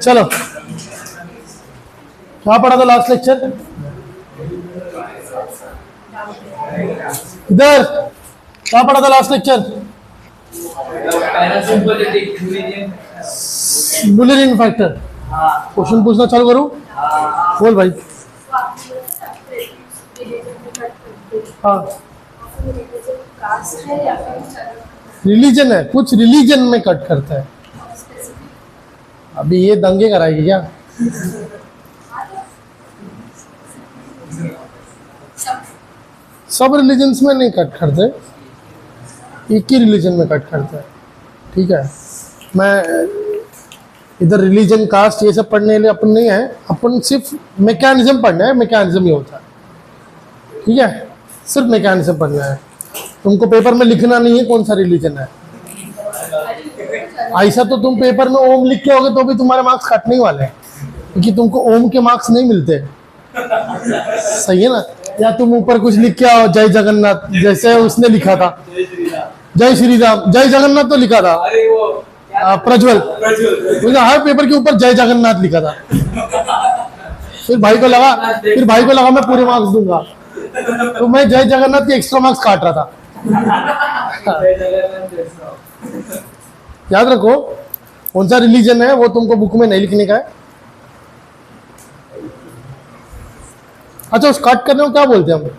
चलो, क्या पढ़ा था लास्ट लेक्चर? इधर क्या पढ़ा था last lecture? Boolean factor. Question पूछना चालू करूं? बोल भाई। हाँ, रिलीजन है, कुछ रिलीजन में कट करता है। अभी ये दंगे कराएगी क्या? सब रिलीजन्स में नहीं कट करते, एक ही रिलीजन में कट करते हैं। ठीक है, मैं इधर रिलीजन कास्ट ये सब पढ़ने के लिए अपन नहीं है, अपन सिर्फ मैकेनिज्म पढ़ना है, मैकेनिज्म ही होता है। ठीक है, सिर्फ मैकेनिज्म पढ़ना है, तुमको पेपर में लिखना नहीं है कौन सा रिलीजन है। ऐसा तो तुम पेपर में ओम लिख के होगे तो भी तुम्हारे मार्क्स कटने ही वाले हैं, क्योंकि तुमको ओम के मार्क्स नहीं मिलते। सही है ना? या तुम ऊपर कुछ लिख के आओ, जय जगन्नाथ, जैसे उसने लिखा था जय श्री राम, जय जगन्नाथ तो लिखा था प्रज्वल, हर पेपर के ऊपर जय जगन्नाथ लिखा था। फिर भाई को लगा मैं पूरे मार्क्स दूंगा, तो मैं जय जगन्नाथ के एक्स्ट्रा मार्क्स काट रहा था। याद रखो, कौन सा रिलीजन है वो तुमको बुक में नहीं लिखने का है। अच्छा, उस कट करने को क्या बोलते हैं हम?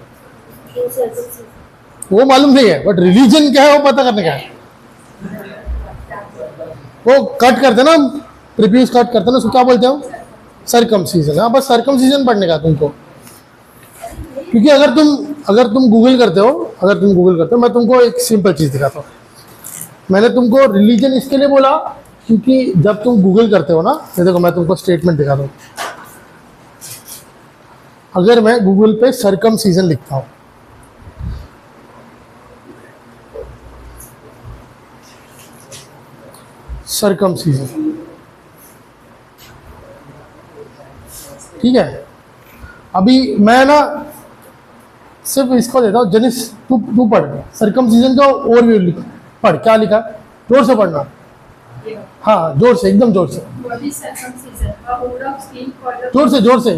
वो मालूम नहीं है, बट रिलीजन क्या है वो पता करने का है। वो कट करते ना, प्रीप्यूस कट करते ना, उसको क्या बोलते हैं हम? सर्कमसीजन। हाँ, बस सर्कमसीजन पढ़ने का तुमको। क्योंकि अगर तुम गूगल करते हो, मैं तुमको एक सिंपल चीज दिखाता हूँ। मैंने तुमको रिलीजन इसके लिए बोला क्योंकि जब तुम गूगल करते हो ना, ये देखो मैं तुमको स्टेटमेंट दिखाता हूँ। अगर मैं गूगल पे सर्कमसीजन लिखता हूँ, सर्कमसीजन, ठीक है, अभी मैं ना सिर्फ इसको देता हूँ। जनिस तू पढ़ सर्कमसीजन का ओवरव्यू लिख, पढ़ क्या लिखा, जोर से पढ़ना। हाँ, जोर से, एकदम जोर से,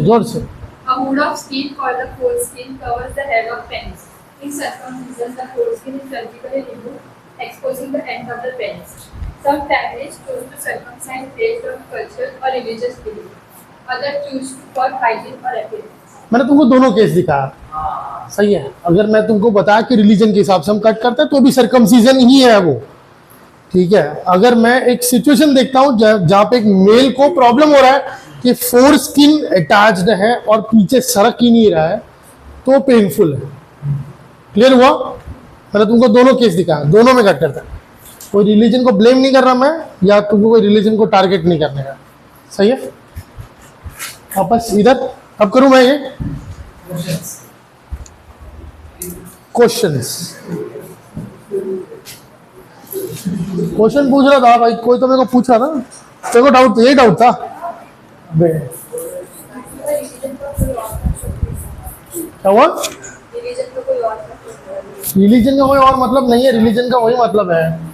जोर से। A hood of skin called the foreskin covers the head of penis. In circumcision, the foreskin is surgically removed, exposing the end of the penis. Some families choose to circumcise based on cultural or religious belief. Others choose for hygiene or appearance. मैंने तुमको दोनों case दिखाया, सही है। अगर मैं तुमको बताया कि रिलीजन के हिसाब से हम कट करते हैं तो भी सर्कमसीजन ही है वो, ठीक है। अगर मैं एक सिचुएशन देखता हूँ जहाँ पे एक मेल को प्रॉब्लम हो रहा है कि फोर स्किन अटैच्ड है और पीछे सरक ही नहीं रहा है, तो पेनफुल है। क्लियर हुआ? मैंने तुमको दोनों केस दिखाया, दोनों में कट करता है। कोई रिलीजन को ब्लेम नहीं कर रहा मैं, या तुमको कोई रिलीजन को टारगेट नहीं करने का, सही है। वापस इधर अब करूं मैं ये क्वेश्चन पूछ रहा था भाई, कोई तो मेरे को पूछ रहा ना, तेरे को डाउट, यही डाउट था। क्या हुआ? रिलीजन का कोई और मतलब नहीं है, रिलीजन का वही मतलब है।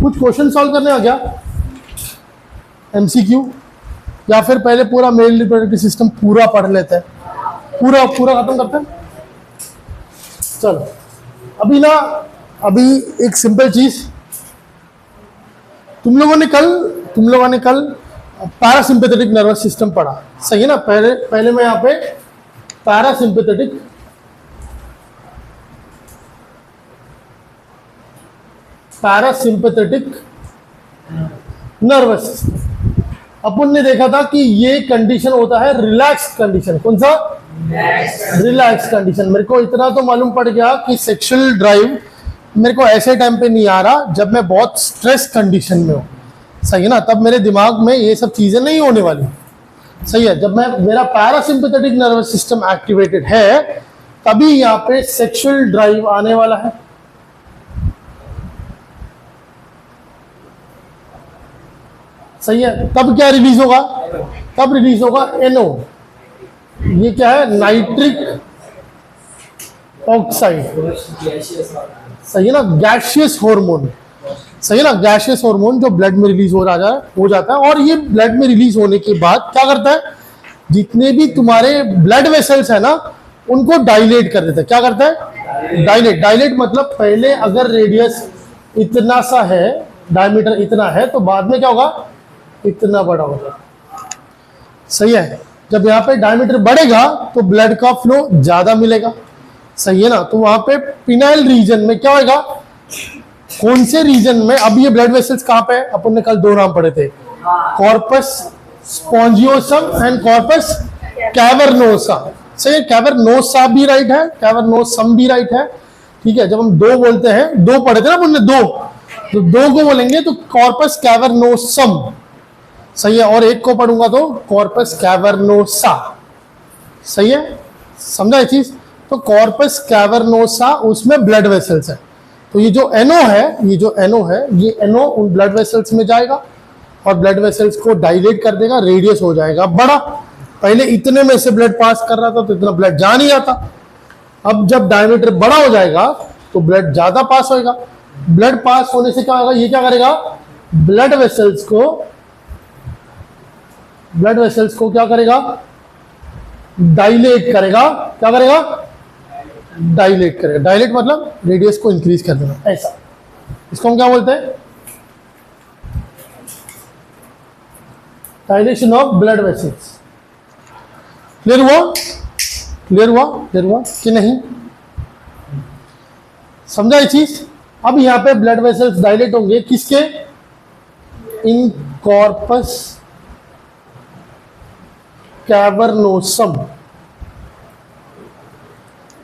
कुछ क्वेश्चन सॉल्व करने आ गया, एमसीक्यू, या फिर पहले पूरा मेल रिप्रोडक्टिव सिस्टम पूरा पढ़ लेते हैं, पूरा खत्म करते हैं। चलो अभी एक सिंपल चीज, तुम लोगों ने कल पैरासिम्पैथेटिक नर्वस सिस्टम पढ़ा, सही है ना। पहले मैं यहाँ पे पैरासिम्पैथेटिक नर्वस सिस्टम, अपन ने देखा था कि ये कंडीशन होता है रिलैक्स कंडीशन। कौन सा? Relax condition. मेरे को इतना तो मालूम पड़ गया कि सेक्सुअल ड्राइव मेरे को ऐसे टाइम पे नहीं आ रहा जब मैं बहुत स्ट्रेस कंडीशन में हूँ, सही है ना, तब मेरे दिमाग में ये सब चीजें नहीं होने वाली, सही है। जब मैं मेरा पैरासिम्पैथेटिक नर्वस सिस्टम एक्टिवेटेड है तभी यहाँ पे सेक्सुअल ड्राइव आने वाला है। सही है, तब क्या रिलीज होगा, तब रिलीज होगा एनओ। ये क्या है, नाइट्रिक ऑक्साइड, सही है ना, गैसियस हार्मोन, सही है ना, गैसियस हार्मोन जो ब्लड में रिलीज हो जाता है। और ये ब्लड में रिलीज होने के बाद क्या करता है, जितने भी तुम्हारे ब्लड वेसल्स है ना उनको डायलेट कर देता है। क्या करता है, डायलेट मतलब पहले अगर रेडियस इतना सा है, डायमीटर इतना है, तो बाद में क्या होगा, इतना बड़ा होगा, सही है। जब यहाँ पे डायमीटर बढ़ेगा तो ब्लड का फ्लो ज्यादा मिलेगा, सही है ना। तो वहां पे पिनाइल रीजन में क्या होगा, कौन से रीजन में, अब ये ब्लड वेसल्स कहाँ पे है, अपन ने कल दो नाम पढ़े थे, corpus spongiosum and corpus cavernosa. सही है, कैवर्नोसा भी राइट है, कैवर्नोसम भी राइट है, ठीक है। जब हम दो बोलते हैं, दो पढ़े थे ना अपन ने, दो, तो दो को बोलेंगे तो कॉर्पस कैवर्नोसम, सही है, और एक को पढ़ूंगा तो कॉर्पस कैवर्नोसा, सही है, समझा ये चीज। तो कॉर्पस कैवर्नोसा उसमें ब्लड वेसल्स है, तो ये जो एनओ है, ये एनओ उन ब्लड वेसल्स में जाएगा और ब्लड वेसल्स को डायलेट कर देगा, रेडियस हो जाएगा बड़ा। पहले इतने में से ब्लड पास कर रहा था तो इतना ब्लड जा नहीं आता, अब जब डायमीटर बड़ा हो जाएगा तो ब्लड ज्यादा पास होएगा। ब्लड पास होने से क्या होगा, ये क्या करेगा, ब्लड वेसल्स को क्या करेगा, डायलेट करेगा। क्या करेगा, डायलेट करेगा। डायलेट मतलब रेडियस को इंक्रीज कर देना, ऐसा। इसको हम क्या बोलते हैं, dilation of blood vessels. Clear हुआ कि नहीं, समझा ये चीज। अब यहां पे ब्लड वेसल्स डायलेट होंगे किसके, इन कॉर्पस कैवर्नोसम,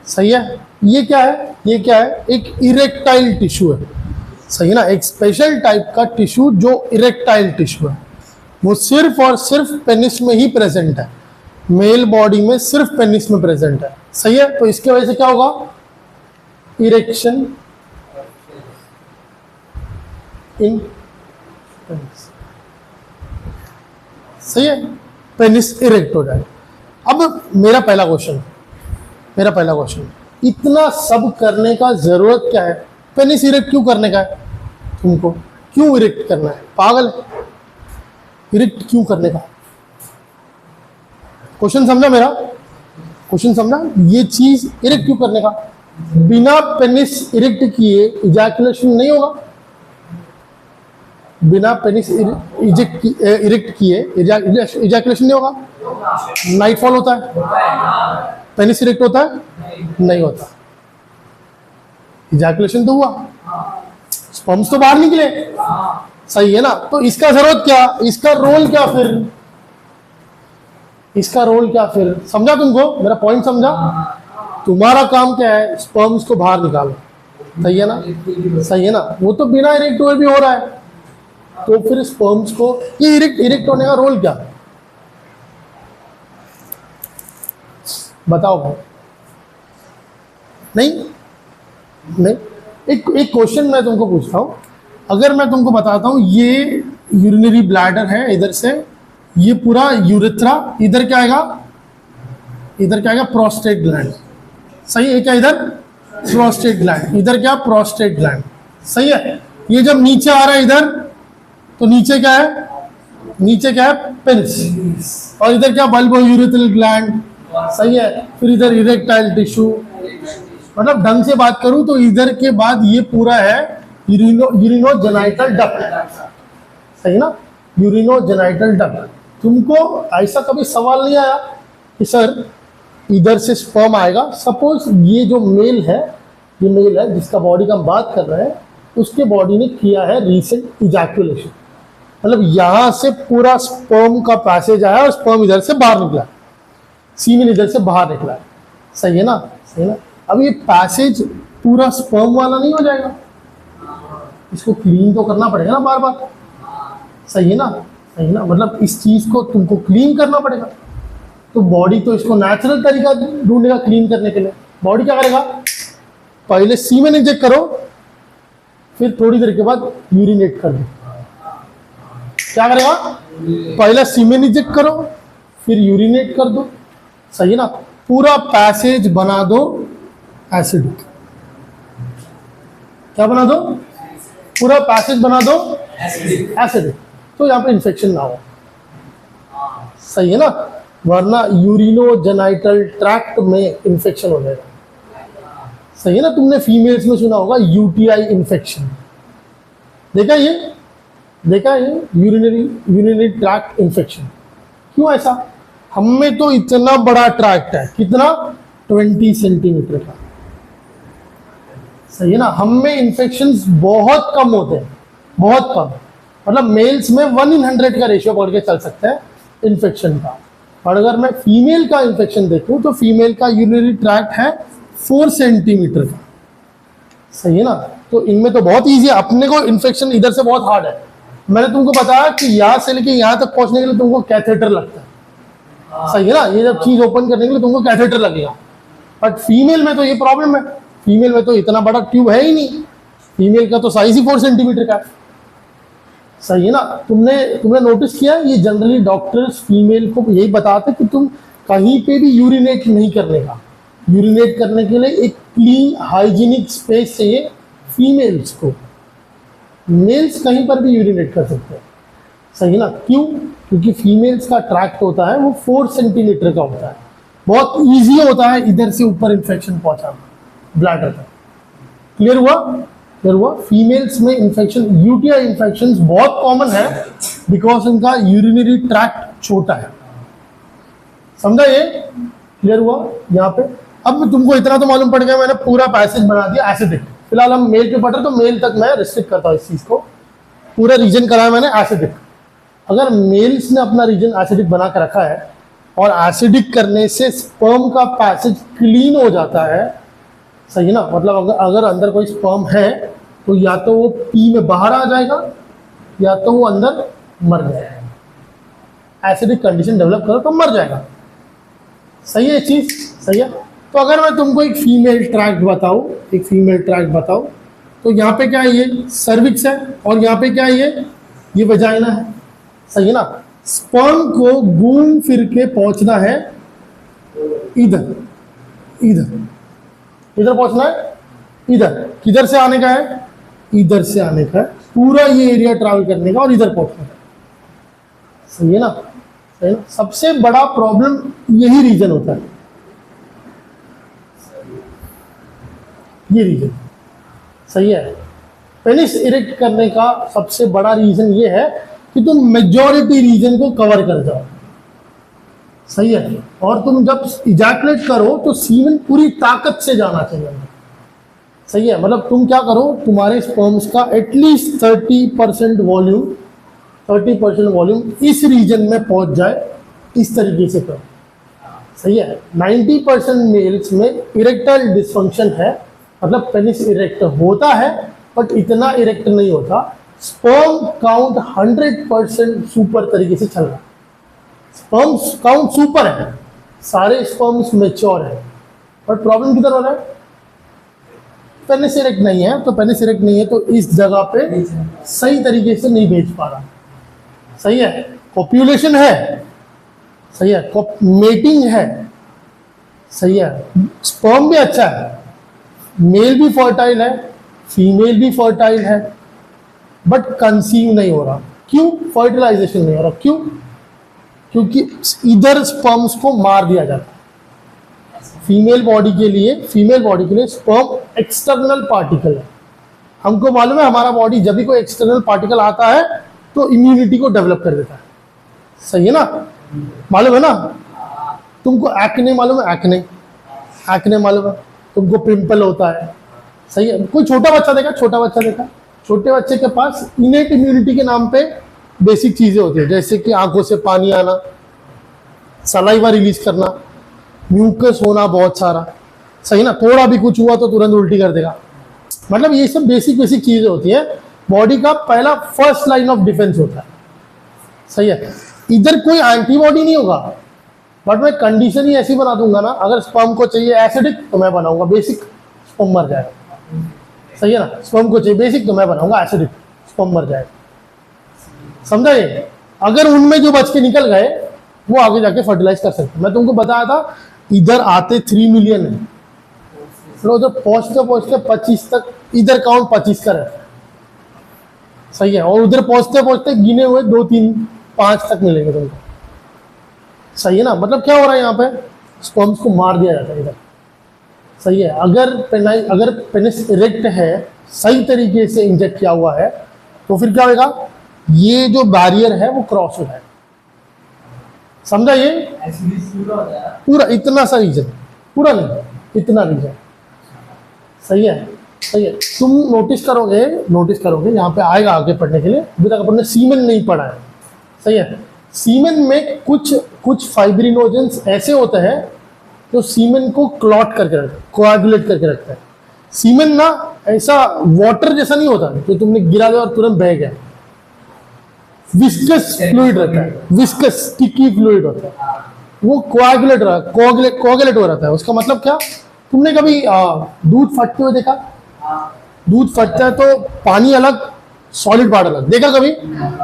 सही है। ये क्या है, एक इरेक्टाइल टिश्यू है, सही है ना, एक स्पेशल टाइप का टिश्यू जो इरेक्टाइल टिश्यू है, वो सिर्फ और सिर्फ पेनिस में ही प्रेजेंट है, मेल बॉडी में सिर्फ पेनिस में प्रेजेंट है, सही है। तो इसके वजह से क्या होगा, इरेक्शन इन पेनिस, सही है, पेनिस इरेक्ट हो जाए। अब मेरा पहला क्वेश्चन, इतना सब करने का जरूरत क्या है, पेनिस इरेक्ट क्यों करने का है तुमको, क्यों इरेक्ट करना है, पागल है, इरेक्ट क्यों करने का, क्वेश्चन समझा मेरा, क्वेश्चन समझा। ये चीज इरेक्ट क्यों करने का, बिना पेनिस इरेक्ट किए इजैकुलेशन नहीं होगा, बिना पेनिस इरेक्ट किए इजैकुलेशन नहीं होगा, नाइटफॉल होता है, पेनिस इरेक्ट होता है, नहीं होता, इजैकुलेशन तो हुआ, स्पर्म्स तो बाहर निकले, सही है ना। तो इसका जरूरत क्या, इसका रोल क्या फिर, समझा तुमको मेरा पॉइंट, समझा। तुम्हारा काम क्या है, स्पर्म्स को बाहर निकालो, सही है ना, वो तो बिना इरेक्ट हुए भी हो रहा है, तो फिर स्पर्म्स को ये इरेक्ट होने का रोल क्या, बताओ भाई। नहीं, एक क्वेश्चन मैं तुमको पूछता हूं, अगर मैं तुमको बताता हूं ये यूरिनरी ब्लैडर है, इधर से ये पूरा यूरेथ्रा, इधर क्या आएगा, प्रोस्टेट ग्लैंड, सही है क्या, इधर प्रोस्टेट ग्लैंड, इधर क्या, प्रोस्टेट ग्लैंड, सही है। ये जब नीचे आ रहा है इधर, तो नीचे क्या है, पेनिस, और इधर क्या, बल्बो यूरेथ्रल ग्लैंड, सही है। फिर इधर इरेक्टाइल टिश्यू, मतलब ढंग से बात करूं तो इधर के बाद ये पूरा है यूरिनोजेनाइटल डक्ट, सही ना, यूरिनोजेनाइटल डक्ट। तुमको ऐसा कभी सवाल नहीं आया कि सर इधर से स्पर्म आएगा, सपोज ये जो मेल है जिसका बॉडी का हम बात कर रहे हैं, उसके बॉडी ने किया है रीसेंट इजैकुलेशन, मतलब यहां से पूरा स्पर्म का पैसेज आया और स्पर्म इधर से बाहर निकला, सीमेन इधर से बाहर निकला है, सही है ना, सही है ना। अब ये पैसेज पूरा स्पर्म वाला नहीं हो जाएगा, इसको क्लीन तो करना पड़ेगा ना बार बार, सही है ना, सही है ना। मतलब इस चीज को तुमको क्लीन करना पड़ेगा, तो बॉडी तो इसको नेचुरल तरीका ढूंढेगा क्लीन करने के लिए। बॉडी क्या करेगा, पहले सीमेन इंजेक्ट करो, फिर थोड़ी देर के बाद यूरिनेट कर दो। क्या करेगा, पहले सीमेन इंजेक्ट करो, फिर यूरिनेट कर दो, सही है ना। पूरा पैसेज बना दो एसिडिक, क्या बना दो, पूरा पैसेज बना दो एसिडिक, तो यहाँ पे इन्फेक्शन ना हो, सही है ना। वरना यूरिनोजेनाइटल ट्रैक्ट में इन्फेक्शन हो जाएगा, सही है ना। तुमने फीमेल्स में सुना होगा यूटीआई इन्फेक्शन, देखा ये यूरिनरी ट्रैक्ट इन्फेक्शन। क्यों ऐसा, हम में तो इतना बड़ा ट्रैक्ट है, कितना, 20 सेंटीमीटर का, सही है ना। हम में इन्फेक्शंस बहुत कम होते हैं, बहुत कम, मतलब मेल्स में 1 in 100 का रेशियो पकड़ के चल सकते हैं इन्फेक्शन का। और अगर मैं फीमेल का इन्फेक्शन देखूं तो फीमेल का यूरिनरी ट्रैक्ट है 4 सेंटीमीटर का, सही है ना। तो इनमें तो बहुत ईजी है, अपने को इन्फेक्शन इधर से बहुत हार्ड है। मैंने तुमको बताया कि यहाँ से लेके यहाँ तक पहुंचने के लिए तुमको कैथेटर लगता है, सही है ना। ये जब चीज ओपन करने के लिए तुमको कैथेटर लगेगा, बट फीमेल में तो ये प्रॉब्लम है, फीमेल में तो इतना बड़ा ट्यूब है ही नहीं, फीमेल का तो साइज ही 4 सेंटीमीटर का है, सही है ना। तुमने नोटिस किया, ये जनरली डॉक्टर्स फीमेल को यही बताते कि तुम कहीं पे भी यूरिनेट नहीं करने का, यूरिनेट करने के लिए एक क्लीन हाइजीनिक स्पेस चाहिए फीमेल्स को। मेल्स कहीं पर भी यूरिनेट कर सकते हैं, सही है ना। क्यों, क्योंकि फीमेल्स का ट्रैक्ट होता है वो 4 सेंटीमीटर का होता है, बहुत ईजी होता है इधर से ऊपर इन्फेक्शन पहुंचाना ब्लैडर तक। क्लियर हुआ, क्लियर हुआ। फीमेल्स में इन्फेक्शन, यूटीआई इन्फेक्शन बहुत कॉमन है बिकॉज उनका यूरिनरी ट्रैक्ट छोटा है, समझा ये, क्लियर हुआ यहाँ पे। अब तुमको इतना तो मालूम पड़ गया, मैंने पूरा पैसेज बना दिया एसिडिक। फिलहाल हम मेल पे पढ़ रहे, तो मेल तक मैं रिस्ट्रिक्ट करता हूँ इस चीज को, पूरा रीजन कराया मैंने एसिडिक। अगर मेल्स ने अपना रीजन एसिडिक बना कर रखा है और एसिडिक करने से स्पर्म का पैसेज क्लीन हो जाता है, सही है ना। मतलब अगर अंदर कोई स्पर्म है तो या तो वो पी में बाहर आ जाएगा या तो वो अंदर मर जाएगा। एसिडिक कंडीशन डेवलप करो तो मर जाएगा, सही है चीज, सही है। तो अगर मैं तुमको एक फीमेल ट्रैक्ट बताऊं, तो यहाँ पे क्या है, ये सर्विक्स है, और यहाँ पे क्या है, ये वजाइना है, सही है ना। स्पर्म को घूम फिर के पहुंचना है इधर पहुंचना है, इधर किधर से आने का है, इधर से आने का है, पूरा ये एरिया ट्रैवल करने का और इधर पहुंचने का, सही है ना, सही है ना। सबसे बड़ा प्रॉब्लम यही रीजन होता है, ये रीजन, सही है। पेनिस इरेक्ट करने का सबसे बड़ा रीजन ये है कि तुम मेजॉरिटी रीजन को कवर कर जाओ, सही है। और तुम जब इजैकुलेट करो तो सीमेन पूरी ताकत से जाना चाहिए, सही है। मतलब तुम क्या करो, तुम्हारे स्पर्म्स का एटलीस्ट 30% वॉल्यूम इस रीजन में पहुंच जाए, इस तरीके से करो, सही है। 90% मेल्स में इरेक्टाइल डिसफंक्शन है, मतलब पेनिस इरेक्ट होता है बट इतना इरेक्ट नहीं होता। स्पर्म काउंट 100% सुपर तरीके से चल रहा है, स्पर्म काउंट सुपर है, सारे स्पर्म्स मैच्योर है, बट प्रॉब्लम किधर हो रहा है, पेनिस इरेक्ट नहीं है। तो पेनिस इरेक्ट नहीं है तो इस जगह पे सही तरीके से नहीं भेज पा रहा, सही है। कॉप्यूलेशन है, सही है, मेटिंग है, सही है, स्पर्म भी अच्छा है, मेल भी फर्टाइल है, फीमेल भी फर्टाइल है, बट कंसीव नहीं हो रहा। क्यों, फर्टिलाइजेशन नहीं हो रहा, क्यों, क्योंकि इधर स्पर्म्स को मार दिया जाता है। फीमेल बॉडी के लिए स्पर्म एक्सटर्नल पार्टिकल है। हमको मालूम है हमारा बॉडी जब भी कोई एक्सटर्नल पार्टिकल आता है तो इम्यूनिटी को डेवलप कर देता है, सही है ना, मालूम है ना। तुमको एक्ने मालूम है, एक्ने मालूम है, तुमको पिंपल होता है, सही है। कोई छोटा बच्चा देखा, छोटे बच्चे के पास इनेट इम्यूनिटी के नाम पे बेसिक चीजें होती है, जैसे कि आंखों से पानी आना, सलाइवा रिलीज करना, म्यूकस होना बहुत सारा, सही ना, थोड़ा भी कुछ हुआ तो तुरंत उल्टी कर देगा। मतलब ये सब बेसिक बेसिक चीजें होती है, बॉडी का पहला फर्स्ट लाइन ऑफ डिफेंस होता है, सही है। इधर कोई एंटीबॉडी नहीं होगा, बट मैं कंडीशन ही ऐसी बना दूंगा ना, अगर स्पर्म को चाहिए एसिडिक तो मैं बनाऊंगा बेसिक, स्पर्म मर जाएगा, सही है ना। स्पर्म को चाहिए बेसिक तो मैं बनाऊंगा एसिडिक, स्पर्म मर जाएगा, समझा ये। अगर उनमें जो बच के निकल गए वो आगे जाके फर्टिलाइज कर सकते। मैं तुमको बताया था इधर आते 3 मिलियन है, फिर उधर पहुंचते पहुंचते 25 तक, इधर काउंट 25 का रहता है, सही है। और उधर पहुंचते पहुंचते गिने हुए 2 3 5 तक मिलेंगे तुमको, सही है ना। मतलब क्या हो रहा है यहाँ पे, स्पर्म्स को मार दिया जाता है इधर, सही है। अगर पेनिस इरेक्ट है, सही तरीके से इंजेक्ट किया हुआ है, तो फिर क्या होगा, ये जो बैरियर है वो क्रॉस हो जाएगा, समझा ये। पूरा इतना सा रीजन, पूरा नहीं इतना रीजन, सही है, सही है। तुम नोटिस करोगे यहाँ पे आएगा आगे पढ़ने के लिए, अभी तक अपन ने सीमेन नहीं पढ़ा है, सही है। सीमेन में कुछ फाइब्रिनोजेंस ऐसे होते हैं जो सीमेन को क्लॉट करके रखते हैं, कोआगुलेट करके रखते हैं। सीमेन ना ऐसा वाटर जैसा नहीं होता जो तुमने गिरा दिया और तुरंत बह गया, विस्कस फ्लूइड रहता है, विस्कस स्टिकी फ्लूइड होता है, वो कोआगुलेट हो रहता है। उसका मतलब क्या, तुमने कभी दूध फटते हुए देखा, दूध फटता है तो पानी अलग सॉलिड पार्ट अलग, देखा कभी।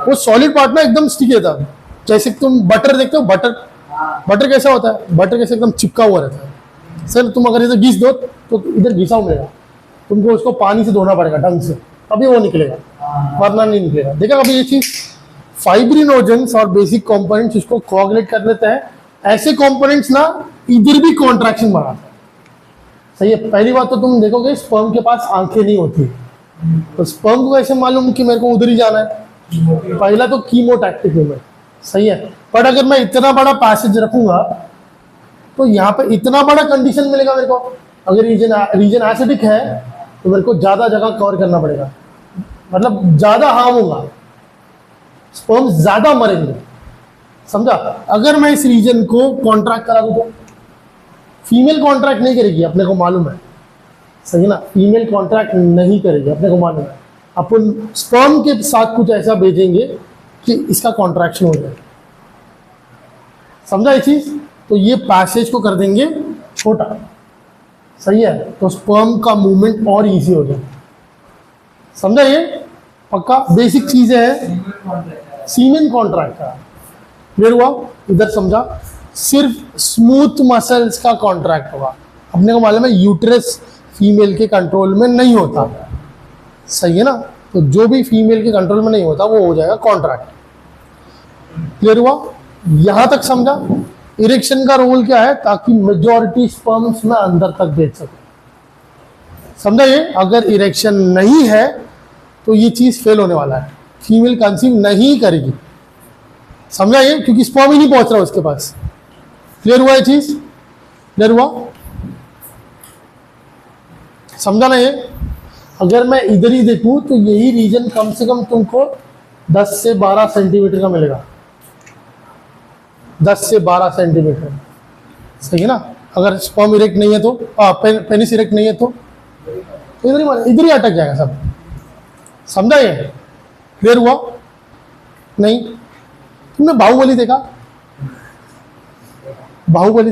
वो सॉलिड पार्ट ना एकदम स्टिकी रहता है, जैसे तुम बटर देखते हो, बटर कैसा होता है, बटर कैसे एकदम चिपका हुआ रहता है। सर तुम अगर इसे घिस दो तो इधर घिसा हुआ मिलेगा, तुमको उसको पानी से धोना पड़ेगा ढंग से, अभी वो निकलेगा, वरना नहीं निकलेगा। देखा कभी ये चीज, फाइब्रिनोजेंस और बेसिक कंपोनेंट्स इसको कोआगुलेट कर लेते हैं। ऐसे कंपोनेंट्स ना इधर भी कॉन्ट्रैक्शन बढ़ाते हैं, सही है। पहली बात तो तुम देखोगे स्पर्म के पास आंखें नहीं होती, तो स्पर्म को कैसे मालूम कि मेरे को उधर ही जाना है, पहला तो कीमोटैक्टिक मूवमेंट, सही है। पर अगर मैं इतना बड़ा पैसेज रखूंगा तो यहाँ पे इतना बड़ा कंडीशन मिलेगा मेरे को। अगर रीजन एसिडिक है तो मेरे को ज्यादा जगह कवर करना पड़ेगा, मतलब ज्यादा हार्म होगा, स्पर्म ज्यादा मरेंगे, समझा। अगर मैं इस रीजन को कॉन्ट्रैक्ट करा दूं तो फीमेल कॉन्ट्रैक्ट नहीं करेगी, अपने को मालूम है, सही ना। फीमेल कॉन्ट्रैक्ट नहीं करेगी, अपने को मालूम है। अपन स्पर्म के साथ कुछ ऐसा भेजेंगे कि इसका कॉन्ट्रैक्शन हो जाए, समझा ये चीज। तो ये पैसेज को कर देंगे छोटा, सही है, तो स्पर्म का मूवमेंट और इजी हो जाए, समझा ये पक्का। बेसिक चीजें हैं सीमेन कॉन्ट्रैक्ट का, क्लियर हुआ। इधर समझा, सिर्फ स्मूथ मसल्स का कॉन्ट्रैक्ट होगा, अपने को मालूम है यूट्रस फीमेल के कंट्रोल में नहीं होता, सही है ना। तो जो भी फीमेल के कंट्रोल में नहीं होता वो हो जाएगा कॉन्ट्रैक्ट, क्लियर हुआ। यहां तक समझा। इरेक्शन का रोल क्या है, ताकि मेजॉरिटी स्पर्म्स में अंदर तक भेज सके, समझा ये। अगर इरेक्शन नहीं है तो ये चीज फेल होने वाला है, फीमेल कंसीव नहीं करेगी, समझा ये, क्योंकि स्पर्म ही नहीं पहुंच रहा उसके पास। क्लियर हुआ ये चीज, क्लियर हुआ, समझा ना ये। अगर मैं इधर ही देखूं तो यही रीजन कम से कम तुमको 10 से 12 सेंटीमीटर का मिलेगा, 10 से 12 सेंटीमीटर, सही है ना। अगर स्पर्म इरेक्ट नहीं है तो पेनिस इरेक्ट नहीं है तो इधर ही अटक जाएगा सब, समझा ये, क्लियर हुआ। नहीं, तुमने बाहुबली देखा, बाहुबली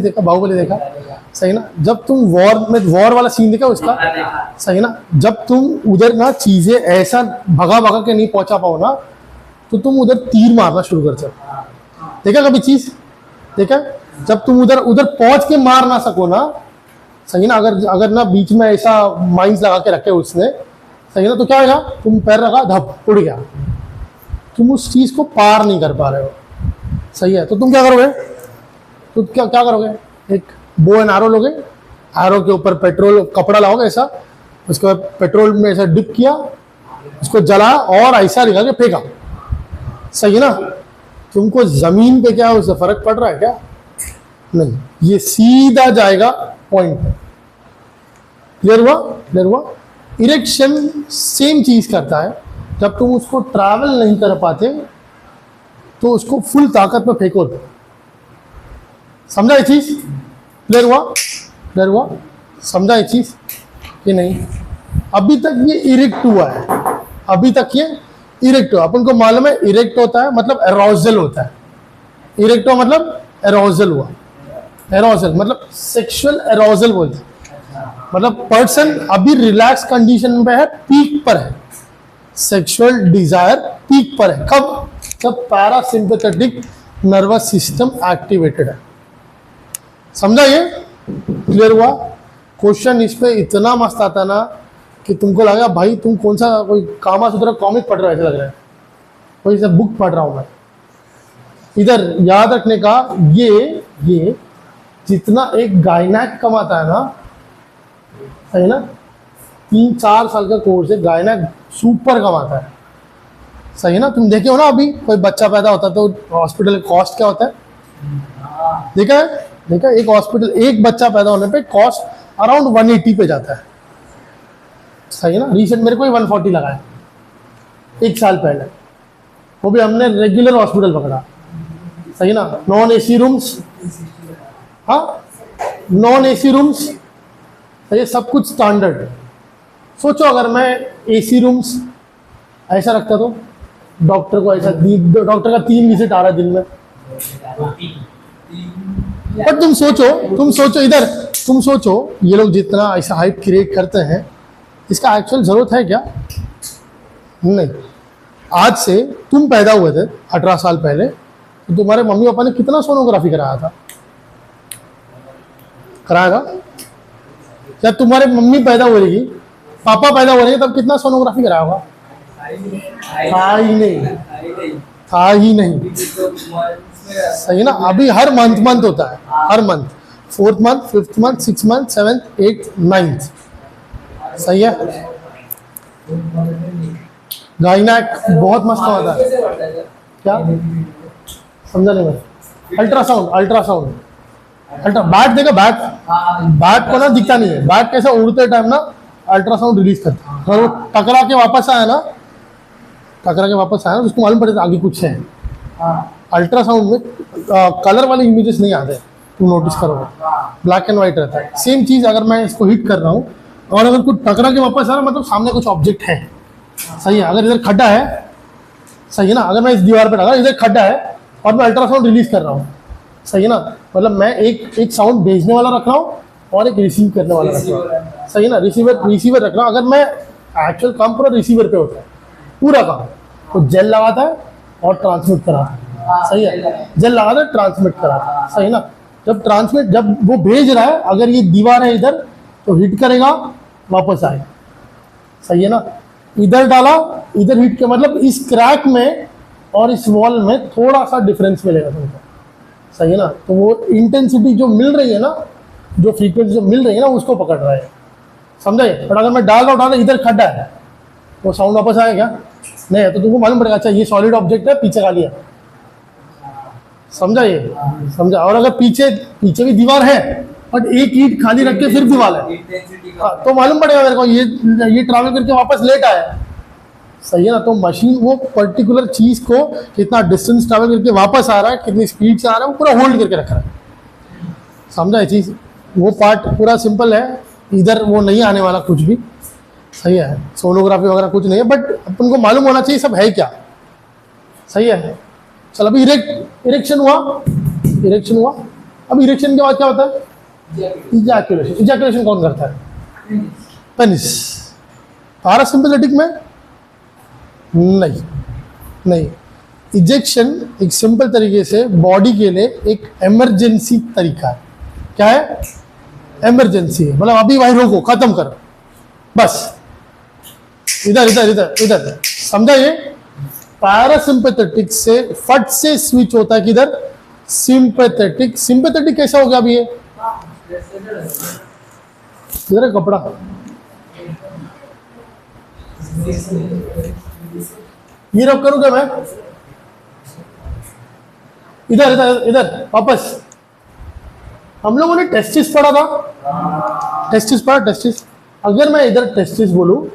देखा, सही ना। जब तुम वॉर वाला सीन देखा उसका, सही ना, जब तुम उधर ना चीजें ऐसा भगा के नहीं पहुंचा पाओ ना, तो तुम उधर तीर मारना शुरू कर सकते। देखा कभी चीज, देखा, जब तुम उधर पहुंच के मार ना सको ना, सही ना, अगर ना बीच में ऐसा माइंस लगा के रखे उसने, सही ना, तो क्या होगा, तुम पैर रखा धप उड़ गया, तुम उस चीज को पार नहीं कर पा रहे हो, सही है। तो तुम क्या करोगे, तो क्या करोगे, एक बो एंड एरो लोगे, एरो के ऊपर पेट्रोल कपड़ा लाओगे ऐसा, उसके बाद पेट्रोल में ऐसा डिप किया, उसको जला और ऐसा निकाल के फेंका, सही है ना। तुमको जमीन पे क्या है उससे फर्क पड़ रहा है क्या, नहीं, ये सीधा जाएगा पॉइंट पे, क्लियर हुआ। इरेक्शन सेम चीज करता है, जब तुम उसको ट्रैवल नहीं कर पाते तो उसको फुल ताकत में फेंको, समझा ये चीज, क्लियर हुआ? क्लियर हुआ? समझा ये चीज कि नहीं? अभी तक ये इरेक्ट हुआ है, अभी तक ये इरेक्ट हुआ। अपन को मालूम है इरेक्ट होता है मतलब एरोजल होता है। इरेक्ट हुआ मतलब एरोजल हुआ। एरोजल मतलब सेक्सुअल एरोजल बोलते हैं, मतलब पर्सन अभी रिलैक्स कंडीशन में है, पीक पर है, सेक्सुअल डिजायर पीक पर है। कब? जब पैरासिम्पैथेटिक नर्वस सिस्टम एक्टिवेटेड है। समझा ये? क्लियर हुआ? क्वेश्चन इस पे इतना मस्त आता ना कि तुमको लगेगा भाई तुम कौन सा कोई कामा सूत्र कॉमिक पढ़ रहा है, ऐसा लग रहा है कोई सा बुक पढ़ रहा हूं मैं। इधर याद रखने का, ये जितना एक गायनैक कमाता है ना, सही ना, 3-4 साल का कोर्स है, गायनैक सुपर कमाता है, सही है ना। तुम देखे हो ना, अभी कोई बच्चा पैदा होता है तो हॉस्पिटल का कॉस्ट क्या होता है? देखा है? देखा, एक हॉस्पिटल एक बच्चा पैदा होने पे कॉस्ट अराउंड 180 पे जाता है, सही है ना। रिसेंट मेरे को ही 140 लगा है 1 साल पहले, वो भी हमने रेगुलर हॉस्पिटल पकड़ा, सही ना। नॉन एसी रूम्स, हाँ नॉन एसी रूम्स, ये सब कुछ स्टैंडर्ड। सोचो अगर मैं एसी रूम्स ऐसा रखता तो डॉक्टर को ऐसा, डॉक्टर का 3 विजिट आ रहा है दिन में। पर तुम सोचो इधर, तुम सोचो ये लोग जितना ऐसा हाइप क्रिएट करते हैं, इसका एक्चुअल जरूरत है क्या? नहीं। आज से तुम पैदा हुए थे 18 साल पहले, तो तुम्हारे मम्मी पापा ने कितना सोनोग्राफी कराया था? कराया था? जब तुम्हारे मम्मी पैदा हो रही, पापा पैदा हो रहे तब कितना सोनोग्राफी कराया होगा? था ही नहीं, सही ना। अभी हर मंथ होता है, हर month, 4th month, 5th month, 6th month, 7th, 8th, 9th, सही है। गायनैक बहुत मस्त होता है। क्या समझा नहीं मैं? अल्ट्रासाउंड बैट देखा, बैट को ना दिखता नहीं है, बैट कैसे उड़ते टाइम ना अल्ट्रासाउंड रिलीज करता है, और वो टकरा के वापस आया ना, उसको मालूम पड़ेगा आगे कुछ है। अल्ट्रासाउंड में कलर वाले इमेजेस नहीं आते, तुम नोटिस करोगे, ब्लैक एंड व्हाइट रहता है। सेम चीज अगर मैं इसको हिट कर रहा हूँ और अगर कुछ टकरा के वापस आ रहा, मतलब सामने कुछ ऑब्जेक्ट है, सही है। अगर इधर खड्डा है, सही है ना, अगर मैं इस दीवार पर डाला, इधर खड्डा है और मैं अल्ट्रासाउंड रिलीज कर रहा हूँ, सही है ना, मतलब मैं एक साउंड भेजने वाला रख रहा हूँ और एक रिसीव करने वाला रख रहा हूँ, सही है ना। रिसीवर रख रहा हूँ। अगर मैं एक्चुअल काम पूरा रिसीवर पे होता है, पूरा काम तो जेल लगाता है और ट्रांसमिट कराता है, सही है। जेल लगाता है, ट्रांसमिट कराता है, सही ना। जब वो भेज रहा है, अगर ये दीवार है इधर तो हिट करेगा, वापस आएगा, सही है ना। इधर डाला, इधर हिट के, मतलब इस क्रैक में और इस वॉल में थोड़ा सा डिफरेंस मिलेगा तुमको, सही है ना। तो वो इंटेंसिटी जो मिल रही है ना, जो फ्रीक्वेंसी जो मिल रही है ना, उसको पकड़ रहा है, समझे। बट अगर मैं डाल रहा हूँ, इधर खड्डा है, तो साउंड वापस आएगा क्या? नहीं है। तो तुमको मालूम पड़ेगा, अच्छा ये सॉलिड ऑब्जेक्ट है, पीछे खाली है, समझा ये? समझा। और अगर पीछे भी दीवार है बट एक ईंट खाली रख के फिर दीवार है, तो मालूम पड़ेगा मेरे को ये ट्रैवल करके वापस लेट आया, सही है ना। तो मशीन वो पर्टिकुलर चीज को कितना डिस्टेंस ट्रैवल करके वापस आ रहा है, कितनी स्पीड से आ रहा है, वो पूरा होल्ड करके रख रहा है, समझा ये चीज। वो पार्ट पूरा सिंपल है, इधर वो नहीं आने वाला कुछ भी, सही है। सोनोग्राफी वगैरह कुछ नहीं है, बट अपन को मालूम होना चाहिए सब है क्या, सही है। चल अभी इरेक्शन हुआ। अब इरेक्शन के बाद क्या होता है? इजैकुलेशन कौन करता है? पेनिस। पैरासिम्पैथेटिक में नहीं। इजेक्शन एक सिंपल तरीके से बॉडी के लिए एक इमरजेंसी तरीका है। क्या है? इमरजेंसी है, मतलब अभी भाई रोको, खत्म करो, बस। इधर समझा ये? पैरासिम्पैथेटिक से फट से स्विच होता है किधर? सिंपैथेटिक। सिंपैथेटिक कैसा हो गया अभी? इधर है कपड़ा, ये रख करूँ क्या मैं? इधर वापस। हम लोगों ने टेस्टिस पढ़ा था, टेस्टिस। अगर मैं इधर टेस्टिस बोलूं,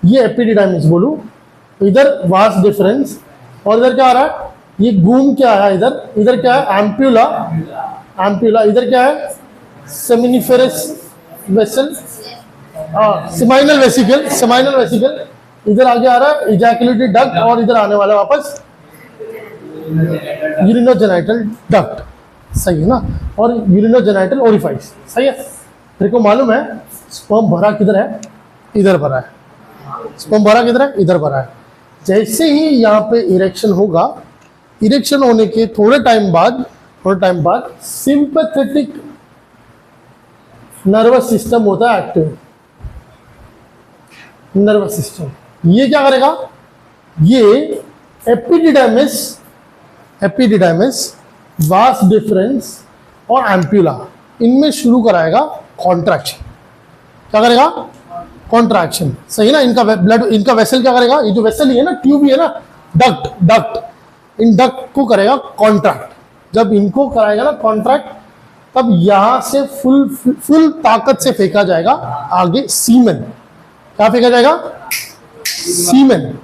ये एपिडिडाइमिस बोलूं, तो इधर वास डिफरेंस, और इधर क्या आ रहा है? ये घूम क्या है? इधर क्या है? एम्प्यूला। इधर क्या है? Seminiferous vessel, seminal vesicle, seminal vesicle इधर आगे आ रहा है इजैकुलेटरी डक्ट, और इधर आने वाला वापस यूरिनोजेनाइटल डक्ट, सही है ना, और यूरिनोजेनाइटल ओरिफाइस, सही है। तेरे को मालूम है स्पर्म भरा किधर है, इधर भरा है, स्पर्म भरा किधर है, इधर भरा है। जैसे ही यहाँ पे इरेक्शन होगा, इरेक्शन होने के थोड़े टाइम बाद सिंपैथेटिक नर्वस सिस्टम होता है एक्टिव, नर्वस सिस्टम ये क्या करेगा, ये एपिडिडाइमिस, वास डिफरेंस और एम्प्यूला, इनमें शुरू कराएगा कॉन्ट्रैक्शन। क्या करेगा, कॉन्ट्रैक्शन, सही ना। इनका ब्लड, इनका वेसल क्या करेगा, ये जो वेसल ही है ना, ट्यूब ही है ना, डक्ट, इन डक्ट को करेगा कॉन्ट्रैक्ट। जब इनको कराएगा ना कॉन्ट्रैक्ट, तब यहां से फुल ताकत से फेंका जाएगा आगे सीमेन। क्या फेंका जाएगा, सीमेन,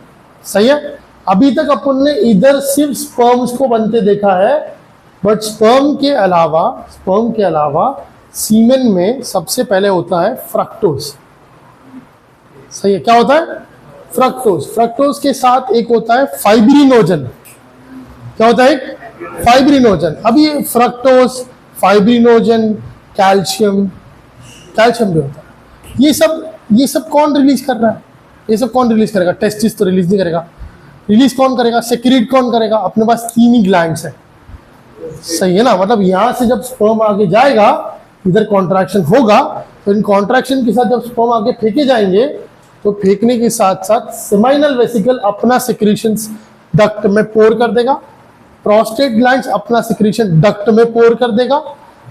सही है। अभी तक अपन ने इधर सिर्फ स्पर्म्स को बनते देखा है, बट स्पर्म के अलावा सीमेन में सबसे पहले होता है फ्रक्टोज, सही है। क्या होता है, फ्रक्टोज के साथ एक होता है फाइब्रिनोजन। क्या होता है, फाइब्रिनोजन। अब ये फ्रक्टोज, फाइब्रिनोजन, कैल्शियम भी होता है। ये सब कौन रिलीज कर रहा है, ये सब कौन रिलीज करेगा, टेस्टिस तो रिलीज नहीं करेगा, रिलीज कौन करेगा, सेक्रेट कौन करेगा, अपने पास 3 ही ग्लैंड्स है, सही है ना। मतलब यहां से जब स्पर्म आगे जाएगा, इधर कॉन्ट्रैक्शन होगा, तो इन कॉन्ट्रैक्शन के साथ जब स्पर्म आगे फेंके जाएंगे, तो फेंकने के साथ साथ सेमाइनल वेसिकल अपना सिक्रीशंस डक्ट में पोर कर देगा, प्रोस्टेट ग्लैंड्स अपना सिक्रीशन डक्ट में पोर कर देगा,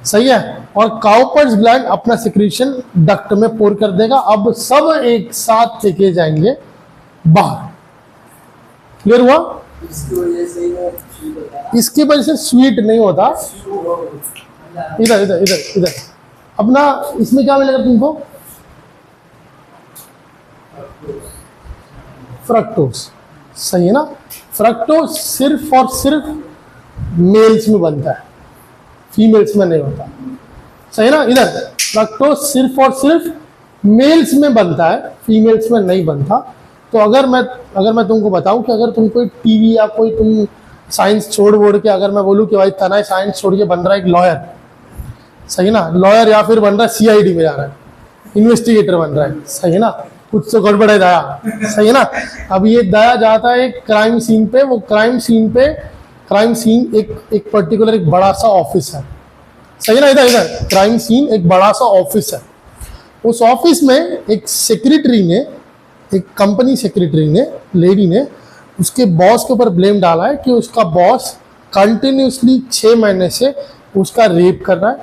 सही है, और काउपर्स ग्लैंड अपना सिक्रीशन डक्ट में पोर कर देगा। अब सब एक साथ फेंके जाएंगे बाहर। क्लियर हुआ? इसकी वजह से स्वीट नहीं होता। इधर अपना इसमें क्या मिलेगा तुमको, फ्रक्टोज, सही है ना। फ्रक्टोज सिर्फ और सिर्फ मेल्स में बनता है, फीमेल्स में नहीं होता, सही है ना। इधर फ्रक्टोज सिर्फ और सिर्फ मेल्स में बनता है, फीमेल्स में नहीं बनता। तो अगर मैं तुमको बताऊं कि अगर तुम कोई टीवी या कोई तुम साइंस छोड़ के अगर मैं बोलूं कि भाई तनय साइंस छोड़ के बन रहा है एक लॉयर, सही है ना, लॉयर, या फिर बन रहा है सीआईडी में जा रहा है, इन्वेस्टिगेटर बन रहा है, सही है ना, कुछ तो गड़बड़ है दया, सही है ना। अब ये दया जाता है एक क्राइम सीन पे, वो क्राइम सीन एक पर्टिकुलर एक बड़ा सा ऑफिस है, सही है ना। इधर क्राइम सीन एक बड़ा सा ऑफिस है। उस ऑफिस में एक सेक्रेटरी ने, एक कंपनी सेक्रेटरी ने, लेडी ने उसके बॉस के ऊपर ब्लेम डाला है कि उसका बॉस कंटिन्यूसली 6 महीने से उसका रेप कर रहा है,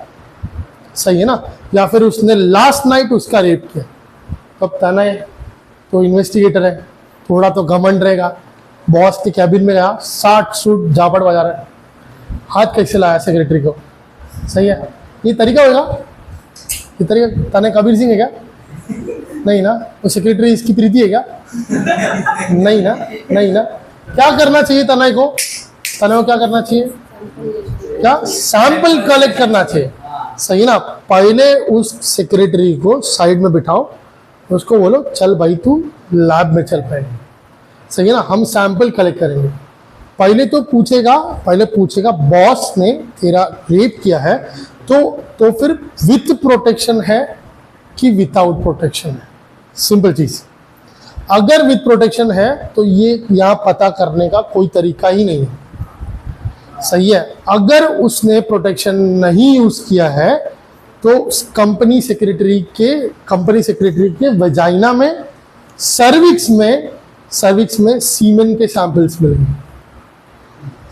सही है ना, या फिर उसने लास्ट नाइट उसका रेप किया। तब तनय तो इन्वेस्टिगेटर है, थोड़ा तो घमंड रहेगा, बॉस के कैबिन में गया, 60 सूट झापड़ बजा रहा है, हाथ कैसे लाया सेक्रेटरी को, सही है। ये तरीका होगा, ये तरीका तनय कबीर सिंह है क्या? नहीं ना। वो सेक्रेटरी इसकी प्रीति है क्या? नहीं ना। क्या करना चाहिए तनय को क्या करना चाहिए, क्या सैंपल कलेक्ट करना चाहिए, सही ना। पहले उस सेक्रेटरी को साइड में बिठाओ, उसको बोलो चल भाई तू लैब में चल पाएगा, सही है ना, हम सैंपल कलेक्ट करेंगे। पहले पूछेगा बॉस ने तेरा रेप किया है तो फिर विथ प्रोटेक्शन है कि विदाउट प्रोटेक्शन है, सिंपल चीज। अगर विथ प्रोटेक्शन है तो ये यहाँ पता करने का कोई तरीका ही नहीं है, सही है। अगर उसने प्रोटेक्शन नहीं यूज किया है तो कंपनी सेक्रेटरी के वजाइना में, सर्विक्स में सीमेन के सैंपल्स मिलेंगे।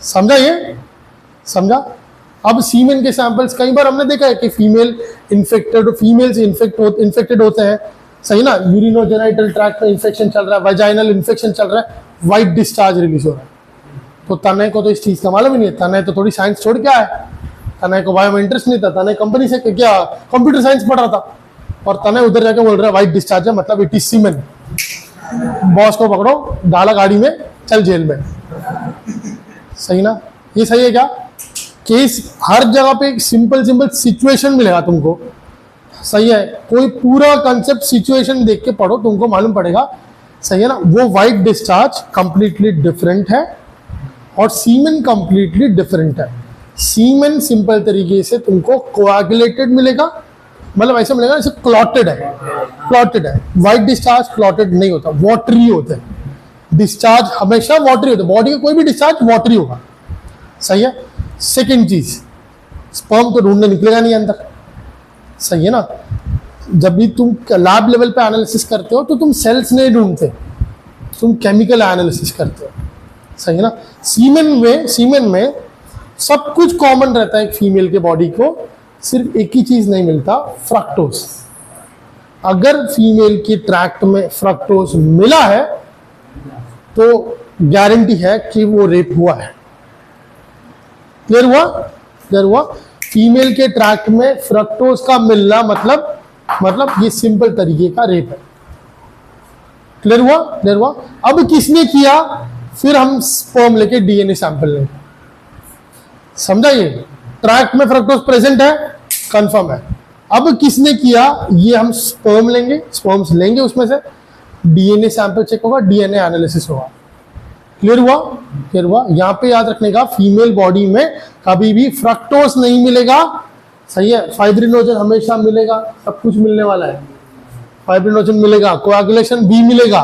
समझा ये? समझा? अब सीमेन के सैंपल्स कई बार हमने देखा है कि फीमेल्स इन्फेक्टेड होते हैं, सही ना, यूरिनोजेनाइटल ट्रैक्ट में इन्फेक्शन चल रहा है, वजाइनल इन्फेक्शन चल रहा है, वाइट डिस्चार्ज रिलीज हो रहा है। तो तनय को तो इस चीज का मालूम ही नहीं है, तनय तो थोड़ी साइंस छोड़ के आया है, तनय को बायो में इंटरेस्ट नहीं था, तनय कंपनी से क्या कंप्यूटर साइंस पढ़ रहा था, और तनय उधर जाके बोल रहा है वाइट डिस्चार्ज है, मतलब इट इज सीमेन। बॉस को पकड़ो, डाला गाड़ी में, चल जेल में, सही ना। ये सही है क्या? केस हर जगह पे एक सिंपल सिंपल सिचुएशन मिलेगा तुमको, सही है। कोई पूरा कंसेप्ट सिचुएशन देख के पढ़ो, तुमको मालूम पड़ेगा, सही है ना। वो वाइट डिस्चार्ज कंप्लीटली डिफरेंट है और सीमेन कंप्लीटली डिफरेंट है। सीमेन सिंपल तरीके से तुमको कोआगुलेटेड मिलेगा, मतलब ऐसा मिलेगा जैसे क्लॉटेड है, क्लॉटेड है। वाइट डिस्चार्ज क्लॉटेड नहीं होता, वाटरी होता है। डिस्चार्ज हमेशा वाटरी होता है, बॉडी का कोई भी डिस्चार्ज वाटरी होगा, सही है। सेकेंड चीज, स्पर्म तो ढूंढने निकलेगा नहीं अंदर, सही है ना। जब भी तुम लैब लेवल पे एनालिसिस करते हो तो तुम सेल्स नहीं ढूंढते, तुम केमिकल एनालिसिस करते हो, सही है ना। सीमेन में सब कुछ कॉमन रहता है एक फीमेल के बॉडी को, सिर्फ एक ही चीज नहीं मिलता, फ्रक्टोज। अगर फीमेल के ट्रैक्ट में फ्रक्टोज मिला है तो गारंटी है कि वो रेप हुआ है। क्लियर हुआ? क्लियर हुआ? फीमेल के ट्रैक्ट में फ्रक्टोज का मिलना मतलब ये सिंपल तरीके का रेप है। क्लियर हुआ? क्लियर हुआ? अब किसने किया, फिर हम स्पर्म लेके डीएनए सैंपल लेंगे, समझा। ये ट्रैक्ट में फ्रक्टोज प्रेजेंट है, कंफर्म है। अब किसने किया, ये हम स्पर्म लेंगे, स्पर्म्स लेंगे, उसमें से डीएनए सैंपल चेक होगा, डीएनए एनालिसिस होगा। क्लियर हुआ? क्लियर हुआ? यहां पे याद रखने का, फीमेल बॉडी में कभी भी फ्रक्टोज नहीं मिलेगा, सही है। फाइब्रिनोजन हमेशा मिलेगा, सब कुछ मिलने वाला है। फाइब्रिनोजन मिलेगा, कोआगुलेशन भी मिलेगा।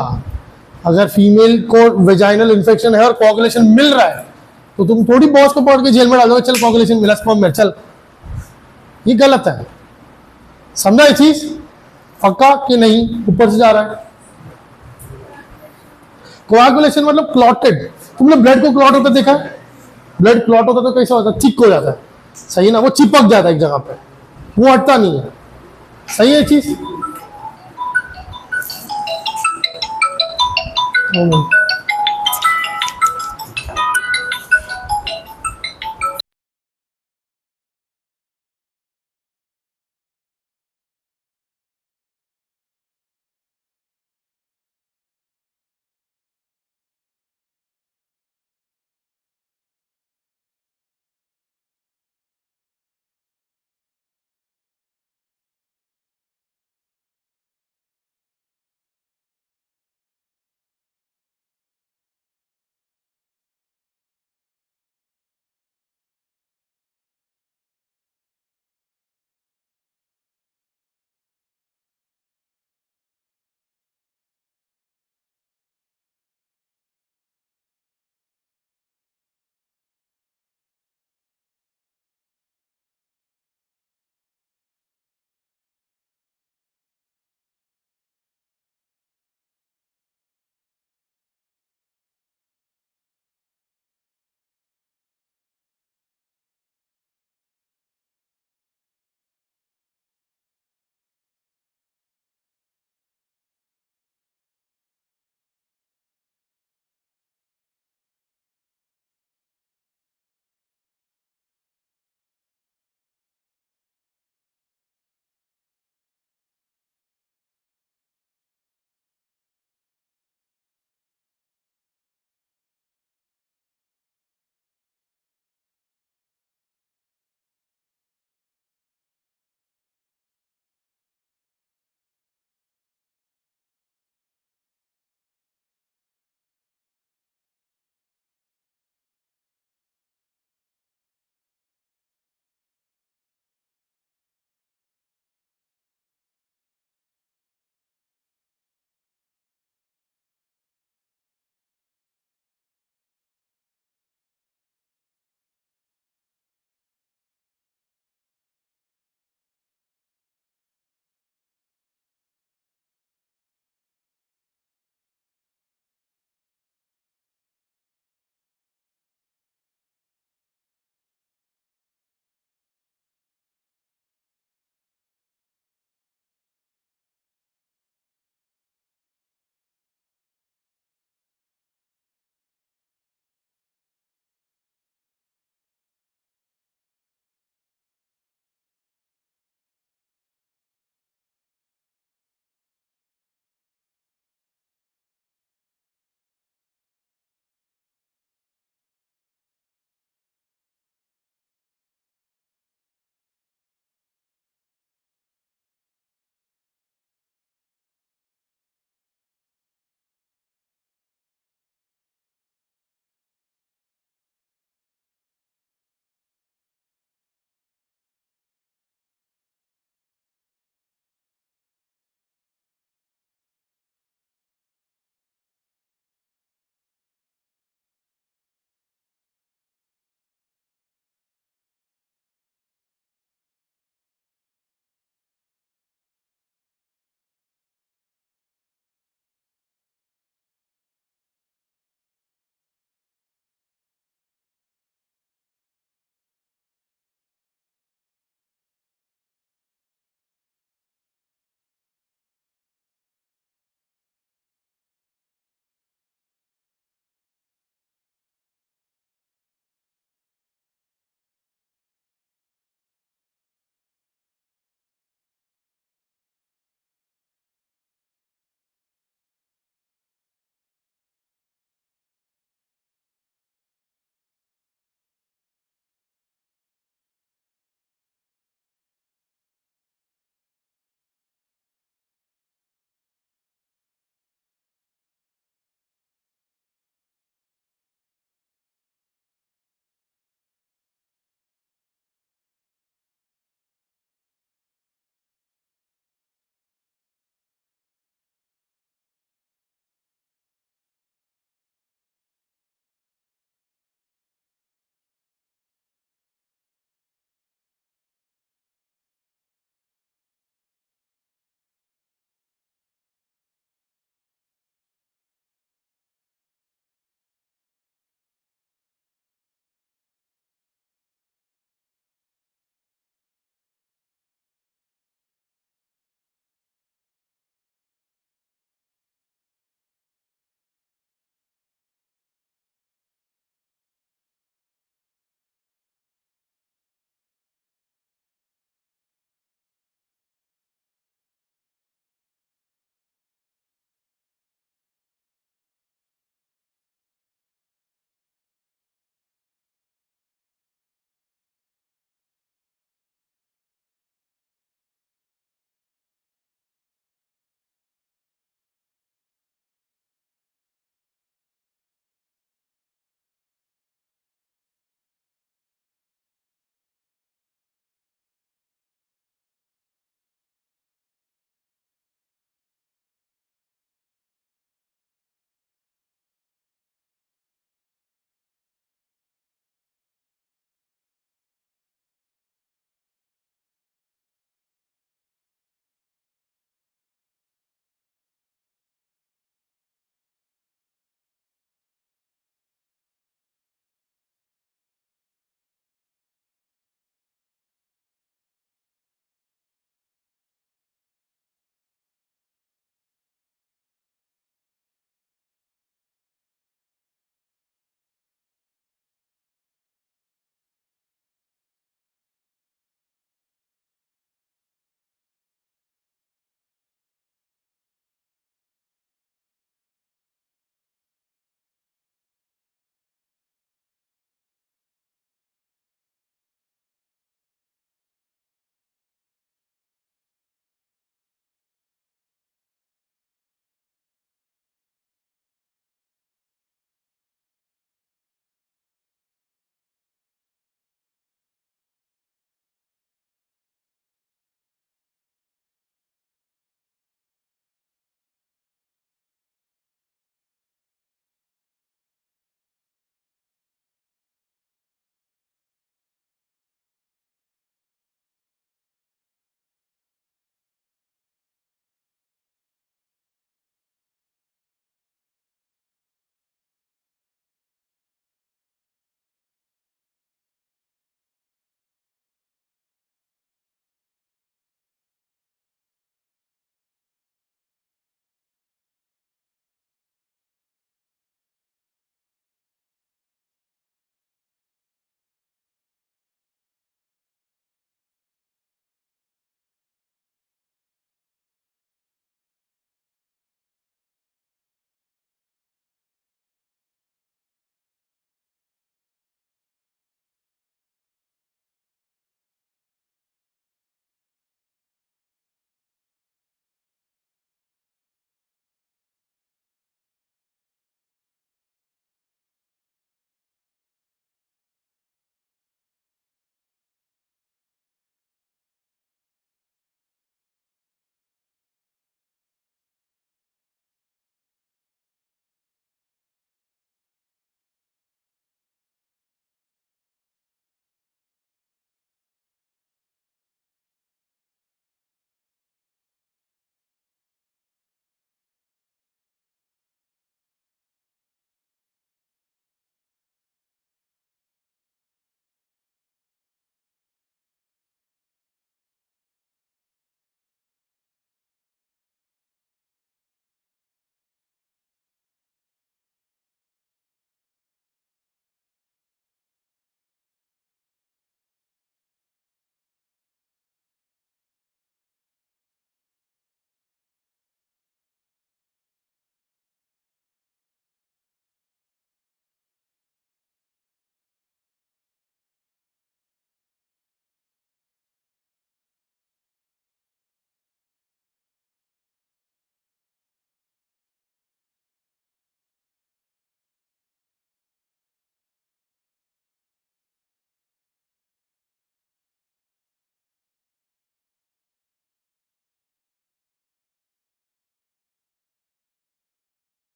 अगर फीमेल को वेजाइनल इन्फेक्शन है और कोआगुलेशन मिल रहा है तो तुम थोड़ी बॉस को पकड़ के जेल में डालोगे, चल कोआगुलेशन मिला स्पर्म में, चल। ये गलत है, समझा ये चीज? पक्का कि नहीं? ऊपर से जा रहा है। कोआगुलेशन मतलब क्लॉटेड। तुमने ब्लड को क्लॉट होता देखा है? ब्लड क्लॉट होता तो कैसा होता है? चिक हो जाता है, सही है ना। वो चिपक जाता है एक जगह पे, वो हटता नहीं है, सही है चीज।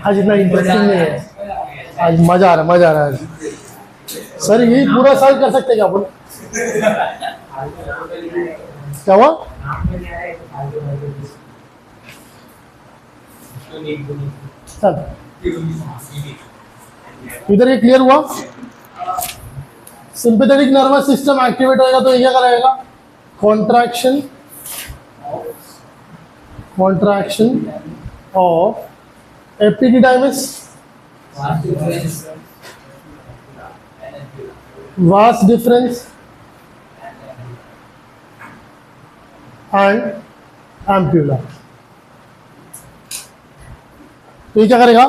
आज इतना इंटरेस्टिंग नहीं है, आज मजा आ रहा है आज। सर यही पूरा साल कर सकते क्या अपन? क्या हुआ? चल इधर ये क्लियर हुआ। सिंपैथेटिक नर्वस सिस्टम एक्टिवेट होएगा तो ये क्या कराएगा? Contraction of epididymis, vas deferens and ampulla. तो ये क्या करेगा?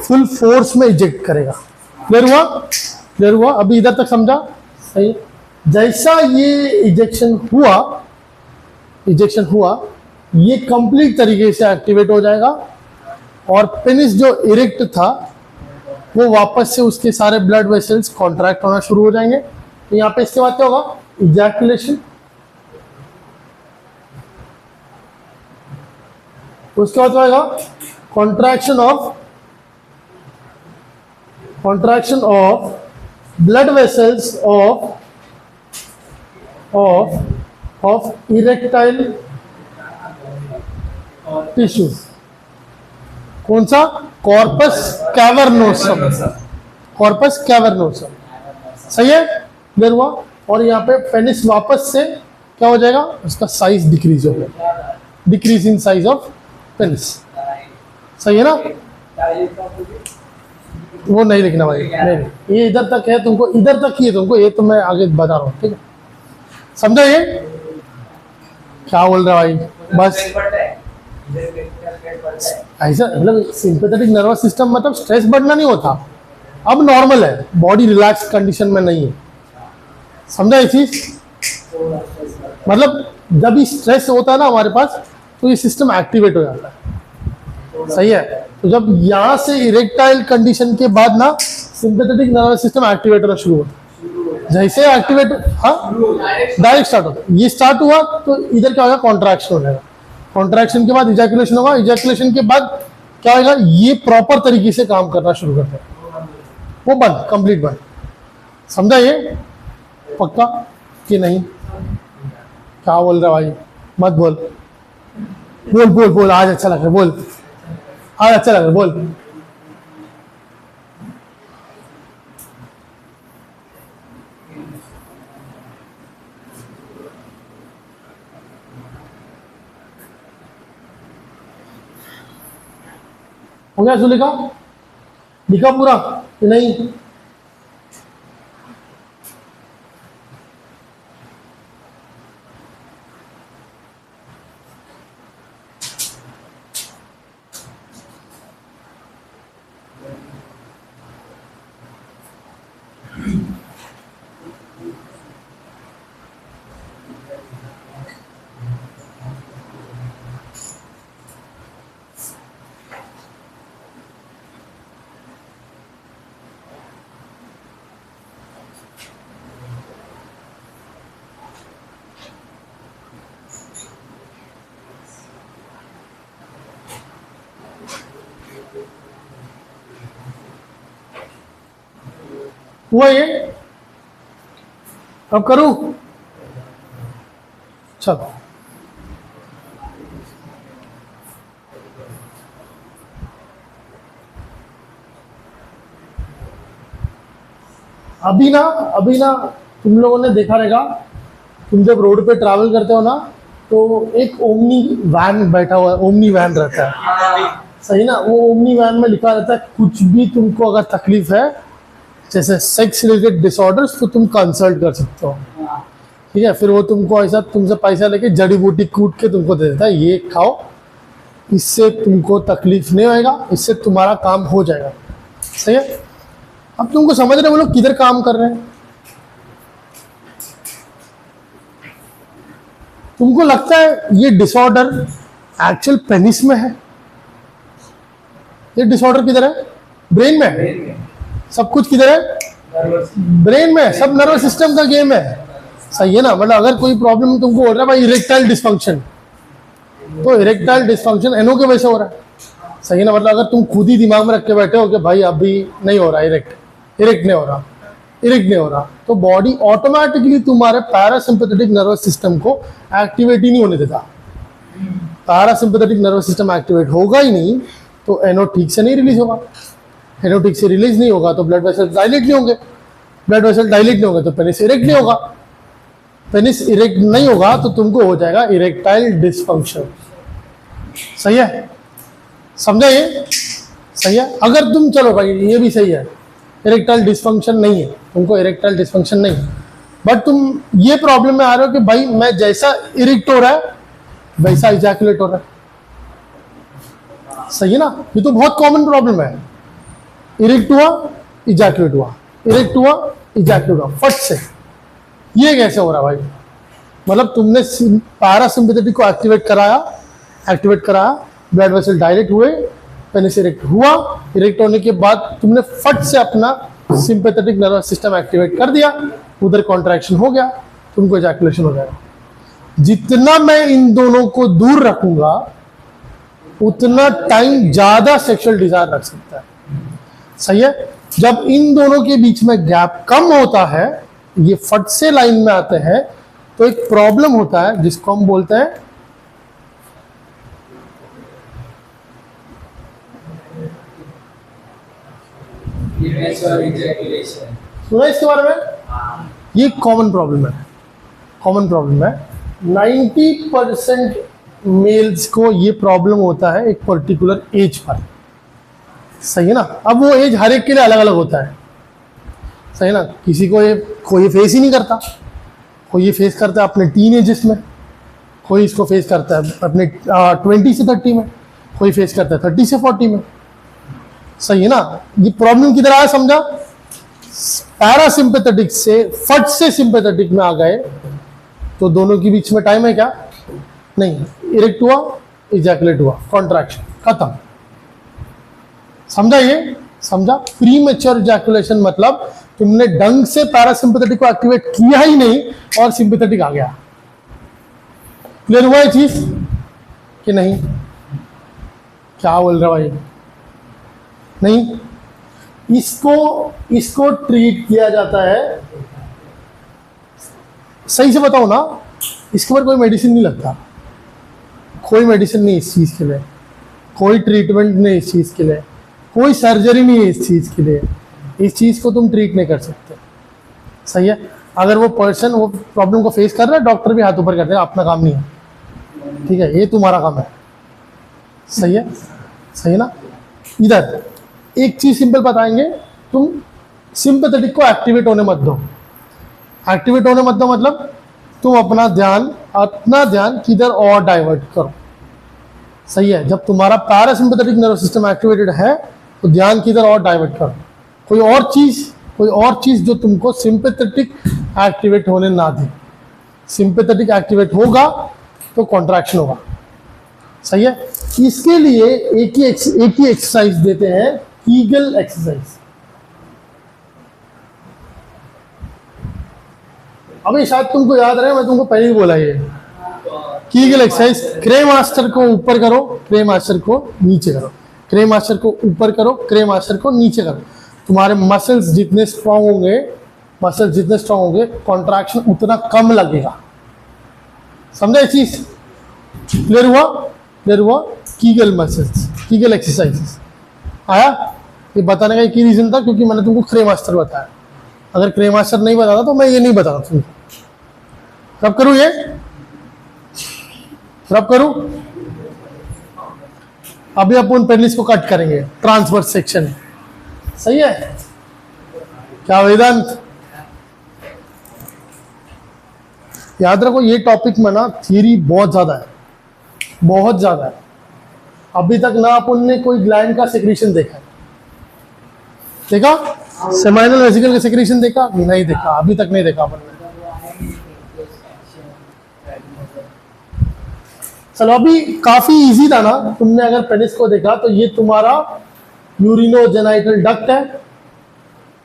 फुल फोर्स में इजेक्ट करेगा। क्लियर हुआ? क्लियर हुआ? अभी इधर तक समझा? सही। जैसा ये इजेक्शन हुआ ये कंप्लीट तरीके से एक्टिवेट हो जाएगा और पेनिस जो इरेक्ट था वो वापस से उसके सारे ब्लड वेसल्स कॉन्ट्रैक्ट होना शुरू हो जाएंगे। तो यहाँ पे इसके बाद क्या होगा? इजैकुलेशन। उसके बाद क्या होगा? contraction of blood vessels of erectile tissue। कौन सा? Corpus cavernosum. सही है? क्लियर हुआ? और यहाँ पे पेनिस वापस से क्या हो जाएगा? उसका साइज डिक्रीज हो जाएगा, decrease in size of penis. सही है ना? वो नहीं लिखना भाई, नहीं, ये इधर तक है, तुमको इधर तक ही है तुमको, ये तो मैं आगे बता रहा हूँ। ठीक है, समझा? ये क्या बोल रहा भाई? बस ऐसा मतलब सिंपैथेटिक नर्वस सिस्टम मतलब स्ट्रेस बढ़ना नहीं होता, अब नॉर्मल है, बॉडी रिलैक्स कंडीशन में नहीं है। समझा ये चीज? मतलब जब भी स्ट्रेस होता है ना हमारे पास तो ये सिस्टम एक्टिवेट हो जाता है। सही है? तो जब यहाँ से इरेक्टाइल कंडीशन के बाद ना सिंपैथेटिक नर्वस सिस्टम एक्टिवेट होना शुरू होता है। जैसे एक्टिवेट, हाँ डायरेक्ट स्टार्ट होता है। ये स्टार्ट हुआ तो इधर क्या होगा? कॉन्ट्रैक्शन हो जाएगा। कॉन्ट्रैक्शन के बाद इजैकुलेशन होगा। इजैकुलेशन के बाद क्या होगा? ये प्रॉपर तरीके से काम करना शुरू करता है, वो बंद, कंप्लीट बंद। समझा ये? पक्का कि नहीं? क्या बोल रहा भाई? मत बोल, बोल बोल बोल, आज अच्छा लग रहा है, बोल आज अच्छा लग रहा है, बोल। हो गया सुलेखा? लिखा पूरा कि नहीं? हुआ ये? अब करूं? चलो अभी ना तुम लोगों ने देखा रहेगा, तुम जब रोड पे ट्रैवल करते हो ना तो एक ओमनी वैन बैठा हुआ है, ओमनी वैन रहता है, सही ना? वो ओमनी वैन में लिखा रहता है कुछ भी तुमको अगर तकलीफ है जैसे सेक्स रिलेटेड डिसऑर्डर्स तो तुम कंसल्ट कर सकते हो। ठीक है, फिर वो तुमको ऐसा तुमसे पैसा लेके जड़ी बूटी कूट के तुमको दे देता है, ये खाओ, इससे तुमको तकलीफ नहीं होएगा, इससे तुम्हारा काम हो जाएगा। सही है? अब तुमको समझ रहे हो वो लोग किधर काम कर रहे हैं? तुमको लगता है ये डिसऑर्डर एक्चुअल पेनिस में है? ये डिसऑर्डर किधर है? ब्रेन में है। सब कुछ किधर है? ब्रेन में। सब नर्वस सिस्टम का गेम है। सही है ना? मतलब अगर कोई प्रॉब्लम तुमको हो रहा है भाई इरेक्टाइल डिसफंक्शन, तो इरेक्टाइल डिसफंक्शन एनओ के वजह से हो रहा है। सही है ना, मतलब अगर तुम खुद ही दिमाग में रख के बैठे हो कि भाई अभी नहीं हो रहा इरेक्ट नहीं हो रहा, इरेक्ट नहीं हो रहा, तो बॉडी ऑटोमेटिकली तुम्हारे पैरासिम्पैथेटिक नर्वस सिस्टम को एक्टिवेट ही नहीं होने देता। पैरासिम्पैथेटिक नर्वस सिस्टम एक्टिवेट होगा ही नहीं तो एनो ठीक से नहीं रिलीज होगा, एनो ठीक से रिलीज नहीं होगा तो ब्लड वेसल डायलेट नहीं होंगे, ब्लड वेसल डायलेट नहीं होगा तो पेनिस इरेक्ट नहीं होगा, पेनिस इरेक्ट नहीं होगा तो तुमको हो जाएगा इरेक्टाइल डिसफंक्शन। सही है, समझा ये? सही है। अगर तुम चलो भाई ये भी सही है, इरेक्टाइल डिसफंक्शन नहीं है, तुमको इरेक्टाइल डिसफंक्शन नहीं है, बट तुम ये प्रॉब्लम में आ रहे हो कि भाई मैं जैसा इरेक्ट हो रहा है वैसा इजैकुलेट हो रहा है। सही है ना, ये तो बहुत कॉमन प्रॉब्लम है। इरेक्ट हुआ इजैकुलेट हुआ, इरेक्ट हुआ इजैकुलेट हुआ, फट से। ये कैसे हो रहा है भाई? मतलब तुमने पैरासिम्पैथेटिक को एक्टिवेट कराया, ब्लड वेसल डायलेट हुए, पेनिस इरेक्ट हुआ, इरेक्ट होने के बाद तुमने फट से अपना सिंपैथेटिक नर्वस सिस्टम एक्टिवेट कर दिया, उधर कॉन्ट्रैक्शन हो गया, तुमको इजैकुलेशन हो जाएगा। जितना मैं इन दोनों को दूर रखूंगा उतना टाइम ज्यादा सेक्सुअल डिजायर रख सकता है। सही है। जब इन दोनों के बीच में गैप कम होता है, ये फट से लाइन में आते हैं, तो एक प्रॉब्लम होता है जिसको हम बोलते हैं सुना इसके बारे में? ये कॉमन प्रॉब्लम है, 90% मेल्स को ये प्रॉब्लम होता है एक पर्टिकुलर एज पर। सही है ना। अब वो एज हर एक के लिए अलग अलग होता है। सही है ना, किसी को ये कोई फेस ही नहीं करता, कोई ये फेस करता है अपने टीन एजेस में, कोई इसको फेस करता है अपने 20 से 30 में, कोई फेस करता है 30 से 40 में। सही है ना। ये प्रॉब्लम किधर आया समझा? पैरासिम्पैथेटिक से फट से सिंपैथेटिक में आ गए तो दोनों के बीच में टाइम है क्या? नहीं। इरेक्ट हुआ, इजैकुलेट हुआ, कॉन्ट्रैक्शन खत्म। समझा ये? समझा? प्रीमेच्योर इजैकुलेशन मतलब तुमने ढंग से पैरासिम्पैथेटिक को एक्टिवेट किया ही नहीं और सिंपैथेटिक आ गया। क्लियर हुआ ये चीज कि नहीं? क्या बोल रहा भाई? नहीं। इसको ट्रीट किया जाता है, सही से बताओ ना, इसके ऊपर कोई मेडिसिन नहीं लगता, कोई मेडिसिन नहीं इस चीज के लिए, कोई ट्रीटमेंट नहीं इस चीज के लिए, कोई सर्जरी नहीं है इस चीज के लिए, इस चीज को तुम ट्रीट नहीं कर सकते। सही है। अगर वो पर्सन वो प्रॉब्लम को फेस कर रहा है, डॉक्टर भी हाथ ऊपर कर देगा, अपना काम नहीं है। ठीक है, ये तुम्हारा काम है। सही है, सही है ना। इधर एक चीज सिंपल बताएंगे, तुम सिंपैथेटिक को एक्टिवेट होने मत दो। एक्टिवेट होने मत दो मतलब तुम अपना ध्यान किधर और डाइवर्ट करो। सही है। जब तुम्हारा पैरासिम्पैथेटिक नर्वस सिस्टम एक्टिवेटेड है तो ध्यान किधर और डाइवर्ट करो, कोई और चीज जो तुमको सिंपैथेटिक एक्टिवेट होने ना दे। सिंपैथेटिक एक्टिवेट होगा तो कॉन्ट्रैक्शन होगा। सही है। इसके लिए एक ही एक्सरसाइज देते हैं, कीगल एक्सरसाइज। अभी शायद तुमको याद रहे, मैं तुमको पहले ही बोला ये कीगल एक्सरसाइज। क्रे मास्टर को ऊपर करो, क्रे मास्टर को नीचे करो, क्रे मास्टर को ऊपर करो, क्रे मास्टर को नीचे करो। तुम्हारे मसल्स जितने स्ट्रांग होंगे कॉन्ट्रैक्शन उतना कम लगेगा। समझा ये चीज? क्लियर हुआ? कीगल मसल्स, कीगल एक्सरसाइजेस आया। ये बताने का एक ही रीजन था क्योंकि मैंने तुमको क्रे मास्टर बताया। अगर क्रे मास्टर नहीं बताता तो मैं ये नहीं बताता तुमको। रब करूं, ये रब करूं। अभी अपन पेनिस को कट करेंगे, ट्रांसवर्स सेक्शन। सही है क्या वेदांत? याद रखो ये टॉपिक में ना थियरी बहुत ज्यादा है, बहुत ज्यादा है। अभी तक ना अपन ने कोई ग्लैंड का सेक्रेशन देखा? सेमाइनल वेसिकल का सेक्रेशन देखा? नहीं देखा, अभी तक नहीं देखा अपन ने। चलो अभी काफी इजी था ना, तुमने अगर पेनिस को देखा तो ये तुम्हारा यूरिनोजेनाइटल डक्ट है।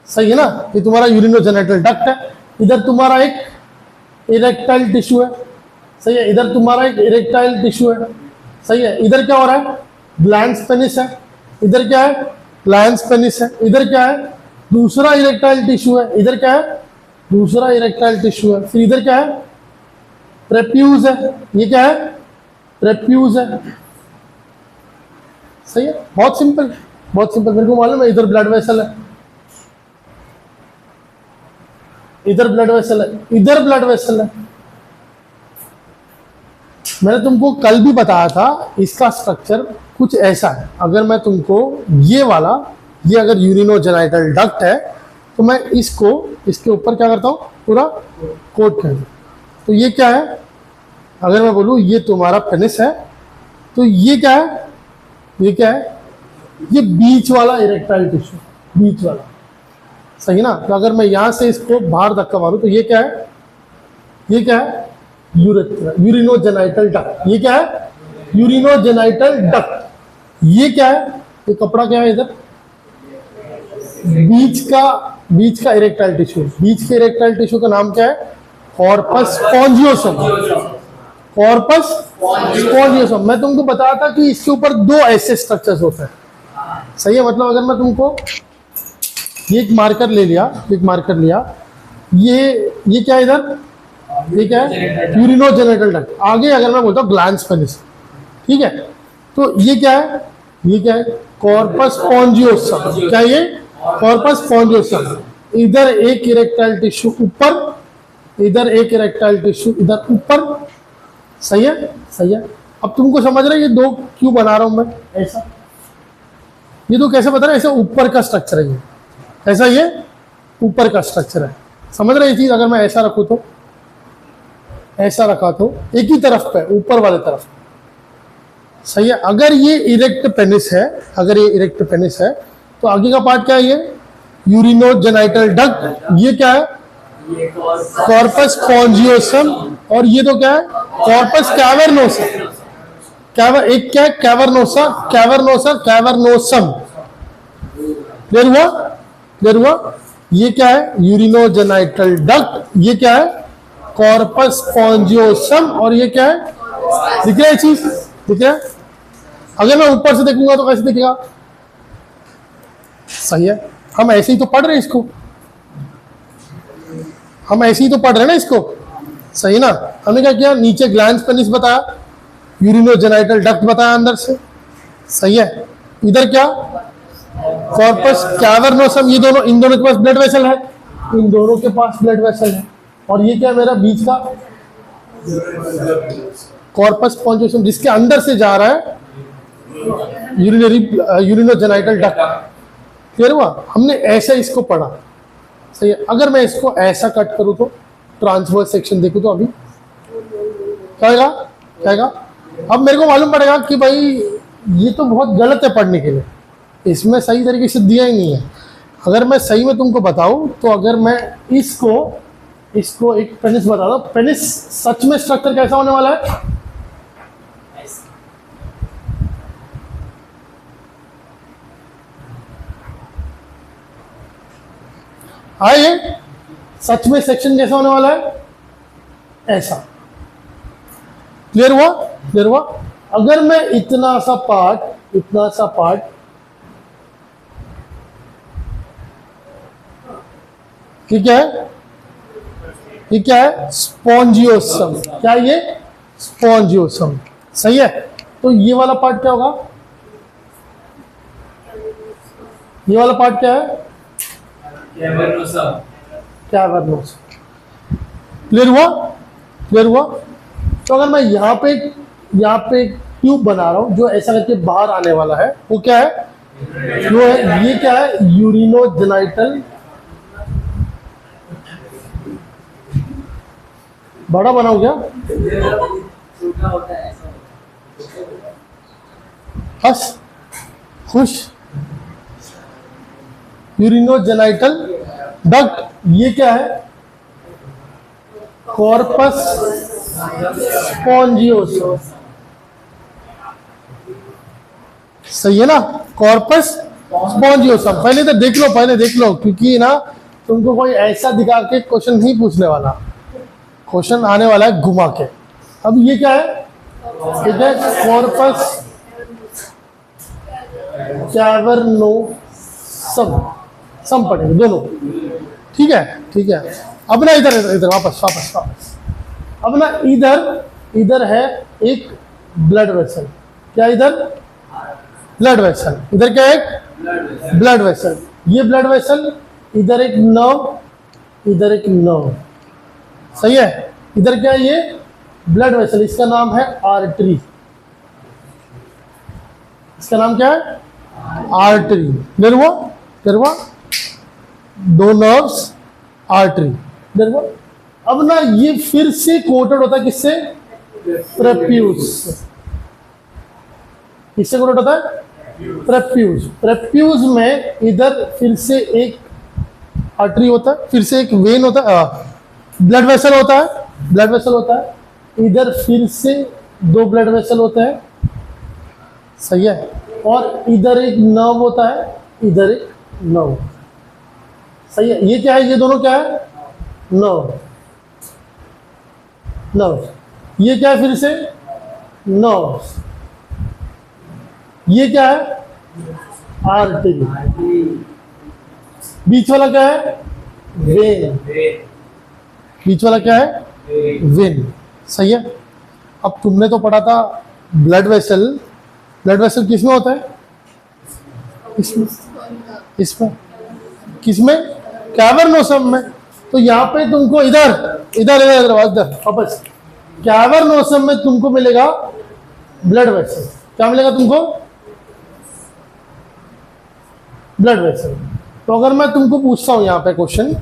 सही है ना, ये तुम्हारा यूरिनोजेनाइटल डक्ट है। इधर तुम्हारा एक इरेक्टाइल टिश्यू है। सही है, इधर तुम्हारा एक इरेक्टाइल टिश्यू है। सही है। इधर क्या हो रहा है? ग्लैंस पेनिस है, इधर क्या है, ग्लैंस पेनिस है, इधर क्या है, दूसरा इरेक्टाइल टिश्यू है, इधर क्या है, दूसरा इरेक्टाइल टिश्यू है, फिर इधर क्या है, प्रेप्यूज है, ये क्या है, प्रेप्यूज है। सही है, बहुत सिंपल, बहुत सिंपल। मेरे को मालूम है इधर ब्लड वेसल है, इधर ब्लड वेसल है, इधर ब्लड वेसल है। मैंने तुमको कल भी बताया था इसका स्ट्रक्चर कुछ ऐसा है। अगर मैं तुमको ये वाला, ये अगर यूरिनोजेनाइटल डक्ट है तो मैं इसको इसके ऊपर क्या करता हूँ, पूरा कोट कर दूँ। तो ये क्या है, अगर मैं बोलूँ ये तुम्हारा पेनिस है, तो ये क्या है, ये क्या है, ये बीच वाला इरेक्टाइल टिश्यू, बीच वाला। सही ना। तो अगर मैं यहाँ से इसको बाहर धक्का मारूँ तो ये क्या है, ये क्या है, यूरेथ्रा, यूरिनोजेनाइटल डक्ट। ये क्या है, यूरिनोजेनाइटल डक्ट। ये क्या है, ये कपड़ा क्या है इधर, बीच का इरेक्टाइल टिश्यू। बीच के इरेक्टाइल टिश्यू का नाम क्या है, कॉर्पस स्पॉन्जियोसम। Corpus spongiosum. मैं तुमको बताया था कि इसके ऊपर दो ऐसे स्ट्रक्चर्स होते हैं। सही है। मतलब अगर मैं तुमको ये एक मार्कर ले लिया, एक मार्कर लिया, ये क्या है इधर, ये क्या है, यूरिनोजेनाइटल डक्ट। आगे अगर मैं बोलता हूँ ग्लैंस पेनिस, ठीक है, तो ये क्या है, ये क्या है, कॉर्पस स्पॉन्जियोसम। क्या ये, कॉर्पस स्पॉन्जियोसम। इधर एक इरेक्टाइल टिश्यू ऊपर, इधर एक इरेक्टाइल टिश्यू इधर ऊपर। सही है, सही है। अब तुमको समझ रहे ये दो क्यों बना रहा हूं मैं ऐसा, ये तो कैसे बता रहे, ऐसे ऊपर का स्ट्रक्चर है ये, ऐसा ये ऊपर का स्ट्रक्चर है। समझ रहे ये चीज। अगर मैं ऐसा रखूं तो, ऐसा रखा तो एक ही तरफ पे, ऊपर वाले तरफ। सही है। अगर ये इरेक्ट पेनिस है, अगर ये इरेक्ट पेनिस है तो आगे का पार्ट क्या है, ये यूरिनोजेनाइटल डक्ट। ये क्या है, कॉर्पस स्पॉन्जियोसम। और ये तो क्या है, कॉर्पस कैवर्नोसम। एक क्या है, कैवर्नोसा, कैवर्नोसा, कैवर्नोसम। क्लियर हुआ, क्लियर हुआ। ये क्या है, यूरिनोजेनाइटल डक्ट। ये क्या है, कॉर्पस स्पॉन्जियोसम। और ये क्या है, दिख रहा है चीज, दिख रहा है। अगर मैं ऊपर से देखूंगा तो कैसे दिखेगा। सही है। हम ऐसे ही तो पढ़ रहे हैं इसको, हम ऐसे ही तो पढ़ रहे हैं ना इसको। सही ना। हमने क्या किया, नीचे ग्लैंस पेनिस बताया, यूरिनोजेनाइटल डक्ट बताया अंदर से। सही है। इधर क्या, कॉर्पस कैवर्नोसम। ये दोनों, इन दोनों के पास ब्लड वेसल है, इन दोनों के पास ब्लड वेसल है। और ये क्या मेरा बीच का कॉर्पस स्पॉन्जियोसम, जिसके अंदर से जा रहा है यूरिनोजेनाइटल डक्ट। क्लियर हुआ। हमने ऐसे इसको पढ़ा। सही है। अगर मैं इसको ऐसा कट करूं तो, ट्रांसवर्स सेक्शन देखूं तो अभी क्या आएगा, क्या आएगा। अब मेरे को मालूम पड़ेगा कि भाई ये तो बहुत गलत है पढ़ने के लिए, इसमें सही तरीके से दिया ही नहीं है। अगर मैं सही में तुमको बताऊं तो, अगर मैं इसको एक पेनिस बता दो, पेनिस सच में स्ट्रक्चर कैसा होने वाला है, आइए, सच में सेक्शन कैसा होने वाला है, ऐसा। क्लियर हुआ, क्लियर हुआ। अगर मैं इतना सा पार्ट ठीक है, ये क्या है, स्पॉन्जियोसम। क्या ये, स्पॉन्जियोसम। सही है। तो ये वाला पार्ट क्या होगा, ये वाला पार्ट क्या है, कैवर्नोसम। क्लियर हुआ, क्लियर हुआ। तो अगर मैं यहाँ पे एक ट्यूब बना रहा हूं जो ऐसा करके बाहर आने वाला है, वो क्या है, जो है ये क्या है, यूरिनोजेनाइटल। बड़ा बनाओ क्या, हस खुश, यूरिनोजेनाइटल डक्ट। ये क्या है, कॉर्पस स्पॉन्जियोसम। सही है ना, कॉर्पस स्पॉन्जियोसम। पहले तो देख लो, पहले देख लो, क्योंकि ना तुमको कोई ऐसा दिखा के क्वेश्चन नहीं पूछने वाला, क्वेश्चन आने वाला है घुमा के। अब ये क्या है, ठीक है, कॉर्पस कैवर्नोसम, सम पढ़ेंगे दोनों, ठीक है ठीक है। अब ना इधर इधर इधर वापस वापस वापस, अब ना इधर है एक ब्लड वेसल, क्या इधर ब्लड वेसल, इधर क्या है एक ब्लड वेसल, ये ब्लड वेसल, इधर एक नर्व, इधर एक नर्व, सही है। इधर क्या है ये ब्लड वेसल, इसका नाम है आर्टरी, इसका नाम क्या है आर्टरी, क्लियर हुआ, दो नर्व्स आर्टरी, क्लियर हुआ। अब ना ये फिर से कोटेड होता है किससे, प्रेप्यूस, किससे कोटेड होता है प्रेप्यूज में इधर फिर से एक आर्टरी होता है, फिर से एक वेन होता है, ब्लड वेसल होता है, इधर फिर से दो ब्लड वेसल होते हैं, सही है, और इधर एक नर्व होता है, इधर एक नर्व, सही है। ये क्या है, ये दोनों क्या है नर्व, ये क्या है फिर से नर्व, ये क्या है आर्टरी, बीच वाला क्या है वेन, बीच वाला क्या है वेन, सही है। अब तुमने तो पढ़ा था ब्लड वेसल किसमें होता है, इसमें किसमें कैवर्नोसम में, तो यहाँ पे तुमको इधर वापस कैवर्नोसम में तुमको मिलेगा ब्लड वेसल, क्या मिलेगा तुमको ब्लड वेसल। तो अगर मैं तुमको पूछता हूं यहाँ पे क्वेश्चन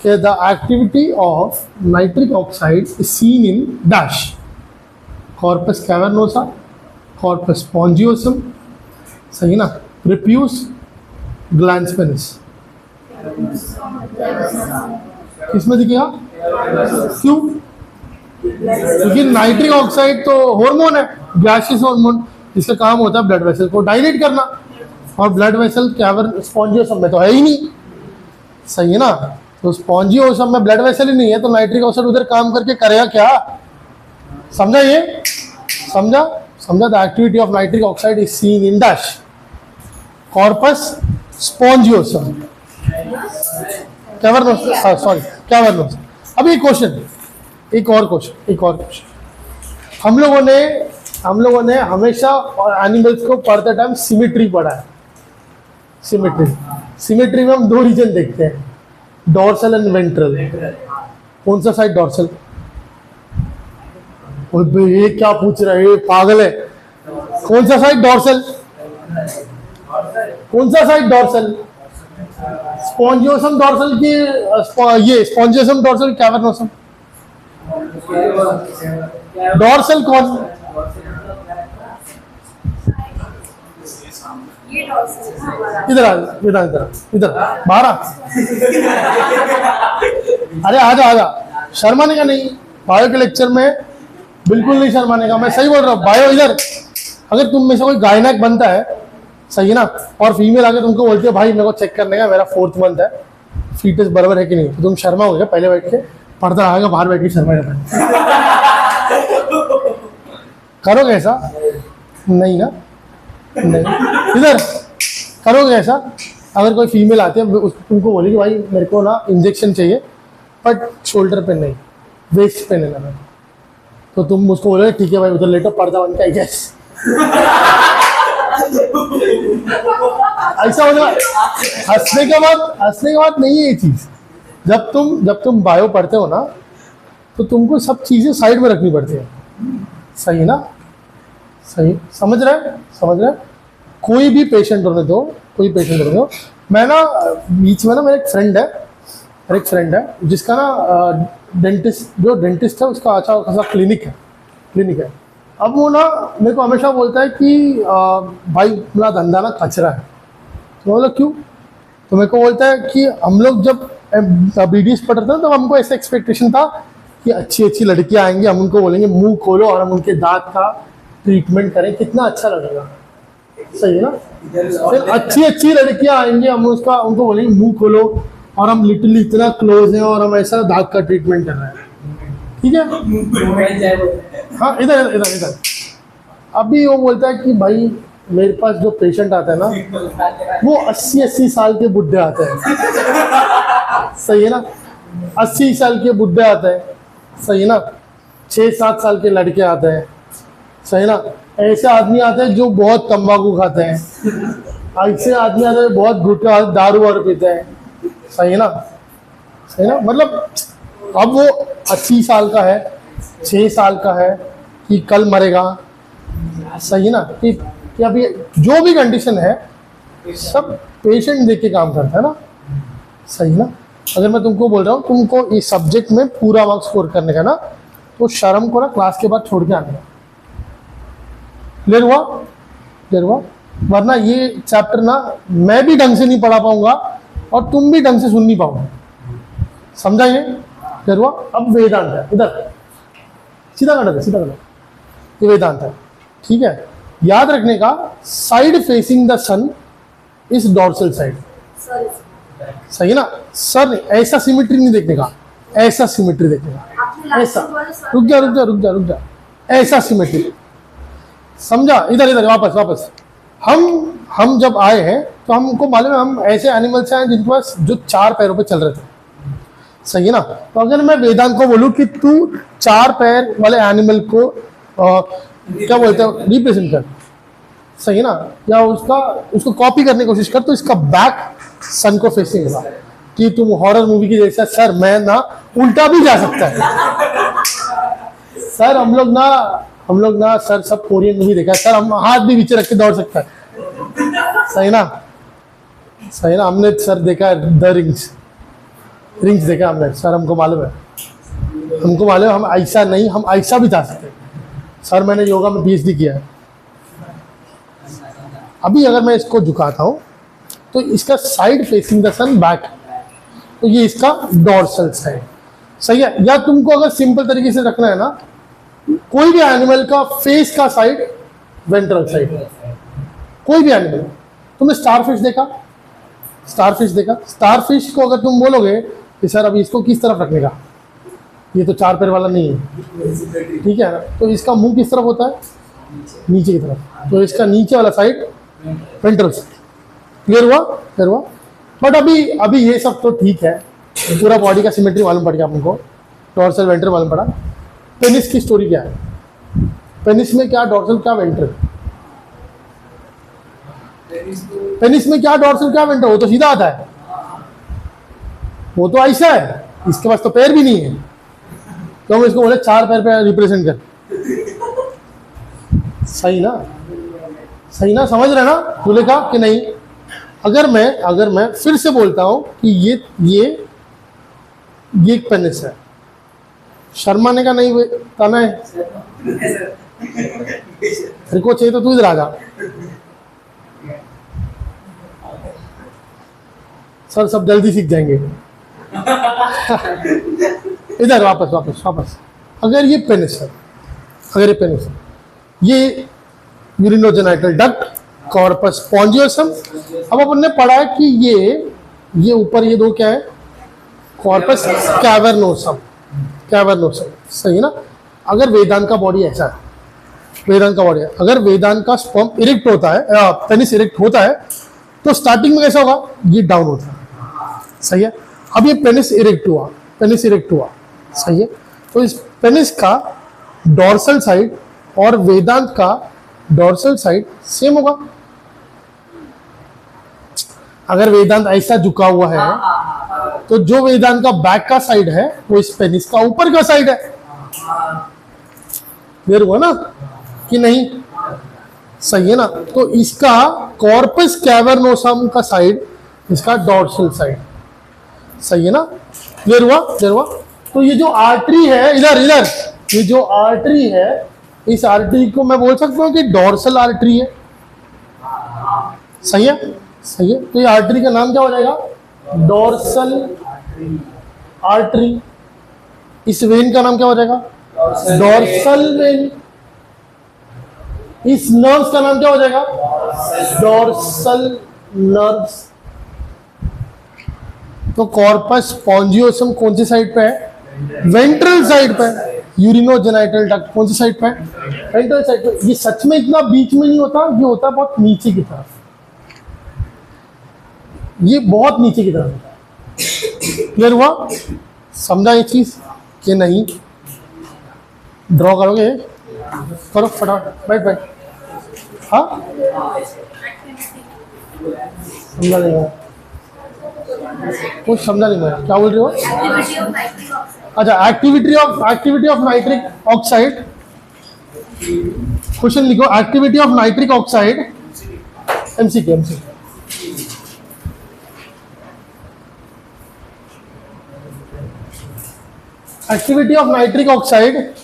कि the activity of nitric oxide is seen in dash, corpus cavernosa, corpus spongiosum, सही ना, प्रेप्यूस, ग्लैंस पेनिस, किसमें दिखेगा, क्यों, क्योंकि नाइट्रिक ऑक्साइड तो हार्मोन है, गैसियस हार्मोन, जिसका काम होता है ब्लड वेसल को डायलेट करना, और ब्लड वेसल कैवर्न स्पॉन्जियोसम में तो है ही नहीं, सही है ना। तो स्पॉन्जियोसम में ब्लड वेसल ही नहीं है, तो नाइट्रिक ऑक्साइड उधर काम करके करेगा क्या, समझा ये, समझा the activity of nitric oxide is seen in dash, corpus spongiosum, cavernosum, sorry cavernosum. अब एक क्वेश्चन, एक और क्वेश्चन, हम लोगों ने हमेशा एनिमल्स को पढ़ते टाइम सिमेट्री पढ़ा है, सिमेट्री में हम दो रीजन देखते हैं, डॉर्सल एंड वेंट्रल। कौन सा साइड डॉर्सल, ये क्या पूछ रहा है, ये पागल है, कौन सा साइड डॉर्सल, स्पॉन्जियोसम डॉर्सल की, ये स्पॉन्जियोसम डॉर्सल कैवर्नोसम, डॉर्सल कौन, इधर बाहर आ, अरे आजा, शर्माने का नहीं, बायो के लेक्चर में बिल्कुल नहीं शर्माने का, मैं सही बोल रहा हूँ। बायो इधर, अगर तुम में से कोई गायनेक बनता है, सही है ना, और फीमेल आके तुमको बोलती है भाई मेरे को चेक करने का, मेरा 4th मंथ है, फीटस बराबर है कि नहीं, तो तुम शर्माओगे, पहले बैठ के पर्दा आएगा, बाहर बैठ के शर्मा करोगे ऐसा, नहीं ना, नहीं, इधर करोगे ऐसा। अगर कोई फीमेल आती है तुमको बोलेगी भाई मेरे को ना इंजेक्शन चाहिए, बट शोल्डर पे नहीं, वेस्ट पे लेना, तो तुम उसको बोलोगे ठीक है भाई उधर लेटो, पर्दा बन के यस, ऐसा होगा। हंसने का बात नहीं है ये चीज। जब तुम बायो पढ़ते हो ना, तो तुमको सब चीजें साइड में रखनी पड़ती है, सही ना, सही, समझ रहे। कोई भी पेशेंट होने दो, मैं ना बीच में ना मेरा एक फ्रेंड है जिसका ना डेंटिस्ट है, उसका अच्छा खासा क्लिनिक है। अब वो ना मेरे को हमेशा बोलता है कि भाई मेरा धंधा ना कचरा है। तो बोला क्यों, तो मेरे को बोलता है कि हम लोग जब BDS पढ़ रहे थे तो हमको ऐसा एक्सपेक्टेशन था कि अच्छी लड़कियां आएंगी, हम उनको बोलेंगे मुंह खोलो और हम उनके दांत का ट्रीटमेंट करें, कितना अच्छा लगेगा, सही है ना। फिर अच्छी लड़कियां आएंगी, हम उनको बोलेंगे मुंह खोलो और हम लिटरली इतना क्लोज हैं और हम ऐसा दांत का ट्रीटमेंट कर रहे हैं, ठीक है। हाँ इधर अभी वो बोलता है कि भाई मेरे पास जो पेशेंट आता है ना वो 80-80 साल के बुढ़े आते हैं, सही है ना, 80 साल के बुढ़े आते हैं, सही है ना, 6-7 साल के लड़के आते हैं, सही है ना, ऐसे आदमी आते हैं जो बहुत तंबाकू खाते हैं, ऐसे आदमी आते हैं बहुत गुटखा दारू वारू पीते हैं, सही है ना, सही ना, मतलब अब वो 80 साल का है, 6 साल का है कि कल मरेगा, सही है ना, कि अभी जो भी कंडीशन है सब पेशेंट देख के काम करता है ना, सही ना। अगर मैं तुमको बोल रहा हूँ तुमको इस सब्जेक्ट में पूरा मार्क्स स्कोर करने का ना, तो शर्म को ना क्लास के बाद छोड़ के आने का, क्लियर हुआ, क्लियर हुआ, वरना ये चैप्टर ना मैं भी ढंग से नहीं पढ़ा पाऊंगा और तुम भी ढंग से सुन नहीं पाओगे, समझा ये, क्लियर हुआ। अब वेदांत है, इधर सीधा करना, सीधा करना, ये वेदांत है, ठीक है। याद रखने का, side facing the sun is dorsal side, सही है ना, सर ऐसा सिमेट्री नहीं देखने का, ऐसा सिमेट्री देखने का, ऐसा, रुक जा रुक जा रुक जा रुक जा, ऐसा सिमेट्री, समझा, इधर इधर वापस वापस। हम जब आए हैं तो हमको मालूम है हम ऐसे एनिमल्स हैं जिनके पास जो 4 पैरों पे चल रहे थे, सही है ना। तो अगर मैं वेदांत को बोलूं कि तू 4 पैर वाले एनिमल को क्या बोलते हैं रिप्रेजेंट कर, सही है ना, या उसको कॉपी करने की कोशिश कर, तो इसका बैक सन को फेसिंग होगा, कि तुम हॉरर मूवी की जैसा, सर मैं ना उल्टा भी जा सकता है सर, हम लोग ना सर सब कोरियन मूवी देखा है सर, हम हाथ भी पीछे रख के दौड़ सकता है, सही ना, सही ना, हमने सर देखा है द रिंग्स देखा हमने सर, हमको मालूम है हम ऐसा नहीं, हम ऐसा भी जा सकते हैं सर, मैंने योगा में PhD किया है। अभी अगर मैं इसको झुकाता हूं तो इसका side facing the sun back, तो ये इसका डॉर्सल साइड, सही है। या तुमको अगर सिंपल तरीके से रखना है ना, कोई भी एनिमल का फेस का साइड वेंट्रल साइड, कोई भी एनिमल, तुमने स्टारफिश देखा, स्टारफिश को अगर तुम बोलोगे कि सर अभी इसको किस तरफ रखने का, ये तो 4 पैर वाला नहीं है, ठीक है ना, तो इसका मुंह किस तरफ होता है, नीचे की तरफ, तो इसका नीचे वाला साइड वेंट्रल साइड, क्लियर हुआ। बट अभी ये सब तो ठीक है, पूरा बॉडी का सिमेट्री मालूम पड़ गया हमको, डॉर्सल वेंट्रल मालूम पड़ा। पेनिस की स्टोरी क्या है, पेनिस में क्या डॉर्सल क्या वेंट्रल, पेनिस में क्या डॉर्सल क्या वेंट्रल, वो तो सीधा आता है, वो तो ऐसा है, इसके पास तो पैर भी नहीं है, तो हम इसको बोले 4 पैर पे रिप्रेजेंट कर, सही ना, समझ रहे ना, तूने कहा कि नहीं। अगर मैं फिर से बोलता हूं कि ये एक पेनिस है, शर्माने का नहीं ताना है, तेरे को चाहिए तो तू इधर आ जा, सर सब जल्दी सीख जाएंगे इधर वापस। अगर ये पेनिस है, ये यूरिनोजेनाइटल डक्ट, कॉर्पस स्पॉन्जियोसम। अब अपन ने पढ़ा है कि ये ऊपर ये दो क्या है, कॉर्पस कैवर्नोसम, सही है ना। अगर वेदांत का बॉडी ऐसा है, अगर वेदांत का स्पर्म इरेक्ट होता है, पेनिस इरेक्ट होता है, तो स्टार्टिंग में कैसा होगा, ये डाउन होता है, सही है। अब ये पेनिस इरेक्ट हुआ, सही है। तो इस पेनिस का डॉर्सल साइड और वेदांत का डॉर्सल साइड सेम होगा। अगर वेदांत ऐसा झुका हुआ है तो जो वेदांत का बैक का साइड है वो इस पेनिस का ऊपर का साइड है, क्लियर हुआ ना कि नहीं, सही है ना। तो इसका कॉर्पस कैवर्नोसम का साइड इसका डॉर्सल साइड, सही है ना, क्लियर हुआ। तो ये जो आर्टरी है इधर ये जो आर्टरी है, इस आर्टरी को मैं बोल सकता हूँ कि डॉर्सल आर्टरी है, सही है। तो ये आर्टरी का नाम क्या हो जाएगा, डॉर्सल आर्टरी। इस वेन का नाम क्या हो जाएगा, डॉर्सल वेन। इस नर्व्स का नाम क्या हो जाएगा, डॉर्सल नर्व्स। तो कॉर्पस स्पॉन्जियोसम कौन सी साइड पे है, वेंट्रल साइड पे है, यूरिनोजेनाइटल डक्ट कौन सी साइड पे है? एंट्रल साइड पे। ये सच में इतना बीच में नहीं होता, ये होता है बहुत नीचे की तरफ, ये बहुत नीचे की तरफ होता है। क्लियर हुआ? समझा ये चीज कि नहीं? ड्रॉ करोगे? करो फटाफट, बैठ बैठ। हाँ समझा नहीं मैं, कुछ समझा नहीं मैं, क्या बोल रहे हो? अच्छा, activity of nitric oxide. Question लिखो, activity of nitric oxide. MCQ. Activity of nitric oxide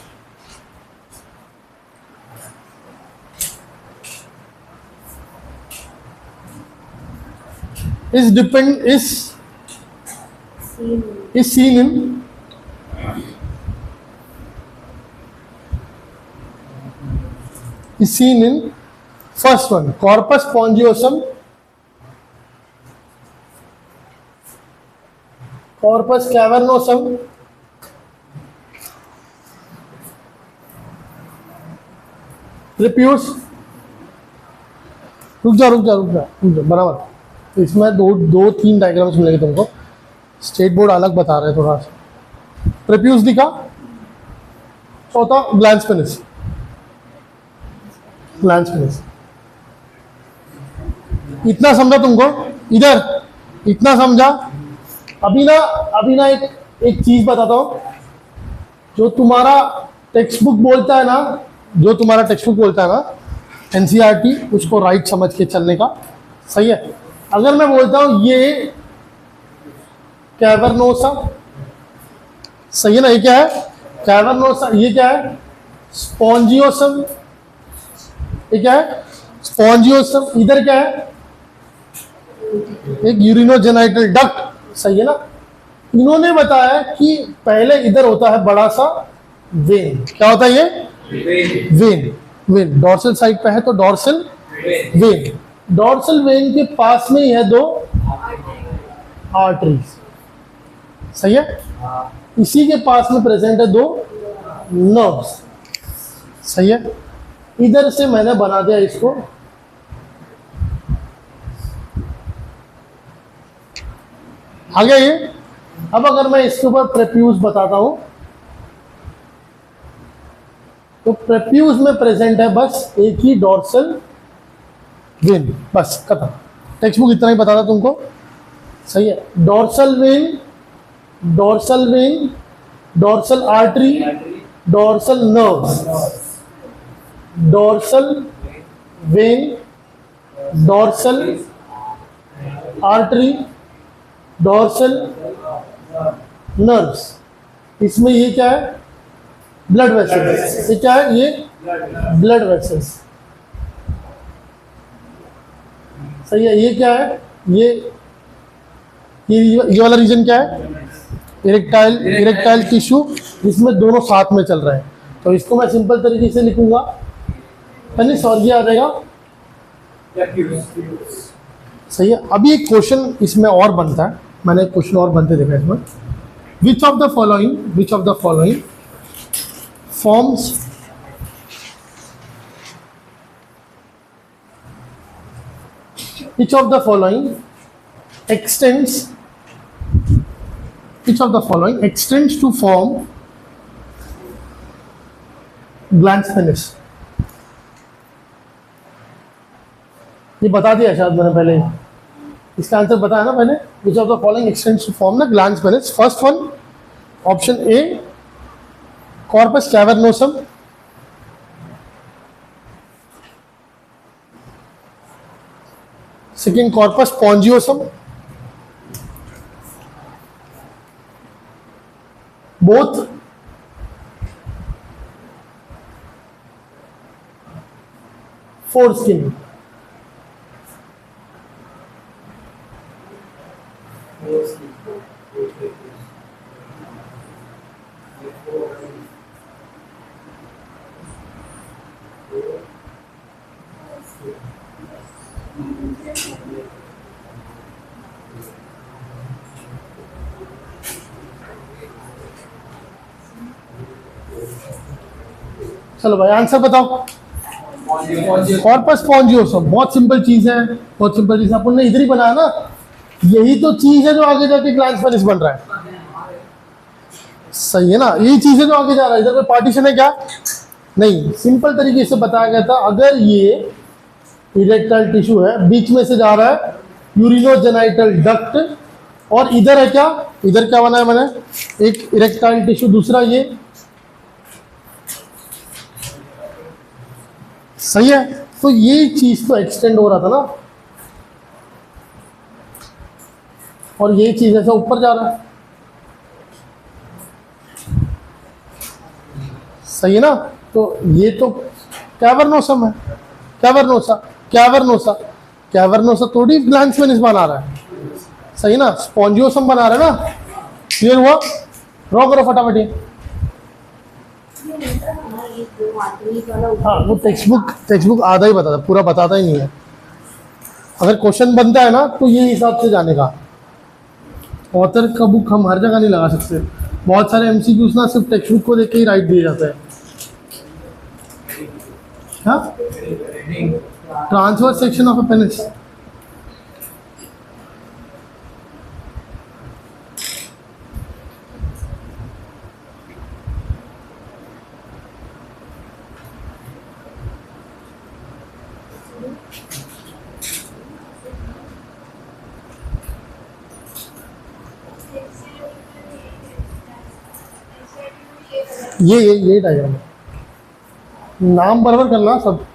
is seen in first one, corpus spongiosum, corpus cavernosum, prepuce। रुक जा बराबर। तो इसमें दो तीन डायग्राम्स मिलेंगे तुमको, स्टेट बोर्ड अलग बता रहे हैं थोड़ा सा। प्रेप्यूस दिखा, चौथा ग्लैंस पेनिस। इतना समझा तुमको? इधर इतना समझा? अभी ना एक चीज बताता हूं, जो तुम्हारा टेक्स्ट बुक बोलता है ना, एनसीईआरटी, उसको राइट समझ के चलने का। सही है? अगर मैं बोलता हूं ये कैवर्नोसा, सही है ना? ये क्या है? कैवर्नोसा। ये क्या है? स्पॉन्जियोसम। ये क्या है? स्पॉन्जियोसम। इधर क्या है? एक यूरिनोजेनाइटल डक्ट। सही है ना? इन्होंने बताया कि पहले इधर होता है बड़ा सा वेन। क्या होता है ये? वेन डॉर्सल साइड पे है तो डॉर्सल वेन। डॉर्सल वेन के पास में ही है दो आर्टरीज। सही है? इसी के पास में प्रेजेंट है दो नर्व्स। सही है? इधर से मैंने बना दिया इसको आ गया ये। अब अगर मैं इसके ऊपर प्रेप्यूस बताता हूं, तो प्रेप्यूस में प्रेजेंट है बस एक ही डॉर्सल वेन, बस खत्म। टेक्स्ट बुक इतना ही बताता तुमको। सही है? Dorsal when, dorsal artery, dorsal nerves. Dorsal when, dorsal artery, dorsal nerves. इसमें ये क्या है? Blood vessels. ये क्या है? ये ब्लड वेसल्स। सही है? ये क्या है? ये वाला रीजन क्या है? इरेक्टाइल टिश्यू, जिसमें दोनों साथ में चल रहे हैं। तो इसको मैं सिंपल तरीके से लिखूंगा, पेनिस, और ये आ जाएगा। सही है? अभी एक क्वेश्चन इसमें और बनता है, मैंने एक क्वेश्चन और बनते देखा इसमें। Which of the following forms which of the following extends to form glans penis? ये बता दिया शायद मैंने पहले, इसका आंसर बताया ना मैंने। which of the following extends to form the glans penis? first one, option A, corpus cavernosum, second, corpus spongiosum, both, foreskin। चलो भाई आंसर बताओ। कॉर्पस स्पॉन्जियोसम, बहुत सिंपल चीज है, बहुत सिंपल चीज है, अपन ने इधर ही बनाया ना, यही तो चीज है जो आगे जाके ग्लैंड पेनिस बन रहा है। सही है ना, यही चीज है जो आगे जा रहा है। इधर कोई पार्टीशन है क्या? नहीं। सिंपल तरीके से बताया गया था, अगर ये इरेक्टाइल टिश्यू है, बीच में से जा रहा है यूरिनोजेनाइटल डक्ट, और इधर है क्या, इधर क्या बनाया मैंने, एक इरेक्टाइल टिश्यू, दूसरा ये, सही है। तो ये चीज तो एक्सटेंड हो रहा था ना, और ये चीज ऐसा ऊपर जा रहा है, सही है ना। तो ये तो कैवर्नोसम है, कैवर्नोसा, कैवर्नोसा, कैवर्नोसा थोड़ी ग्लैंड पेनिस बना रहा है, सही ना, स्पॉन्जियोसम बना रहा है ना। क्लियर हुआ? ड्रॉ करो फटाफट ये। हाँ, वो टेक्स्ट बुक आधा ही बताता, पूरा बताता ही नहीं है। अगर क्वेश्चन बनता है ना तो ये हिसाब से जाने का। ऑथर का बुक हम हर जगह नहीं लगा सकते, बहुत सारे एमसीक्यूज ना सिर्फ टेक्स्ट बुक को देख के ही राइट दिए जाते हैं। हाँ, transverse section of a penis, ये डायग्राम है। नाम बराबर करना सब।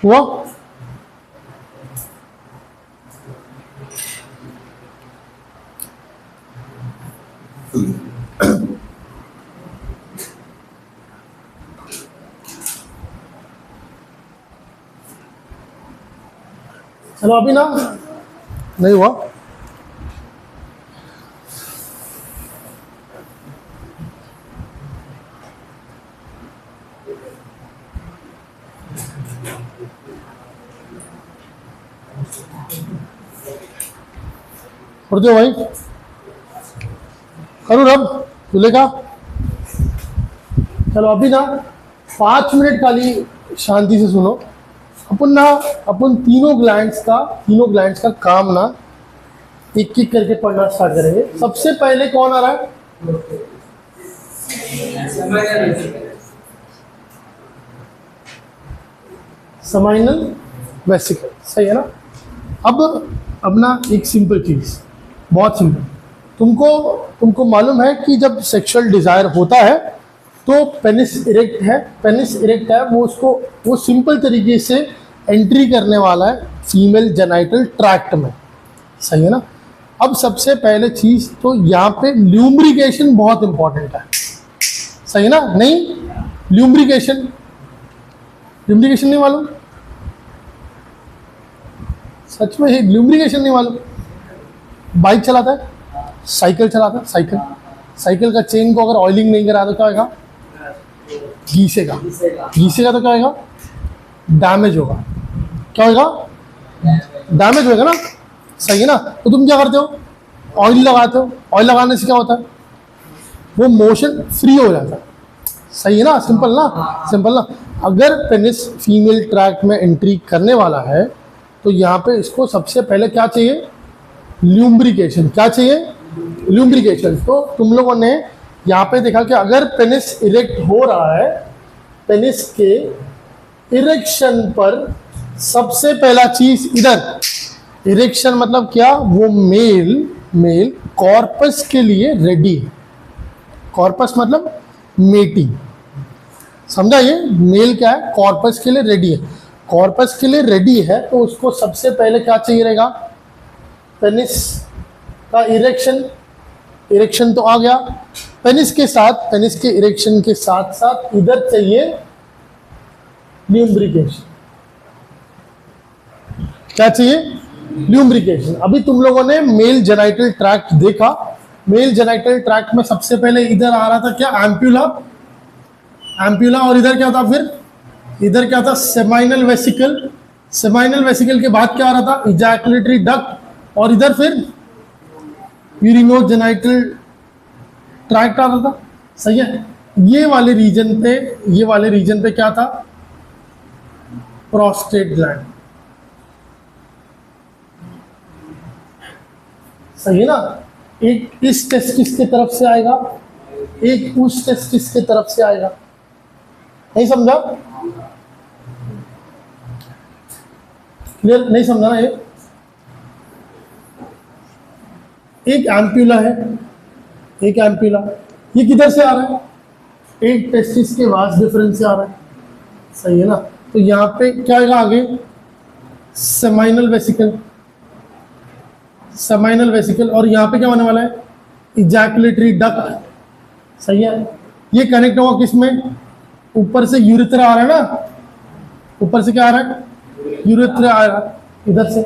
हुआ? चलो अभी ना, नहीं हुआ? कर दो भाई, करूँ रब दूल्हे का। चलो अभी ना 5 मिनट खाली शांति से सुनो। अपन तीनों ग्लैंड्स का काम ना एक एक करके पढ़ना स्टार्ट करेंगे। सबसे पहले कौन आ रहा है? समाइनल वेसिकल, सही है ना। अब ना एक सिंपल चीज़, बहुत सिंपल, तुमको मालूम है कि जब सेक्सुअल डिज़ायर होता है तो पेनिस इरेक्ट है, वो सिंपल तरीके से एंट्री करने वाला है फीमेल जेनाइटल ट्रैक्ट में, सही है ना। अब सबसे पहले चीज़ तो यहाँ पे ल्यूब्रिकेशन बहुत इंपॉर्टेंट है, सही है ना। नहीं, ल्यूब्रिकेशन नहीं मालूम, सच में ही ल्यूब्रिकेशन नहीं मालूम। बाइक चलाता है, साइकिल चलाता है, साइकिल का चेन को अगर ऑयलिंग नहीं करा तो क्या होगा, घीसेगा तो क्या होगा, डैमेज होगा, क्या होगा, डैमेज होगा ना, सही है ना। तो तुम क्या करते हो, ऑयल लगाते हो, ऑयल लगाने से क्या होता है, वो मोशन फ्री हो जाता है, सही है ना, सिंपल ना। अगर पेनिस फीमेल ट्रैक्ट में एंट्री करने वाला है तो यहाँ पे इसको सबसे पहले क्या चाहिए, ल्यूब्रिकेशन। क्या चाहिए, ल्यूब्रिकेशन। तो तुम लोगों ने यहाँ पे देखा कि अगर पेनिस इरेक्ट हो रहा है, पेनिस के इरेक्शन पर सबसे पहला चीज इधर, इरेक्शन मतलब क्या, वो मेल कॉर्पस के लिए रेडी है। कॉर्पस मतलब मेटिंग, समझा, ये मेल क्या है, कॉर्पस के लिए रेडी है। कॉर्पस के लिए रेडी है तो उसको सबसे पहले क्या चाहिए रहेगा, पेनिस का इरेक्शन तो आ गया, पेनिस के इरेक्शन के साथ साथ इधर चाहिए ल्यूब्रिकेशन। क्या चाहिए, ल्यूब्रिकेशन। अभी तुम लोगों ने मेल जेनाइटल ट्रैक्ट देखा, मेल जेनाइटल ट्रैक्ट में सबसे पहले इधर आ रहा था क्या, एम्प्यूला, और इधर क्या था, फिर इधर क्या था, सेमाइनल वेसिकल के बाद क्या आ रहा था, इजैकुलेटरी डक्ट, और इधर फिर यूरिनोजेनाइटल ट्रैक्ट आ रहा था, सही है। ये वाले रीजन पे क्या था, प्रोस्टेट ग्लैंड, सही है ना। एक इस टेस्टिस की तरफ से आएगा, एक उस टेस्टिस की तरफ से आएगा, नहीं समझा, क्लियर, नहीं समझा ना। एक एम्प्यूला है, ये किधर से आ रहा है, एक टेस्टिस के वास डिफरेंस से आ रहा है, सही है ना। तो यहाँ पे क्या आएगा आगे, सेमाइनल वेसिकल, और यहाँ पे क्या होने वाला है, इजैकुलेटरी डक्ट, सही है। ये कनेक्ट होगा किसमें, ऊपर से यूरेथ्रा आ रहा है ना, ऊपर से क्या आ रहा है, यूरेथ्रा आ रहा है इधर से।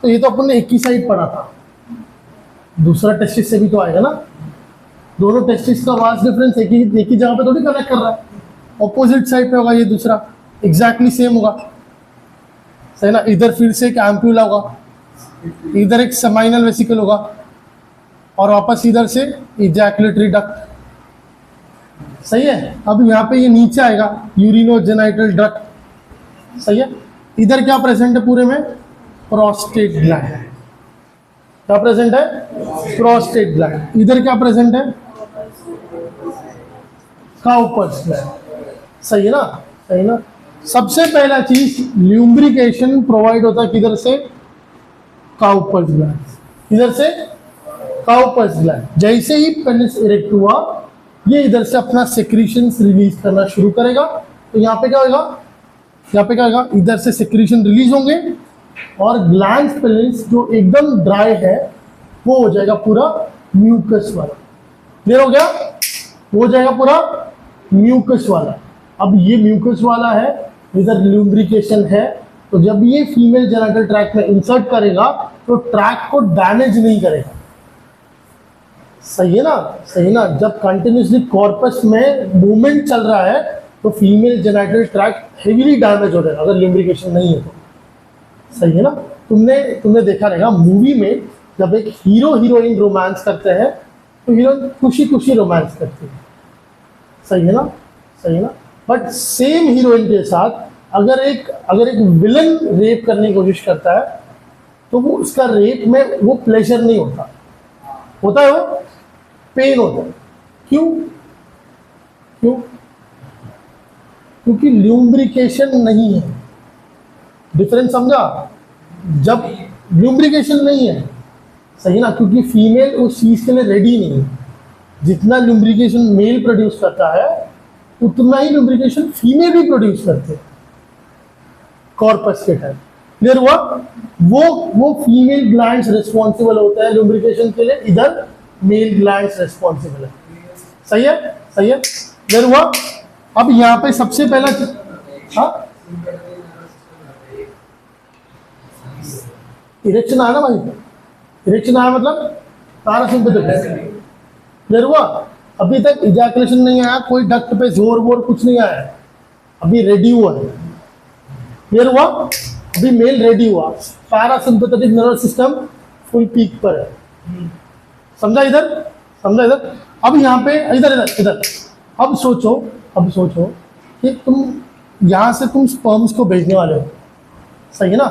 तो ये तो अपन ने एक ही साइड पढ़ा था, दूसरा टेस्टिस से भी तो आएगा ना। दोनों टेस्टिस का वास डिफरेंस एक ही जगह पे थोड़ी कनेक्ट कर रहा है, ऑपोजिट साइड पे होगा, ये दूसरा एग्जैक्टली सेम होगा, सही ना। इधर फिर से एक एम्प्यूला होगा, इधर एक सेमाइनल वेसिकल होगा, और वापस इधर से इजैकुलेटरी डक्ट, सही है। अब यहाँ पे ये नीचे आएगा यूरिनोजेनाइटल डक्ट, सही है। इधर क्या प्रेजेंट है पूरे में, प्रोस्टेट ग्लैंड, क्या प्रेजेंट है, प्रोस्टेट ग्लैंड। इधर क्या प्रेजेंट है, काउपर्स ग्लैंड, सही है ना। सबसे पहला चीज ल्यूब्रिकेशन प्रोवाइड होता है किधर से, काउपर्स ग्लैंड, इधर से काउपर्स ग्लैंड। जैसे ही पेनिस इरेक्ट हुआ, ये इधर से अपना सेक्रीशंस रिलीज करना शुरू करेगा, तो यहाँ पे क्या होगा, इधर से सेक्रीशन रिलीज होंगे, और ग्लैंड्स पेनिस जो एकदम ड्राई है वो हो जाएगा पूरा म्यूकस वाला, क्लियर हो गया, वो हो जाएगा पूरा म्यूकस वाला। अब ये म्यूकस वाला है, इधर ल्यूब्रिकेशन है, तो जब ये फीमेल जेनिटल ट्रैक्ट में इंसर्ट करेगा तो ट्रैक्ट को डैमेज नहीं करेगा, सही है ना। जब कंटिन्यूसली कॉर्पस में मूवमेंट चल रहा है तो female genital tract heavily damage हो जाएगा अगर ल्यूब्रिकेशन नहीं है तो, सही है ना। तुमने देखा रहेगा मूवी में जब एक हीरो हीरोइन रोमांस करते हैं तो हीरोइन खुशी रोमांस करती है, सही है ना। बट सेम हीरोइन के साथ अगर एक विलन रेप करने की कोशिश करता है तो वो उसका रेप में वो प्लेजर नहीं होता है, वो पेन होता है। क्यों? क्योंकि ल्यूब्रिकेशन नहीं है। डिफरेंस समझा? ल्यूब्रिकेशन नहीं है, सही ना, क्योंकि फीमेल उस चीज के लिए रेडी नहीं है। जितना ल्यूब्रिकेशन मेल प्रोड्यूस करता है उतना ही ल्यूब्रिकेशन फीमेल भी प्रोड्यूस करते हैं कॉर्पस के टाइम। क्लियर हुआ? वो फीमेल ग्लैंड्स रिस्पॉन्सिबल होता है ल्यूब्रिकेशन के लिए, इधर मेल ग्लैंड्स रिस्पॉन्सिबल है। सही है? सही है? क्लियर हुआ? अब यहाँ पे सबसे पहला, हाँ इरेक्शन आया ना भाई, इरेक्शन आया मतलब पैरासिम्पैथेटिक। क्लियर हुआ? अभी तक इजैकुलेशन नहीं आया, कोई डक्ट पे जोर वोर कुछ नहीं आया, अभी रेडी हुआ है। क्लियर हुआ? अभी मेल रेडी हुआ, parasympathetic nervous system full peak पर है। समझा इधर? समझा इधर? अब यहाँ पे इधर इधर इधर अब सोचो कि तुम यहाँ से तुम स्पर्म्स को भेजने वाले हो, सही है ना?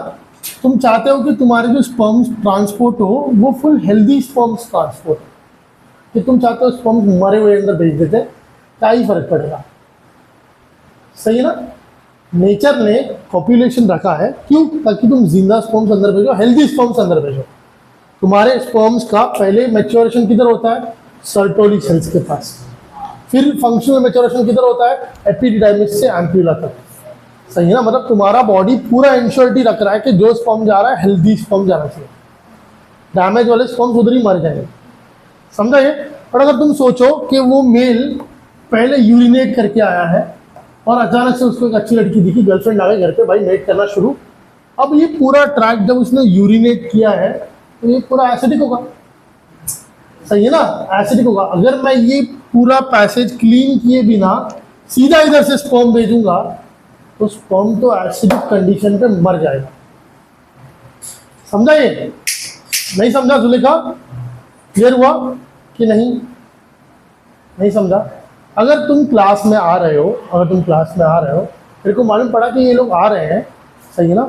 तुम चाहते हो कि तुम्हारे जो स्पर्म्स ट्रांसपोर्ट हो वो फुल हेल्दी स्पर्म्स ट्रांसपोर्ट, कि तुम चाहते हो स्पर्म्स मरे हुए अंदर भेज देते, क्या ही फर्क पड़ेगा? सही है ना? नेचर ने पॉपुलेशन रखा है क्यों? ताकि तुम जिंदा स्पर्म्स अंदर भेजो, हेल्दी स्पर्म्स अंदर भेजो। तुम्हारे स्पर्म्स का पहले मैच्योरेशन किधर होता है? सर्टोली सेल्स के पास। फिर फंक्शनल मैच्योरेशन किधर होता है? एपिडिडाइमिस से एम्प्यूला तक। सही है ना? मतलब तुम्हारा बॉडी पूरा इंश्योरिटी रख रहा है कि जो स्पर्म जा रहा है हेल्दी स्पर्म जाना चाहिए, डैमेज वाले स्पर्म्स उधर ही मर जाएंगे। समझा ये? और अगर तुम सोचो कि वो मेल पहले यूरिनेट करके आया है और अचानक से उसको एक अच्छी लड़की दिखी, गर्लफ्रेंड आ गई घर पे, भाई मेट करना शुरू। अब ये पूरा ट्रैक जब उसने यूरिनेट किया है तो ये पूरा एसिडिक होगा, सही है ना? एसिडिक होगा। अगर मैं ये पूरा पैसेज क्लीन किए बिना सीधा इधर से स्पर्म भेजूंगा तो स्पर्म तो एसिडिक कंडीशन पे मर जाएगा। समझा ये? नहीं समझा जुलेखा? क्लियर हुआ कि नहीं? नहीं समझा? अगर तुम क्लास में आ रहे हो, मेरे को मालूम पड़ा कि ये लोग आ रहे हैं, सही है ना,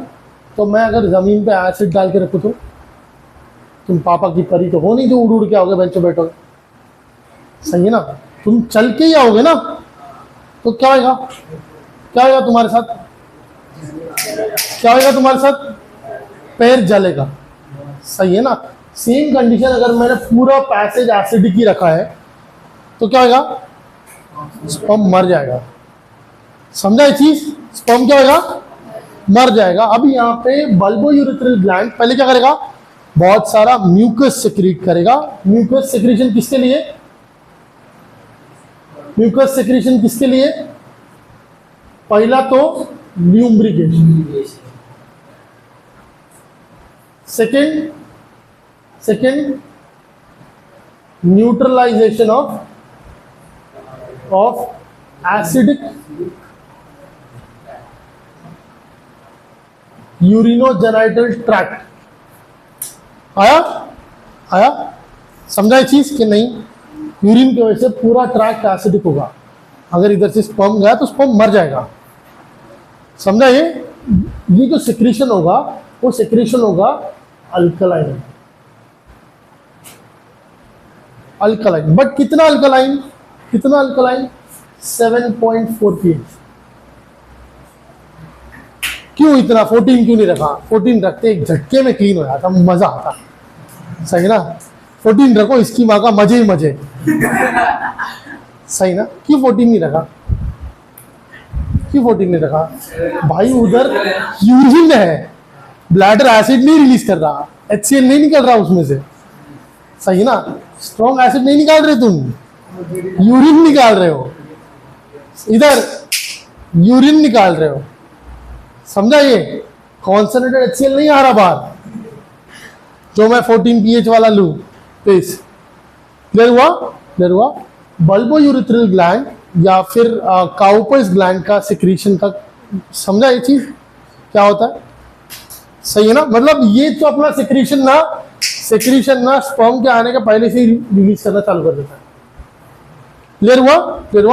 तो मैं अगर ज़मीन पे एसिड डाल के रखूँ तो तुम पापा की परी तो हो नहीं जो उड़ उड़ के आओगे, बेंच पे बैठोगे, सही है ना? तुम चल के ही आओगे ना, तो क्या होगा? क्या होगा तुम्हारे साथ? क्या होगा तुम्हारे साथ? पैर जलेगा, सही है ना? सेम कंडीशन अगर मैंने पूरा पैसेज एसिडिक ही रखा है तो क्या होगा? स्पर्म मर जाएगा। समझा ये चीज? स्पर्म क्या होगा? मर जाएगा। अब यहाँ पे बल्बोयूरेथ्रल ग्लैंड पहले क्या करेगा? बहुत सारा म्यूकस सिक्रीट करेगा। म्यूकस सिक्रीशन किसके लिए? म्यूकस सिक्रीशन किसके लिए? पहला तो lubrication, second neutralization of acidic urinogenital tract. आया? समझा ये चीज कि नहीं? यूरिन की वजह से पूरा ट्रैक्ट एसिडिक होगा, अगर इधर से स्पर्म गया तो स्पर्म मर जाएगा। समझा ये जो सिक्रीशन होगा वो सिक्रीशन होगा अल्कलाइन। बट कितना अल्कलाइन? 7.4 pH। क्यों इतना 14 क्यों नहीं रखा? 14 रखते एक झटके में क्लीन हो जाता, मजा आता, सही ना? 14 रखो, इसकी माँ का मजे ही मजे, सही ना? क्यों 14 नहीं रखा? भाई उधर यूरिन है, ब्लैडर एसिड नहीं रिलीज कर रहा, HCl नहीं निकल रहा उसमें से, सही ना? स्ट्रॉन्ग एसिड नहीं निकाल रहे तुम, यूरिन निकाल रहे हो, इधर यूरिन निकाल रहे हो। समझा ये? कॉन्सनट्रेटेड HCl नहीं आ रहा बाहर, जो मैं 14 pH वाला लूं पेस। क्लियर हुआ? बल्बोयूरेथ्रल ग्लैंड या फिर काउपर्स ग्लैंड का सिक्रीशन का, समझा ये चीज क्या होता है? सही है ना? मतलब ये तो अपना सिक्रीशन ना स्पर्म के आने के पहले से ही रिलीज करना चालू कर देता है। क्लियर हुआ?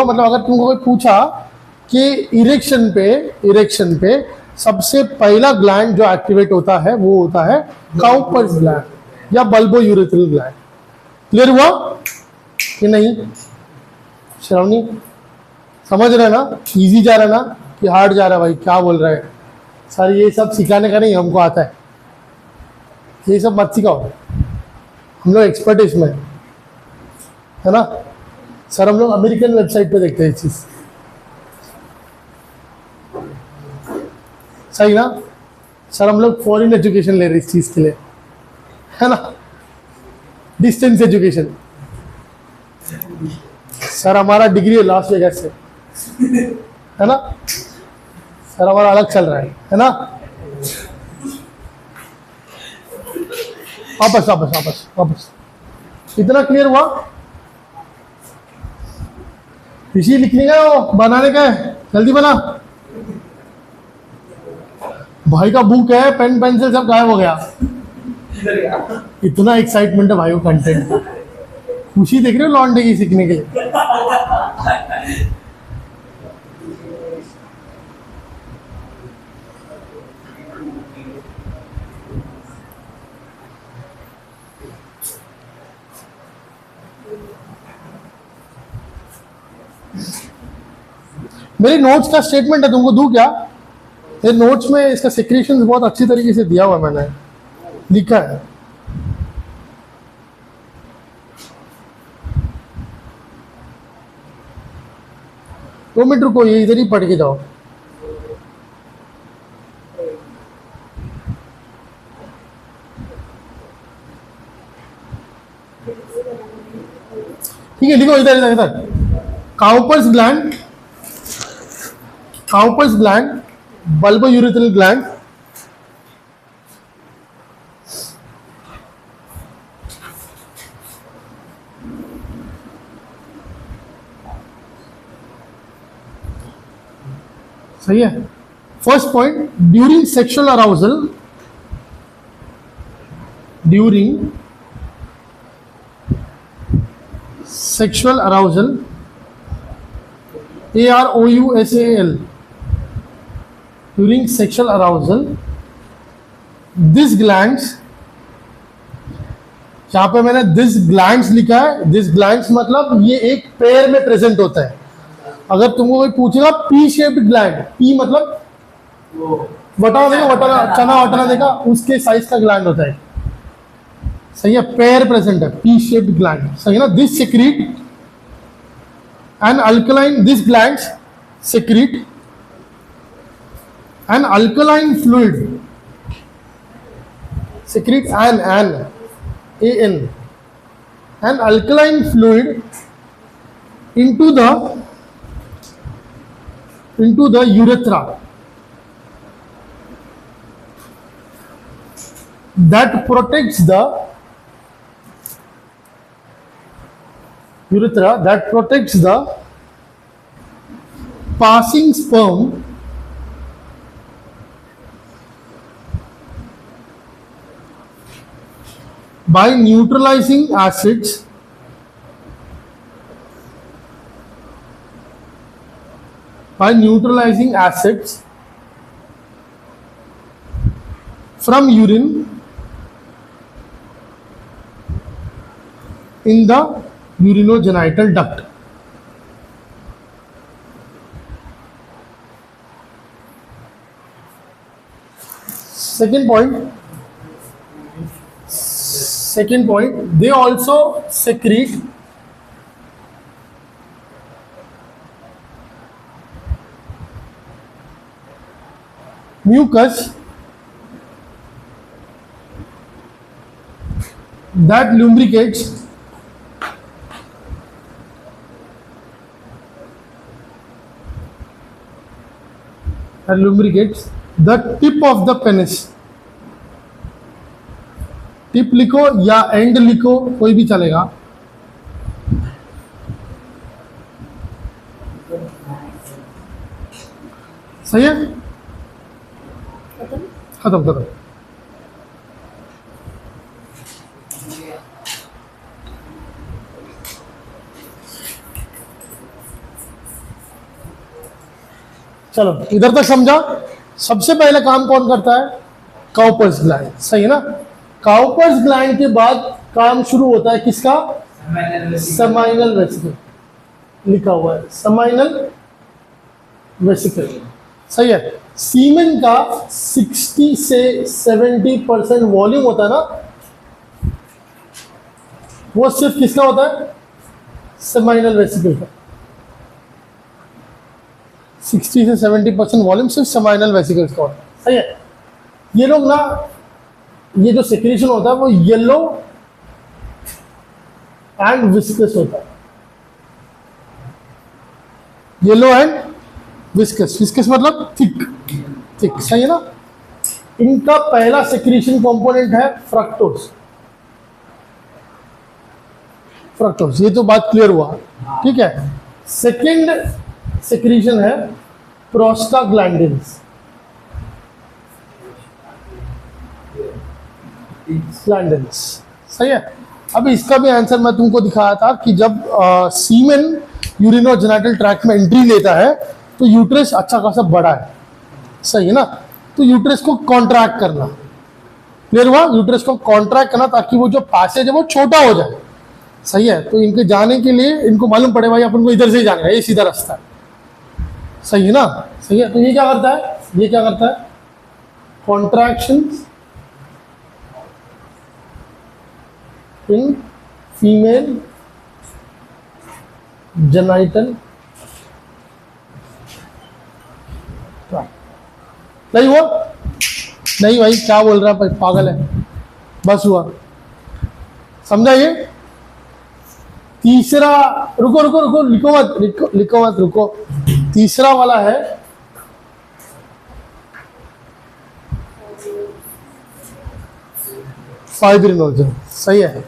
मतलब अगर तुमको कोई पूछा कि इरेक्शन पे सबसे पहला ग्लैंड जो एक्टिवेट होता है वो होता है काउपर्स ग्लैंड या बल्बोयूरेथ्रल ग्लैंड। क्लियर हुआ कि नहीं? श्रावणी समझ रहे ना? इजी जा रहा ना कि हार्ड जा रहा? भाई क्या बोल रहा है? सर ये सब सिखाने का नहीं, हमको आता है। ये सब मत सिखाओ, हम लोग एक्सपर्ट है इसमें, है ना सर। हम लोग अमेरिकन वेबसाइट पे देखते हैं ये चीज़, सही ना सर। हम लोग फॉरेन एजुकेशन ले रहे इस चीज़ के लिए, है ना, डिस्टेंस एजुकेशन। सर हमारा डिग्री है लॉस वेगास से, है ना सर, हमारा अलग चल रहा है ना। वापस वापस वापस वापस, इतना क्लियर हुआ? ऋषि लिखने का वो बनाने का है, जल्दी बना। भाई का बुक है, पेन पेंसिल सब गायब हो गया। इतना एक्साइटमेंट है भाई को कंटेंट का, खुशी देख रहे हो लॉन्डे की सीखने के लिए। मेरी नोट्स का स्टेटमेंट है, तुमको दूं क्या? ये नोट्स में इसका सिक्रेशन बहुत अच्छी तरीके से दिया हुआ है, मैंने लिखा है। दो मिनट रुको, ये इधर ही पढ़ के जाओ। ठीक है, लिखो इधर इधर इधर। Cowper's gland, Cowper's gland, bulbourethral gland, सही है। First point, during sexual arousal, during sexual arousal, AROUSAL, during sexual arousal, this glands, यहाँ पे मैंने this glands लिखा है। this glands मतलब ये एक पेयर में प्रेजेंट होता है। अगर तुमको कोई पूछेगा पी शेप्ड ग्लैंड, पी मतलब वटाना देखा, वटाना चना वटाना देखा, उसके साइज का ग्लैंड होता है, सही है। पेयर प्रेजेंट है, पी शेप्ड ग्लैंड, सही है ना। This secrete an alkaline, this glands secrete an alkaline fluid, secrete an alkaline fluid into the urethra that protects the passing sperm by neutralizing acids from urine in the urinogenital duct. Second point, they also secrete mucus that lubricates the tip of the penis. Tip लिखो या and लिखो, कोई भी चलेगा। सही है, खत्म खत्म। चलो इधर तक समझा। सबसे पहले काम कौन करता है? काउपर्स ग्लैंड, सही है ना। काउपर्स ग्लैंड के बाद काम शुरू होता है किसका? सेमाइनल वेसिकल, लिखा हुआ है सेमाइनल वेसिकल, सही है। सीमेन का 60 से 70% वॉल्यूम होता है ना, वो सिर्फ किसका होता है? सेमाइनल वेसिकल का। 60 से 70% वॉल्यूम सिर्फ सेमाइनल वेसिकल्स का होता है। सही है। ये लोग ना, ये जो सेक्रेशन होता है वो येलो एंड विस्कस होता है। येलो एंड विस्कस, विस्कस मतलब थिक, थिक। सही है ना। इनका पहला सेक्रेशन कंपोनेंट है फ्रक्टोज। फ्रक्टोज, ये तो बात क्लियर हुआ, ठीक है। सेकेंड सेक्रेशन है प्रोस्टाग्लैंडिन्स। ग्लैंडिन्स, सही है। अब इसका भी आंसर मैं तुमको दिखाया था कि जब सीमेन यूरिनोजेनिटल ट्रैक्ट में एंट्री लेता है तो यूट्रस अच्छा खासा बड़ा है, सही है ना। तो यूट्रस को कॉन्ट्रैक्ट करना, क्लियर हुआ? यूट्रस को कॉन्ट्रैक्ट करना ताकि वो जो पैसेज है वो छोटा हो जाए, सही है। तो इनके जाने के लिए इनको मालूम पड़े भाई अपन को इधर से ही जाना है, ये सीधा रास्ता है, सही है ना। सही है। तो ये क्या करता है? ये क्या करता है? कॉन्ट्रैक्शंस इन फीमेल जेनाइटल नहीं हुआ? नहीं भाई, क्या बोल रहा है, पागल है। बस हुआ, समझा? ये तीसरा, रुको रुको रुको, लिखो मत, लिखो मत, रुको। तीसरा वाला है फाइब्रिनोजन, सही है।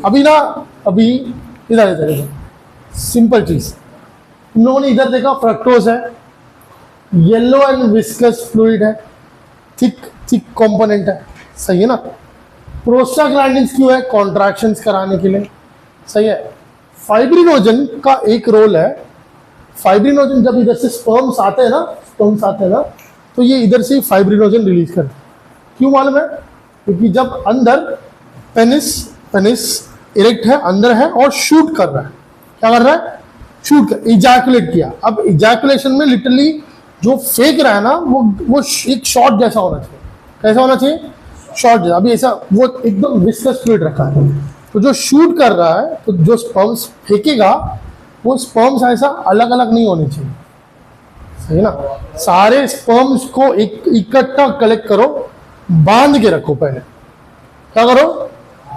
अभी ना, अभी इधर इधर इधर सिंपल चीज, तुम लोगों ने इधर देखा फ्रक्टोज है, येलो एंड विस्कस फ्लूइड है, थिक थिक कंपोनेंट है, सही है ना। प्रोस्टाग्लैंडिन्स क्यों है? कॉन्ट्रैक्शंस कराने के लिए, सही है। फाइब्रिनोजन का एक रोल है, फाइब्रिनोजन जब इधर से स्पर्म्स आते हैं ना, स्पर्म्स आते हैं ना, तो ये इधर से फाइब्रिनोजन रिलीज करते हैं। क्यों मालूम है? क्योंकि जब अंदर पेनिस पेनिस इरेक्ट है, अंदर है और शूट कर रहा है, क्या कर रहा है? शूट कर, इजैकुलेट किया। अब इजैकुलेशन में लिटरली जो फेंक रहा है ना, वो एक शॉट जैसा होना चाहिए। कैसा होना चाहिए? शॉट जैसा। अभी ऐसा वो एकदम विस्कस फ्लूइड रखा है, तो जो शूट कर रहा है, तो जो स्पर्म्स फेंकेगा वो स्पर्म्स ऐसा अलग अलग नहीं होने चाहिए, सही ना। सारे स्पर्म्स को एक इकट्ठा कलेक्ट करो, बांध के रखो। पहले क्या करो?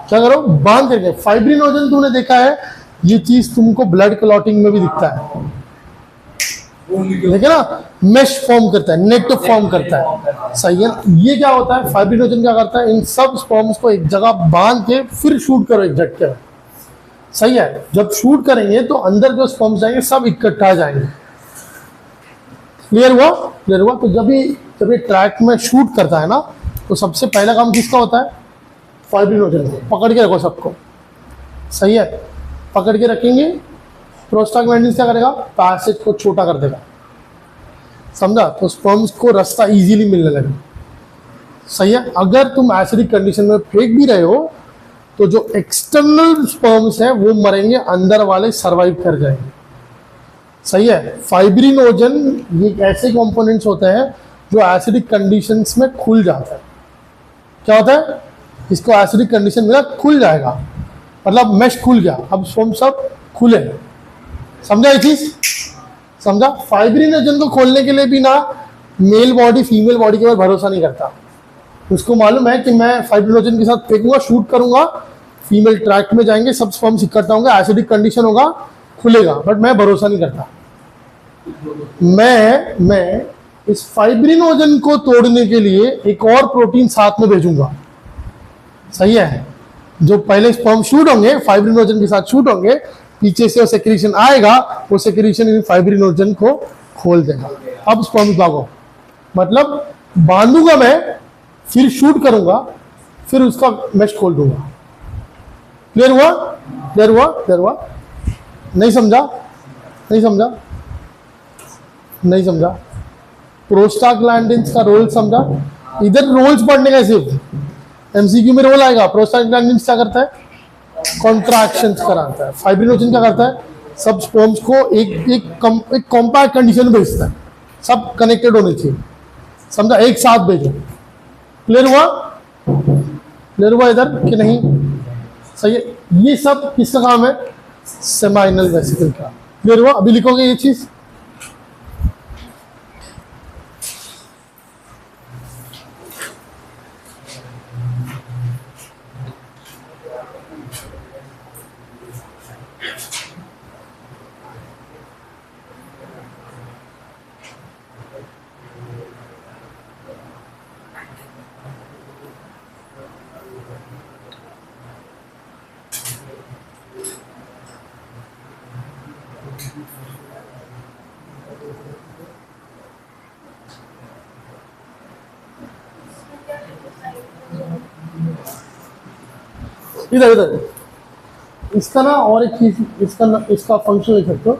क्या करो? बांध करके। फाइब्रिनोजन तुमने देखा है, ये चीज तुमको ब्लड क्लॉटिंग में भी दिखता है, देखे ना, मेश फॉर्म करता है, नेट फॉर्म करता है, सही है। ये क्या होता है? फाइब्रिनोजन क्या करता है? इन सब स्पर्म्स को एक जगह बांध के फिर शूट करो एक झटके में, सही है। जब शूट करेंगे तो अंदर जो स्पर्म्स जाएंगे सब इकट्ठा जाएंगे। क्लियर हुआ? क्लियर हुआ? तो जब ये ट्रैक में शूट करता है ना, तो सबसे पहला काम किसका होता है? फाइब्रिनोजन को पकड़ के रखो सबको, सही है। पकड़ के रखेंगे, प्रोस्टाग्लैंडिन्स क्या करेगा? पैसेज को छोटा कर देगा, समझा। तो स्पर्म्स को रास्ता इजीली मिलने लगेगा, सही है। अगर तुम एसिडिक कंडीशन में फेंक भी रहे हो तो जो एक्सटर्नल स्पर्म्स है वो मरेंगे, अंदर वाले सरवाइव कर जाएंगे, सही है। फाइब्रिनोजन ये ऐसे कंपोनेंट्स होते हैं जो एसिडिक कंडीशंस में खुल जाता है। क्या होता है? इसको एसिडिक कंडीशन मिला, खुल जाएगा, मतलब मेश खुल गया, अब स्पर्म सब खुले, समझा ये चीज? समझा? फाइब्रिनोजन को खोलने के लिए भी ना मेल बॉडी फीमेल बॉडी के ऊपर भरोसा नहीं करता। उसको मालूम है कि मैं फाइब्रिनोजन के साथ फेंकूंगा, शूट करूंगा, फीमेल ट्रैक्ट में जाएंगे, सब स्पर्म्स इकट्ठा होंगे, एसिडिक कंडीशन होगा, खुलेगा, बट मैं भरोसा नहीं करता। मैं इस फाइब्रिनोजन को तोड़ने के लिए एक और प्रोटीन साथ में भेजूंगा, सही है। जो पहले स्पर्म शूट होंगे, फाइब्रिनोजन के साथ शूट होंगे, पीछे से वो सेक्रेशन आएगा, वो सेक्रेशन इन फाइब्रिनोजन को खोल देगा। अब स्पर्म भागो, मतलब बांधूंगा मैं, फिर शूट करूंगा, फिर उसका मेश खोल दूंगा। क्लियर हुआ? क्लियर हुआ? क्लियर हुआ? नहीं समझा? नहीं समझा? नहीं समझा? प्रोस्टाग्लैंडिन्स का रोल समझा? इधर रोल्स पढ़ने का, सिर्फ एमसीक्यू में रोल आएगा। प्रोस्टाग्लैंडिन्स क्या करता है? कॉन्ट्रैक्शंस कराता है। फाइब्रिनोजन क्या करता है? सब स्पर्म्स को एक कॉम्पैक्ट कंडीशन में भेजता है, सब कनेक्टेड होने चाहिए, समझा, एक साथ भेजो। क्लियर हुआ? क्लियर हुआ इधर कि नहीं? सही है। ये सब किसका काम है? सेमाइनल वेसिकल का। क्लियर हुआ? अभी लिखोगे ये चीज। इधर इधर इसका ना और एक चीज, इसका फंक्शन लिख सकते हो।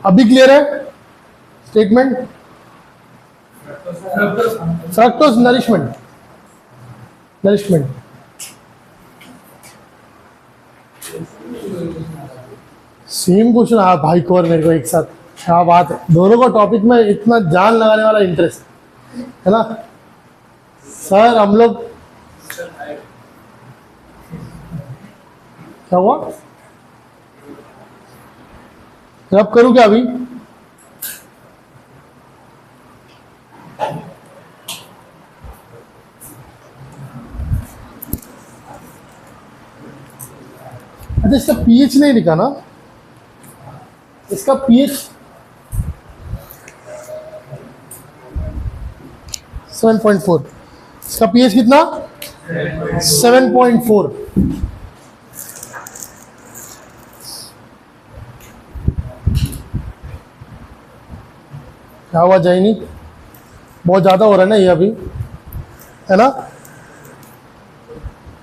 अभी क्लियर है statement? Fructose nourishment, nourishment. Same question आप भाई को और मेरे को एक साथ, क्या बात है, दोनों का टॉपिक में इतना जान लगाने वाला इंटरेस्ट है ना सर। हम लोग क्या हुआ? अब करूं क्या अभी? अच्छा, इसका पीएच नहीं लिखा ना? इसका पीएच 7.4। इसका पीएच कितना? 7.4। क्या हुआ जाइनी? बहुत ज़्यादा हो रहा है ना ये अभी, है ना?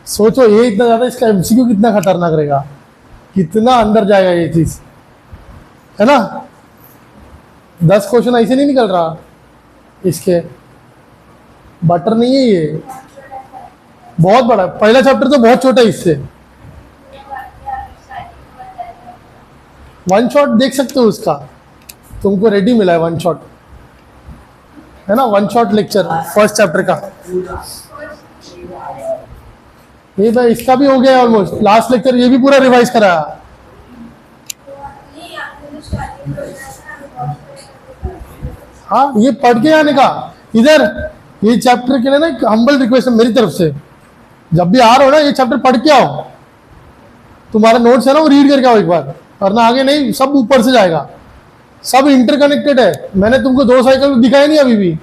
सोचो ये इतना ज़्यादा, इसका एमसीक्यू कितना खतरनाक रहेगा, कितना अंदर जाएगा ये चीज़, है ना? 10 क्वेश्चन ऐसे नहीं निकल रहा इसके, बटर नहीं है ये, बहुत बड़ा। पहला चैप्टर तो बहुत छोटा है इससे। वन शॉट देख सकते हो उसका, तुमको रेडी मिला है वन शॉट, है ना? One shot lecture first chapter का। ये भाई इसका भी हो गया ऑलमोस्ट, लास्ट लेक्चर ये भी पूरा रिवाइज कराया। हाँ, ये पढ़ के आने का इधर, ये चैप्टर के लिए ना एक हम्बल रिक्वेस्ट है मेरी तरफ से, जब भी आ रहे हो ना ये चैप्टर पढ़ के आओ। तुम्हारा नोट्स है ना वो रीड करके आओ एक बार, वरना आगे नहीं, सब ऊपर से जाएगा, सब इंटरकनेक्टेड है। मैंने तुमको 2 साइकिल दिखाए नहीं, अभी भी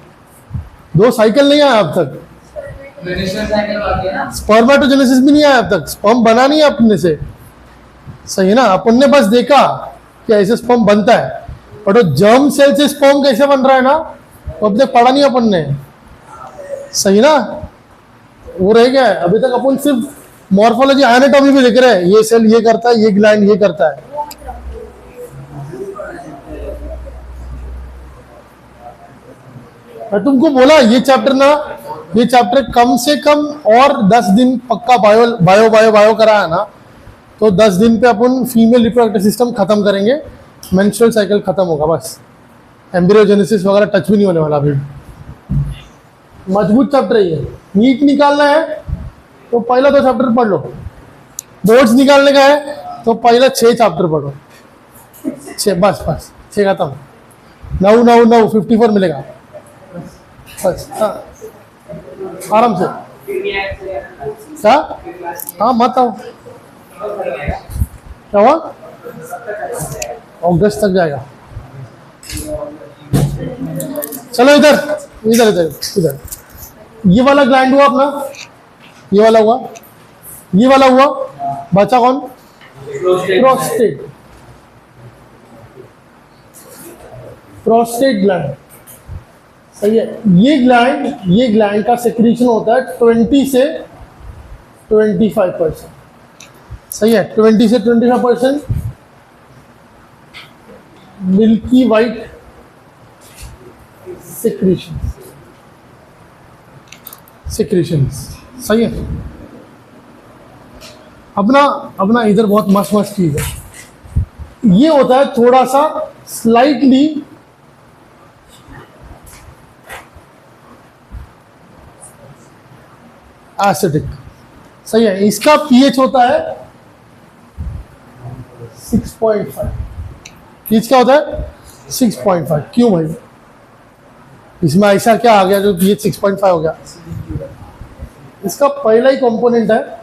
2 साइकिल नहीं आया अब तक, स्पर्मेटोजेनेसिस भी नहीं आया अब तक, स्पर्म बना नहीं है अपने से, सही है ना? अपन ने बस देखा कि ऐसे स्पर्म बनता है, बट वो जर्म सेल से स्पर्म कैसे बन रहा है ना, वो अब तक पढ़ा नहीं अपन ने, सही ना? वो रह गया है। अभी तक अपन सिर्फ मॉर्फोलॉजी एनाटॉमी भी देख रहे हैं, ये सेल ये करता है, ये ग्लैंड ये करता है। मैं तुमको बोला ये चैप्टर ना, ये चैप्टर कम से कम और 10 दिन पक्का बायो बायो बायो बायो करा है ना, तो 10 दिन पे अपन फीमेल रिप्रोडक्टिव सिस्टम खत्म करेंगे, मेंस्ट्रुअल साइकिल खत्म होगा, बस एम्ब्रियोजेनेसिस वगैरह टच भी नहीं होने वाला। अभी मजबूत चैप्टर है ये। नीट निकालना है तो पहला 2 चैप्टर पढ़ लो, बोर्ड्स निकालने का है तो पहला 6 चैप्टर पढ़ो, 6 बस 6 खत्म। 9 54 मिलेगा बस। हाँ, आराम से। क्या? हाँ मत आओ, क्या हुआ? अगस्त तक जाएगा। चलो इधर इधर इधर इधर, ये वाला ग्लैंड हुआ अपना, ये वाला हुआ, ये वाला हुआ, बचा कौन? Prostate, prostate gland. सही है। ये ग्लैंड का सेक्रीशन होता है 20 से 25%। सही है, 20 से 25% मिल्की वाइट सेक्रीशंस। सही है। अपना इधर बहुत मस्त मस्त चीज है, ये होता है थोड़ा सा स्लाइटली एसिडिक। सही है, इसका पीएच होता है 6.5। पीएच क्या होता है? 6.5। क्यों भाई, इसमें ऐसा क्या आ गया जो पीएच 6.5 हो गया? इसका पहला ही कंपोनेंट है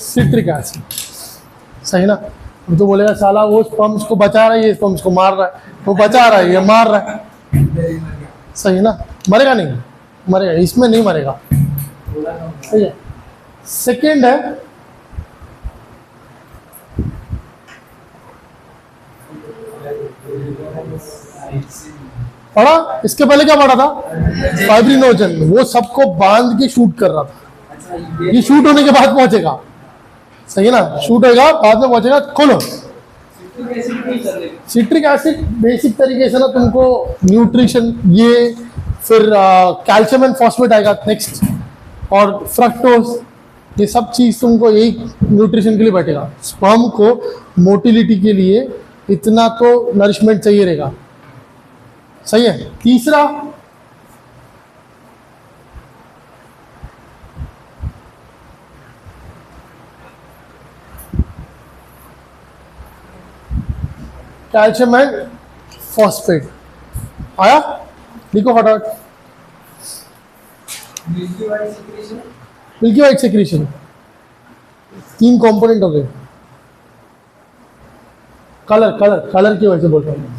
सिट्रिक एसिड। सही ना? तो बोलेगा साला वो स्पर्म्स को बचा रहा है, ये स्पर्म्स को मार रहा है, वो बचा रहा है, ये मार रहा है। सही ना? मरेगा नहीं, मरेगा, इसमें नहीं मरेगा। सही है। सेकेंड है पढ़ा, इसके पहले क्या पढ़ा था? फाइब्रिनोजन। वो सबको बांध के शूट कर रहा था, ये शूट होने के बाद पहुंचेगा। सही है ना? शूट होगा बाद में पहुंचेगा। खोलो, सिट्रिक एसिड बेसिक तरीके से ना तुमको न्यूट्रिशन, ये फिर कैल्शियम एंड फॉस्फेट आएगा नेक्स्ट, और फ्रक्टोज, ये सब चीज तुमको एक न्यूट्रिशन के लिए बैठेगा। स्पर्म को मोटिलिटी के लिए इतना तो नरिशमेंट चाहिए रहेगा। सही है। तीसरा कैल्शियम एंड फॉस्फेट आया, लिखो फटाफट। मिल्की वाइट सेक्रीशन 3 कंपोनेंट हो गए। कलर की वजह से बोल रहा हूँ।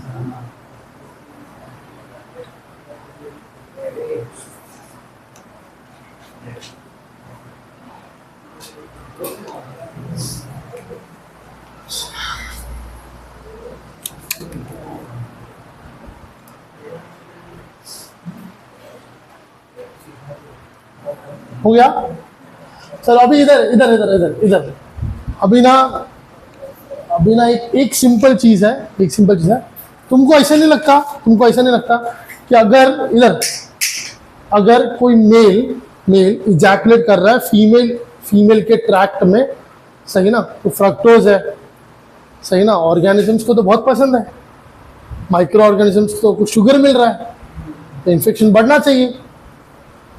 हो गया? चलो अभी इधर अभी ना एक सिंपल चीज है। तुमको ऐसा नहीं लगता कि अगर कोई मेल इजैकुलेट कर रहा है फीमेल के ट्रैक्ट में, सही ना, तो फ्रक्टोज है। सही ना? ऑर्गेनिजम्स को तो बहुत पसंद है, माइक्रो ऑर्गेनिजम्स को कुछ शुगर मिल रहा है, तो इन्फेक्शन बढ़ना चाहिए।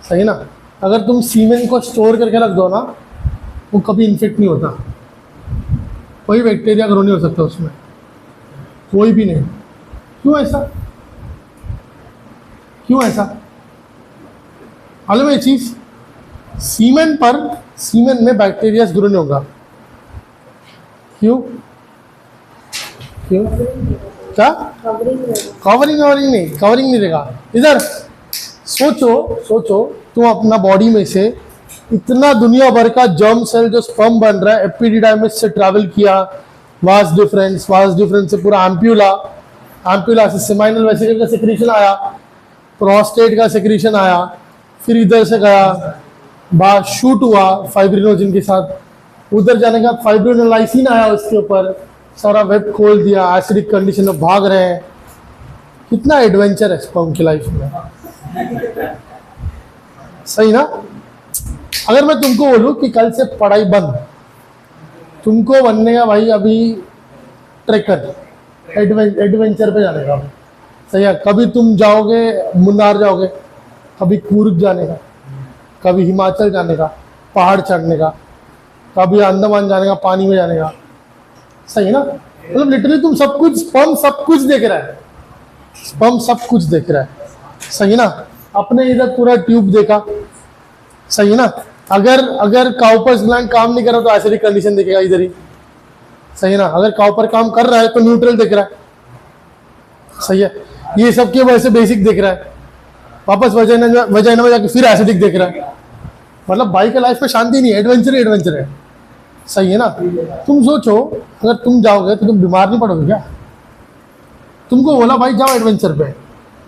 सही ना? अगर तुम सीमेन को स्टोर करके रख दो ना, वो कभी इन्फेक्ट नहीं होता, कोई बैक्टीरिया ग्रो नहीं हो सकता उसमें, कोई भी नहीं। क्यों ऐसा? मालूम है ये चीज? सीमेन में बैक्टीरिया ग्रो नहीं होगा। क्यों? क्या? कवरिंग नहीं रहेगा। इधर सोचो तुम अपना बॉडी में से इतना दुनिया भर का जर्म सेल जो स्पर्म बन रहा है, एपिडिडाइमिस से ट्रैवल किया, वास डिफरेंस से पूरा एम्प्यूला से सेमाइनल वेसिकल का सेक्रीशन आया, प्रोस्टेट का सेक्रीशन आया, फिर इधर से गया, बाहर शूट हुआ फाइब्रिनोजन के साथ, उधर जाने के बाद फाइब्रिनोलाइसिन आया, उसके ऊपर सारा वेब खोल दिया, एसिडिक कंडीशन में भाग रहे हैं। कितना एडवेंचर है स्पर्म की लाइफ में। सही ना? अगर मैं तुमको बोलूं कि कल से पढ़ाई बंद, तुमको बनने का भाई अभी ट्रेकर, एडवेंचर पे जाने का। सही है? कभी तुम जाओगे मुन्नार जाओगे, कभी कूर्ग जाने का, कभी हिमाचल जाने का, पहाड़ चढ़ने का, कभी अंडमान जाने का, पानी में जाने का। सही है ना? मतलब लिटरली तुम सब कुछ, स्पर्म सब कुछ देख रहा है। सही ना? अपने इधर पूरा ट्यूब देखा। सही है ना? अगर काउपर्स ग्लैंड काम नहीं कर रहा तो एसिडिक कंडीशन देखेगा इधर ही। सही है ना? अगर काउपर काम कर रहा है तो न्यूट्रल देख रहा है। सही है? ये सब के वजह से बेसिक देख रहा है, वापस वजाइना में जाके फिर एसिडिक देख रहा है। मतलब भाई के लाइफ में शांति नहीं है, एडवेंचर है। सही है ना। तुम सोचो अगर तुम जाओगे तो तुम बीमार नहीं पड़ोगे क्या? तुमको बोला भाई जाओ एडवेंचर पे,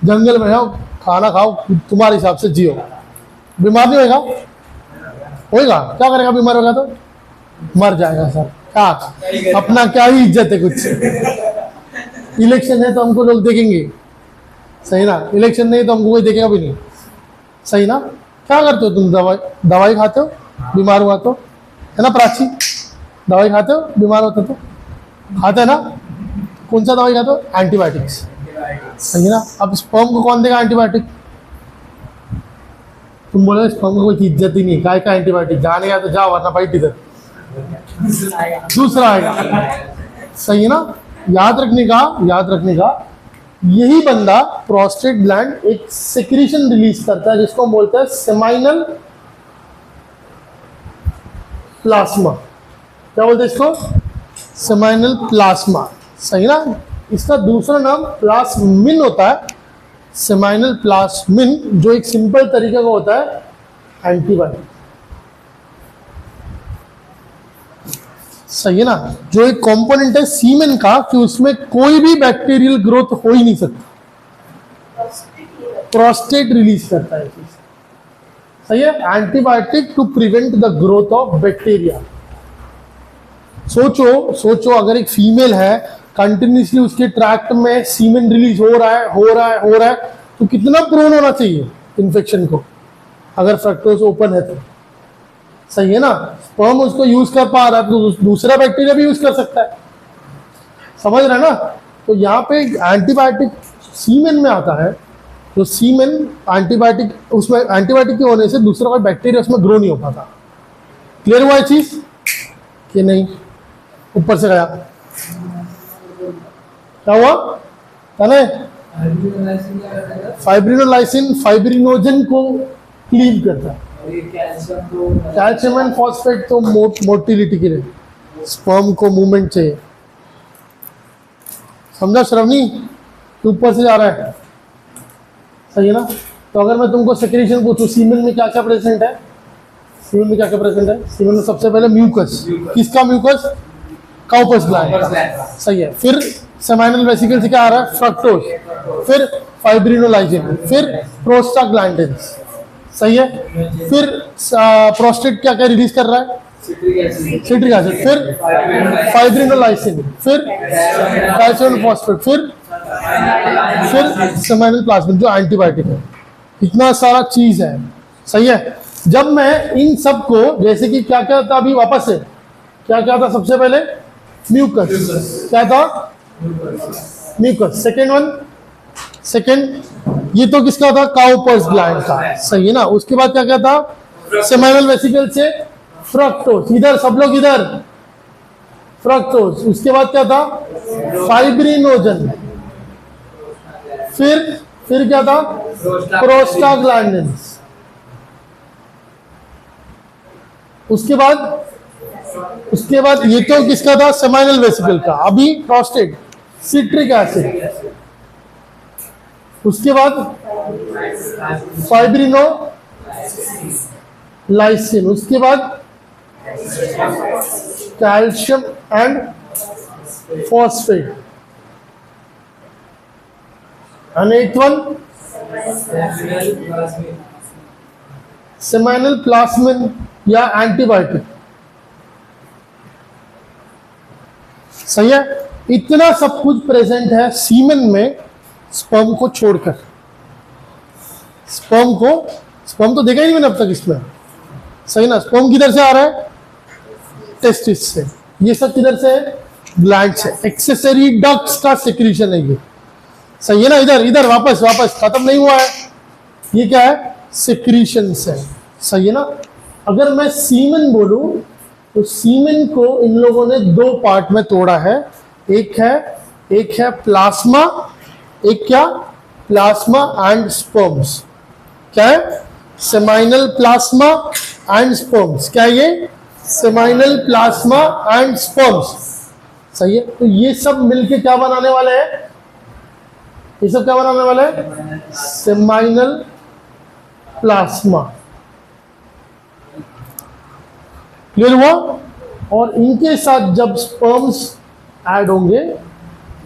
जंगल में जाओ, खाना खाओ, तुम्हारे हिसाब से जियो, बीमार नहीं होएगा? होएगा? क्या करेगा बीमार होगा तो? मर जाएगा सर। क्या अपना क्या ही इज्जत है कुछ। इलेक्शन है तो हमको लोग देखेंगे, सही ना। इलेक्शन नहीं तो हमको कोई देखेगा भी नहीं, सही ना। क्या करते हो तुम? दवाई खाते हो बीमार हुआ तो, है ना प्राची? दवाई खाते हो बीमार होते तो? खाते है ना। कौन सा दवाई खाते हो? एंटीबायोटिक्स, सही है ना। अब स्पर्म को कौन देगा एंटीबायोटिक? तुम बोले स्पर्म को कोई इज्जत ही नहीं, काय का एंटीबायोटिक? जाने या तो जाओ वरना फाइट इधर, दूसरा आएगा, सही है ना। याद रखने का यही बंदा प्रोस्टेट ग्लैंड एक सेक्रीशन रिलीज करता है जिसको हम बोलते हैं सेमाइनल प्लाज्मा। क्या बोलते हैं इसको? सेमाइनल प्लाज्मा, सही ना। इसका दूसरा नाम प्लाज्मिन होता है, सेमाइनल प्लाज्मिन, जो एक सिंपल तरीके का होता है एंटीबायोटिक, सही है ना। जो एक कंपोनेंट है सीमेन का कि उसमें कोई भी बैक्टीरियल ग्रोथ हो ही नहीं सकता, प्रोस्टेट रिलीज करता है चीज, सही है। Antibiotic to prevent the growth of bacteria. सोचो अगर एक फीमेल है, कंटिन्यूसली उसके ट्रैक्ट में सीमेन रिलीज हो रहा है तो कितना प्रोन होना चाहिए इन्फेक्शन को, अगर फ्रक्टोज ओपन है तो, सही है ना। स्पर्म उसको यूज कर पा रहा है तो दूसरा बैक्टीरिया भी यूज कर सकता है, समझ रहे हैं ना। तो यहाँ पे एंटीबायोटिक सीमेन में आता है, तो सीमेन एंटीबायोटिक, उसमें एंटीबायोटिक के होने से दूसरा कोई बैक्टीरिया उसमें ग्रो नहीं हो पाता। क्लियर हुआ ये चीज कि नहीं? ऊपर से गया क्या हुआ? फाइब्रिनोलाइसिन फाइब्रिनोजन को क्लीव करता है। कैल्शियम एंड फॉस्फेट तो मोटिलिटी के लिए, स्पर्म को मूवमेंट चाहिए, समझा श्रवणी? ऊपर से जा रहा है, सही है ना। तो अगर मैं तुमको सेक्रेशन पूछूं, सीमेन में क्या क्या प्रेजेंट है? सीमेन में क्या क्या प्रेजेंट है? सीमेन में सबसे पहले म्यूकस। किसका म्यूकस? काउपस ग्लैंड, सही है। फिर सेमाइनल वेसिकल से क्या आ रहा है? फ्रक्टोज, फिर फाइब्रिनोलाइसिन, फिर प्रोस्टाग्लैंडिन्स, सही है। फिर प्रोस्टेट क्या क्या रिलीज कर रहा है? सिट्रिक एसिड, फिर फाइब्रिनोलाइसिन, फिर कैल्शियम फॉस्फेट, फिर सेमाइनल प्लाज्मिन जो एंटीबायोटिक है। इतना सारा चीज है, सही है। जब मैं इन सब को, जैसे कि क्या क्या था, अभी वापस से क्या क्या था? सबसे पहले म्यूकस, क्या था? म्यूकस। सेकेंड ये तो किसका था? काउपस ग्लैंड का, सही है ना। उसके बाद क्या क्या था? सेमाइनल वेसिकल से फ्रक्टोज, इधर सब लोग इधर, फ्रक्टोज। उसके बाद क्या था? फाइब्रिनोजन। फिर क्या था? प्रोस्टाग्लैंडिन्स। उसके बाद ये तो किसका था? सेमाइनल वेसिकल का। अभी प्रोस्टेट, सिट्रिक एसिड। उसके बाद फाइब्रिनोलाइसिन। उसके बाद calcium and phosphate. and eighth one seminal plasmin या एंटीबायोटिक, सही है। इतना सब कुछ प्रेजेंट है सीमेन में स्पर्म को छोड़कर। स्पर्म तो देखा ही नहीं मैंने अब तक इसमें, सही ना। स्पर्म किधर से आ रहा है? टेस्टिस से। ये सब किधर से है? ग्लैंड से। एक्सेसरी डक्ट्स का सेक्रीशन है ये, सही है ना। इधर वापस खत्म नहीं हुआ है। ये क्या है? सेक्रीशन से, सही है ना। अगर मैं सीमेन बोलूं तो सीमेन को इन लोगों ने दो पार्ट में तोड़ा है। एक है प्लाज्मा, एक क्या? Plasma and sperms. क्या है? Seminal plasma and sperms. क्या है ये? सेमाइनल प्लाज्मा एंड स्पर्म्स, सही है। तो ये सब मिलके क्या बनाने वाले हैं? ये सब क्या बनाने वाले हैं? Seminal plasma. क्लियर हुआ? और इनके साथ जब स्पर्म्स ऐड होंगे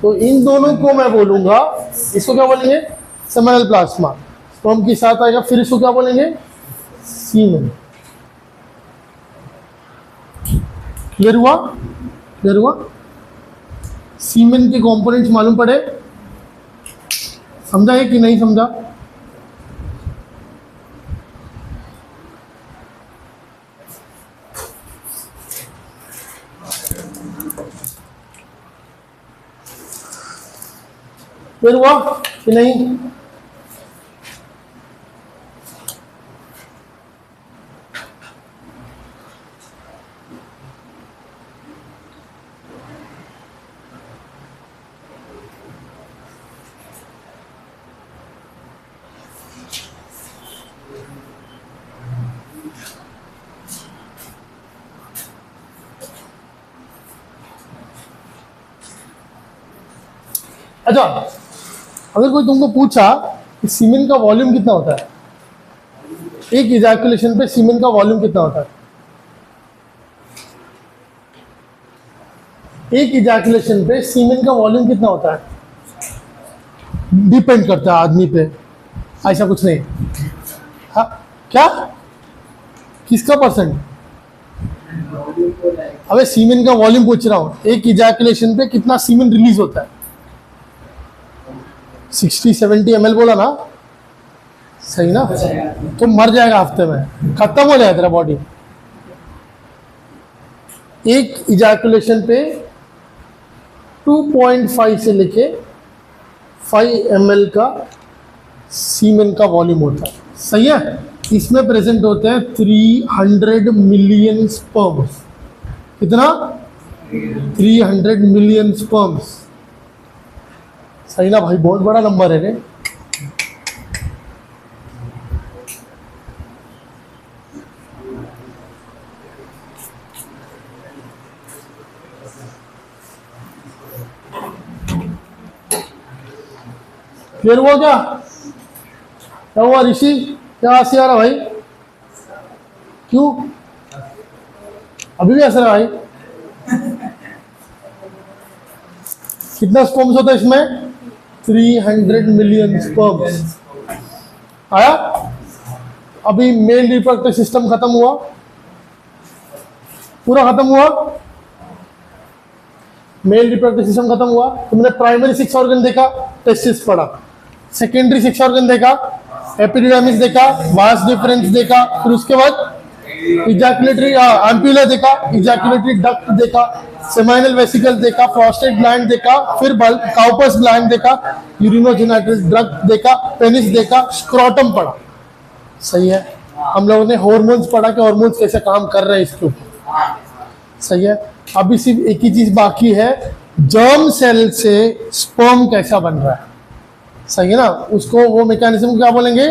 तो इन दोनों को मैं बोलूंगा, इसको क्या बोलेंगे, सेमिनल प्लाज्मा। स्पर्म के साथ आएगा, फिर इसको क्या बोलेंगे, सीमेन। क्लियर हुआ? क्लियर हुआ? सीमेन के कंपोनेंट्स मालूम पड़े? समझा है कि नहीं समझा? क्लियर हुआ कि नहीं? अच्छा, अगर कोई तुमको पूछा कि सीमेन का वॉल्यूम कितना होता है, एक इजैकुलेशन पे सीमेन का वॉल्यूम कितना होता है? एक इजैकुलेशन पे सीमेन का वॉल्यूम कितना होता है? डिपेंड करता है आदमी पे, ऐसा कुछ नहीं। हाँ, क्या? किसका परसेंट? अबे सीमेन का वॉल्यूम पूछ रहा हूँ, एक इजैकुलेशन पे कितना सीमेन रिलीज होता है? 60-70 ml बोला ना, सही ना? तो मर जाएगा हफ्ते में, खत्म हो जाएगा तेरा बॉडी। एक इजैकुलेशन पे 2.5 से लेके 5 ml का सीमेन का वॉल्यूम होता है, सही है? इसमें प्रेजेंट होते हैं 300 मिलियन स्पर्म्स। कितना? 300 मिलियन स्पर्म्स, सही ना भाई? बहुत बड़ा नंबर है रे। क्लियर हुआ क्या? क्या हुआ ऋषि? क्या हंसी आ रहा भाई? क्यों अभी भी हंस रहा भाई? कितना स्पर्म्स होता है इसमें? 300 मिलियन स्पर्म्स। आया? अभी मेल रिप्रोडक्टिव सिस्टम खत्म हुआ, पूरा खत्म हुआ। मेल रिप्रोडक्टिव सिस्टम खत्म हुआ। तुमने प्राइमरी 6 ऑर्गन देखा, टेस्टिस पढ़ा। सेकेंडरी 6 ऑर्गन देखा, एपिडिडामिस देखा, वास डिफरेंस देखा, फिर उसके बाद इजैकुलेटरी एम्पुला देखा, इजैकुलेटरी डक्ट देखा, सेमाइनल वेसिकल देखा, प्रोस्टेट ग्लैंड देखा, फिर काउपस ग्लैंड देखा, यूरिनोजेनिटल डक्ट देखा, पेनिस देखा, स्क्रोटम पढ़ा, सही है? हम लोगों ने हार्मोन्स पढ़ा कि हार्मोन्स कैसे काम कर रहे हैं इसके ऊपर, सही है? अभी सिर्फ एक ही चीज बाकी है, जर्म सेल से स्पर्म कैसा बन रहा है, सही है ना? उसको वो मैकेनिज्म क्या बोलेंगे?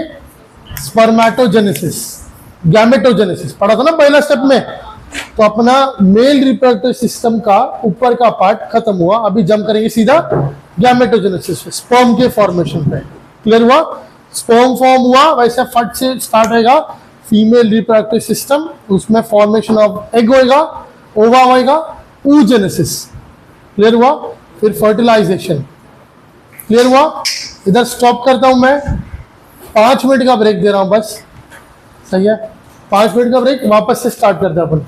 स्पर्मेटोजेनेसिस, गैमेटोजेनेसिस पढ़ा था ना पहला स्टेप में। तो अपना मेल रिप्रोडक्टिव सिस्टम का ऊपर का पार्ट खत्म हुआ, अभी जंप करेंगे सीधा गैमेटोजेनेसिस, स्पर्म के फॉर्मेशन पे। क्लियर हुआ? स्पर्म फॉर्म हुआ, वैसे फट से स्टार्ट होगा फीमेल रिप्रोडक्टिव सिस्टम, उसमें फॉर्मेशन ऑफ एग होएगा, ओवा होएगा, oogenesis। क्लियर हुआ? फिर फर्टिलाइजेशन। क्लियर हुआ? इधर स्टॉप करता हूं मैं, 5 मिनट का ब्रेक दे रहा हूं बस, सही है? 5 मिनट का ब्रेक, वापस से स्टार्ट करते हैं अपन।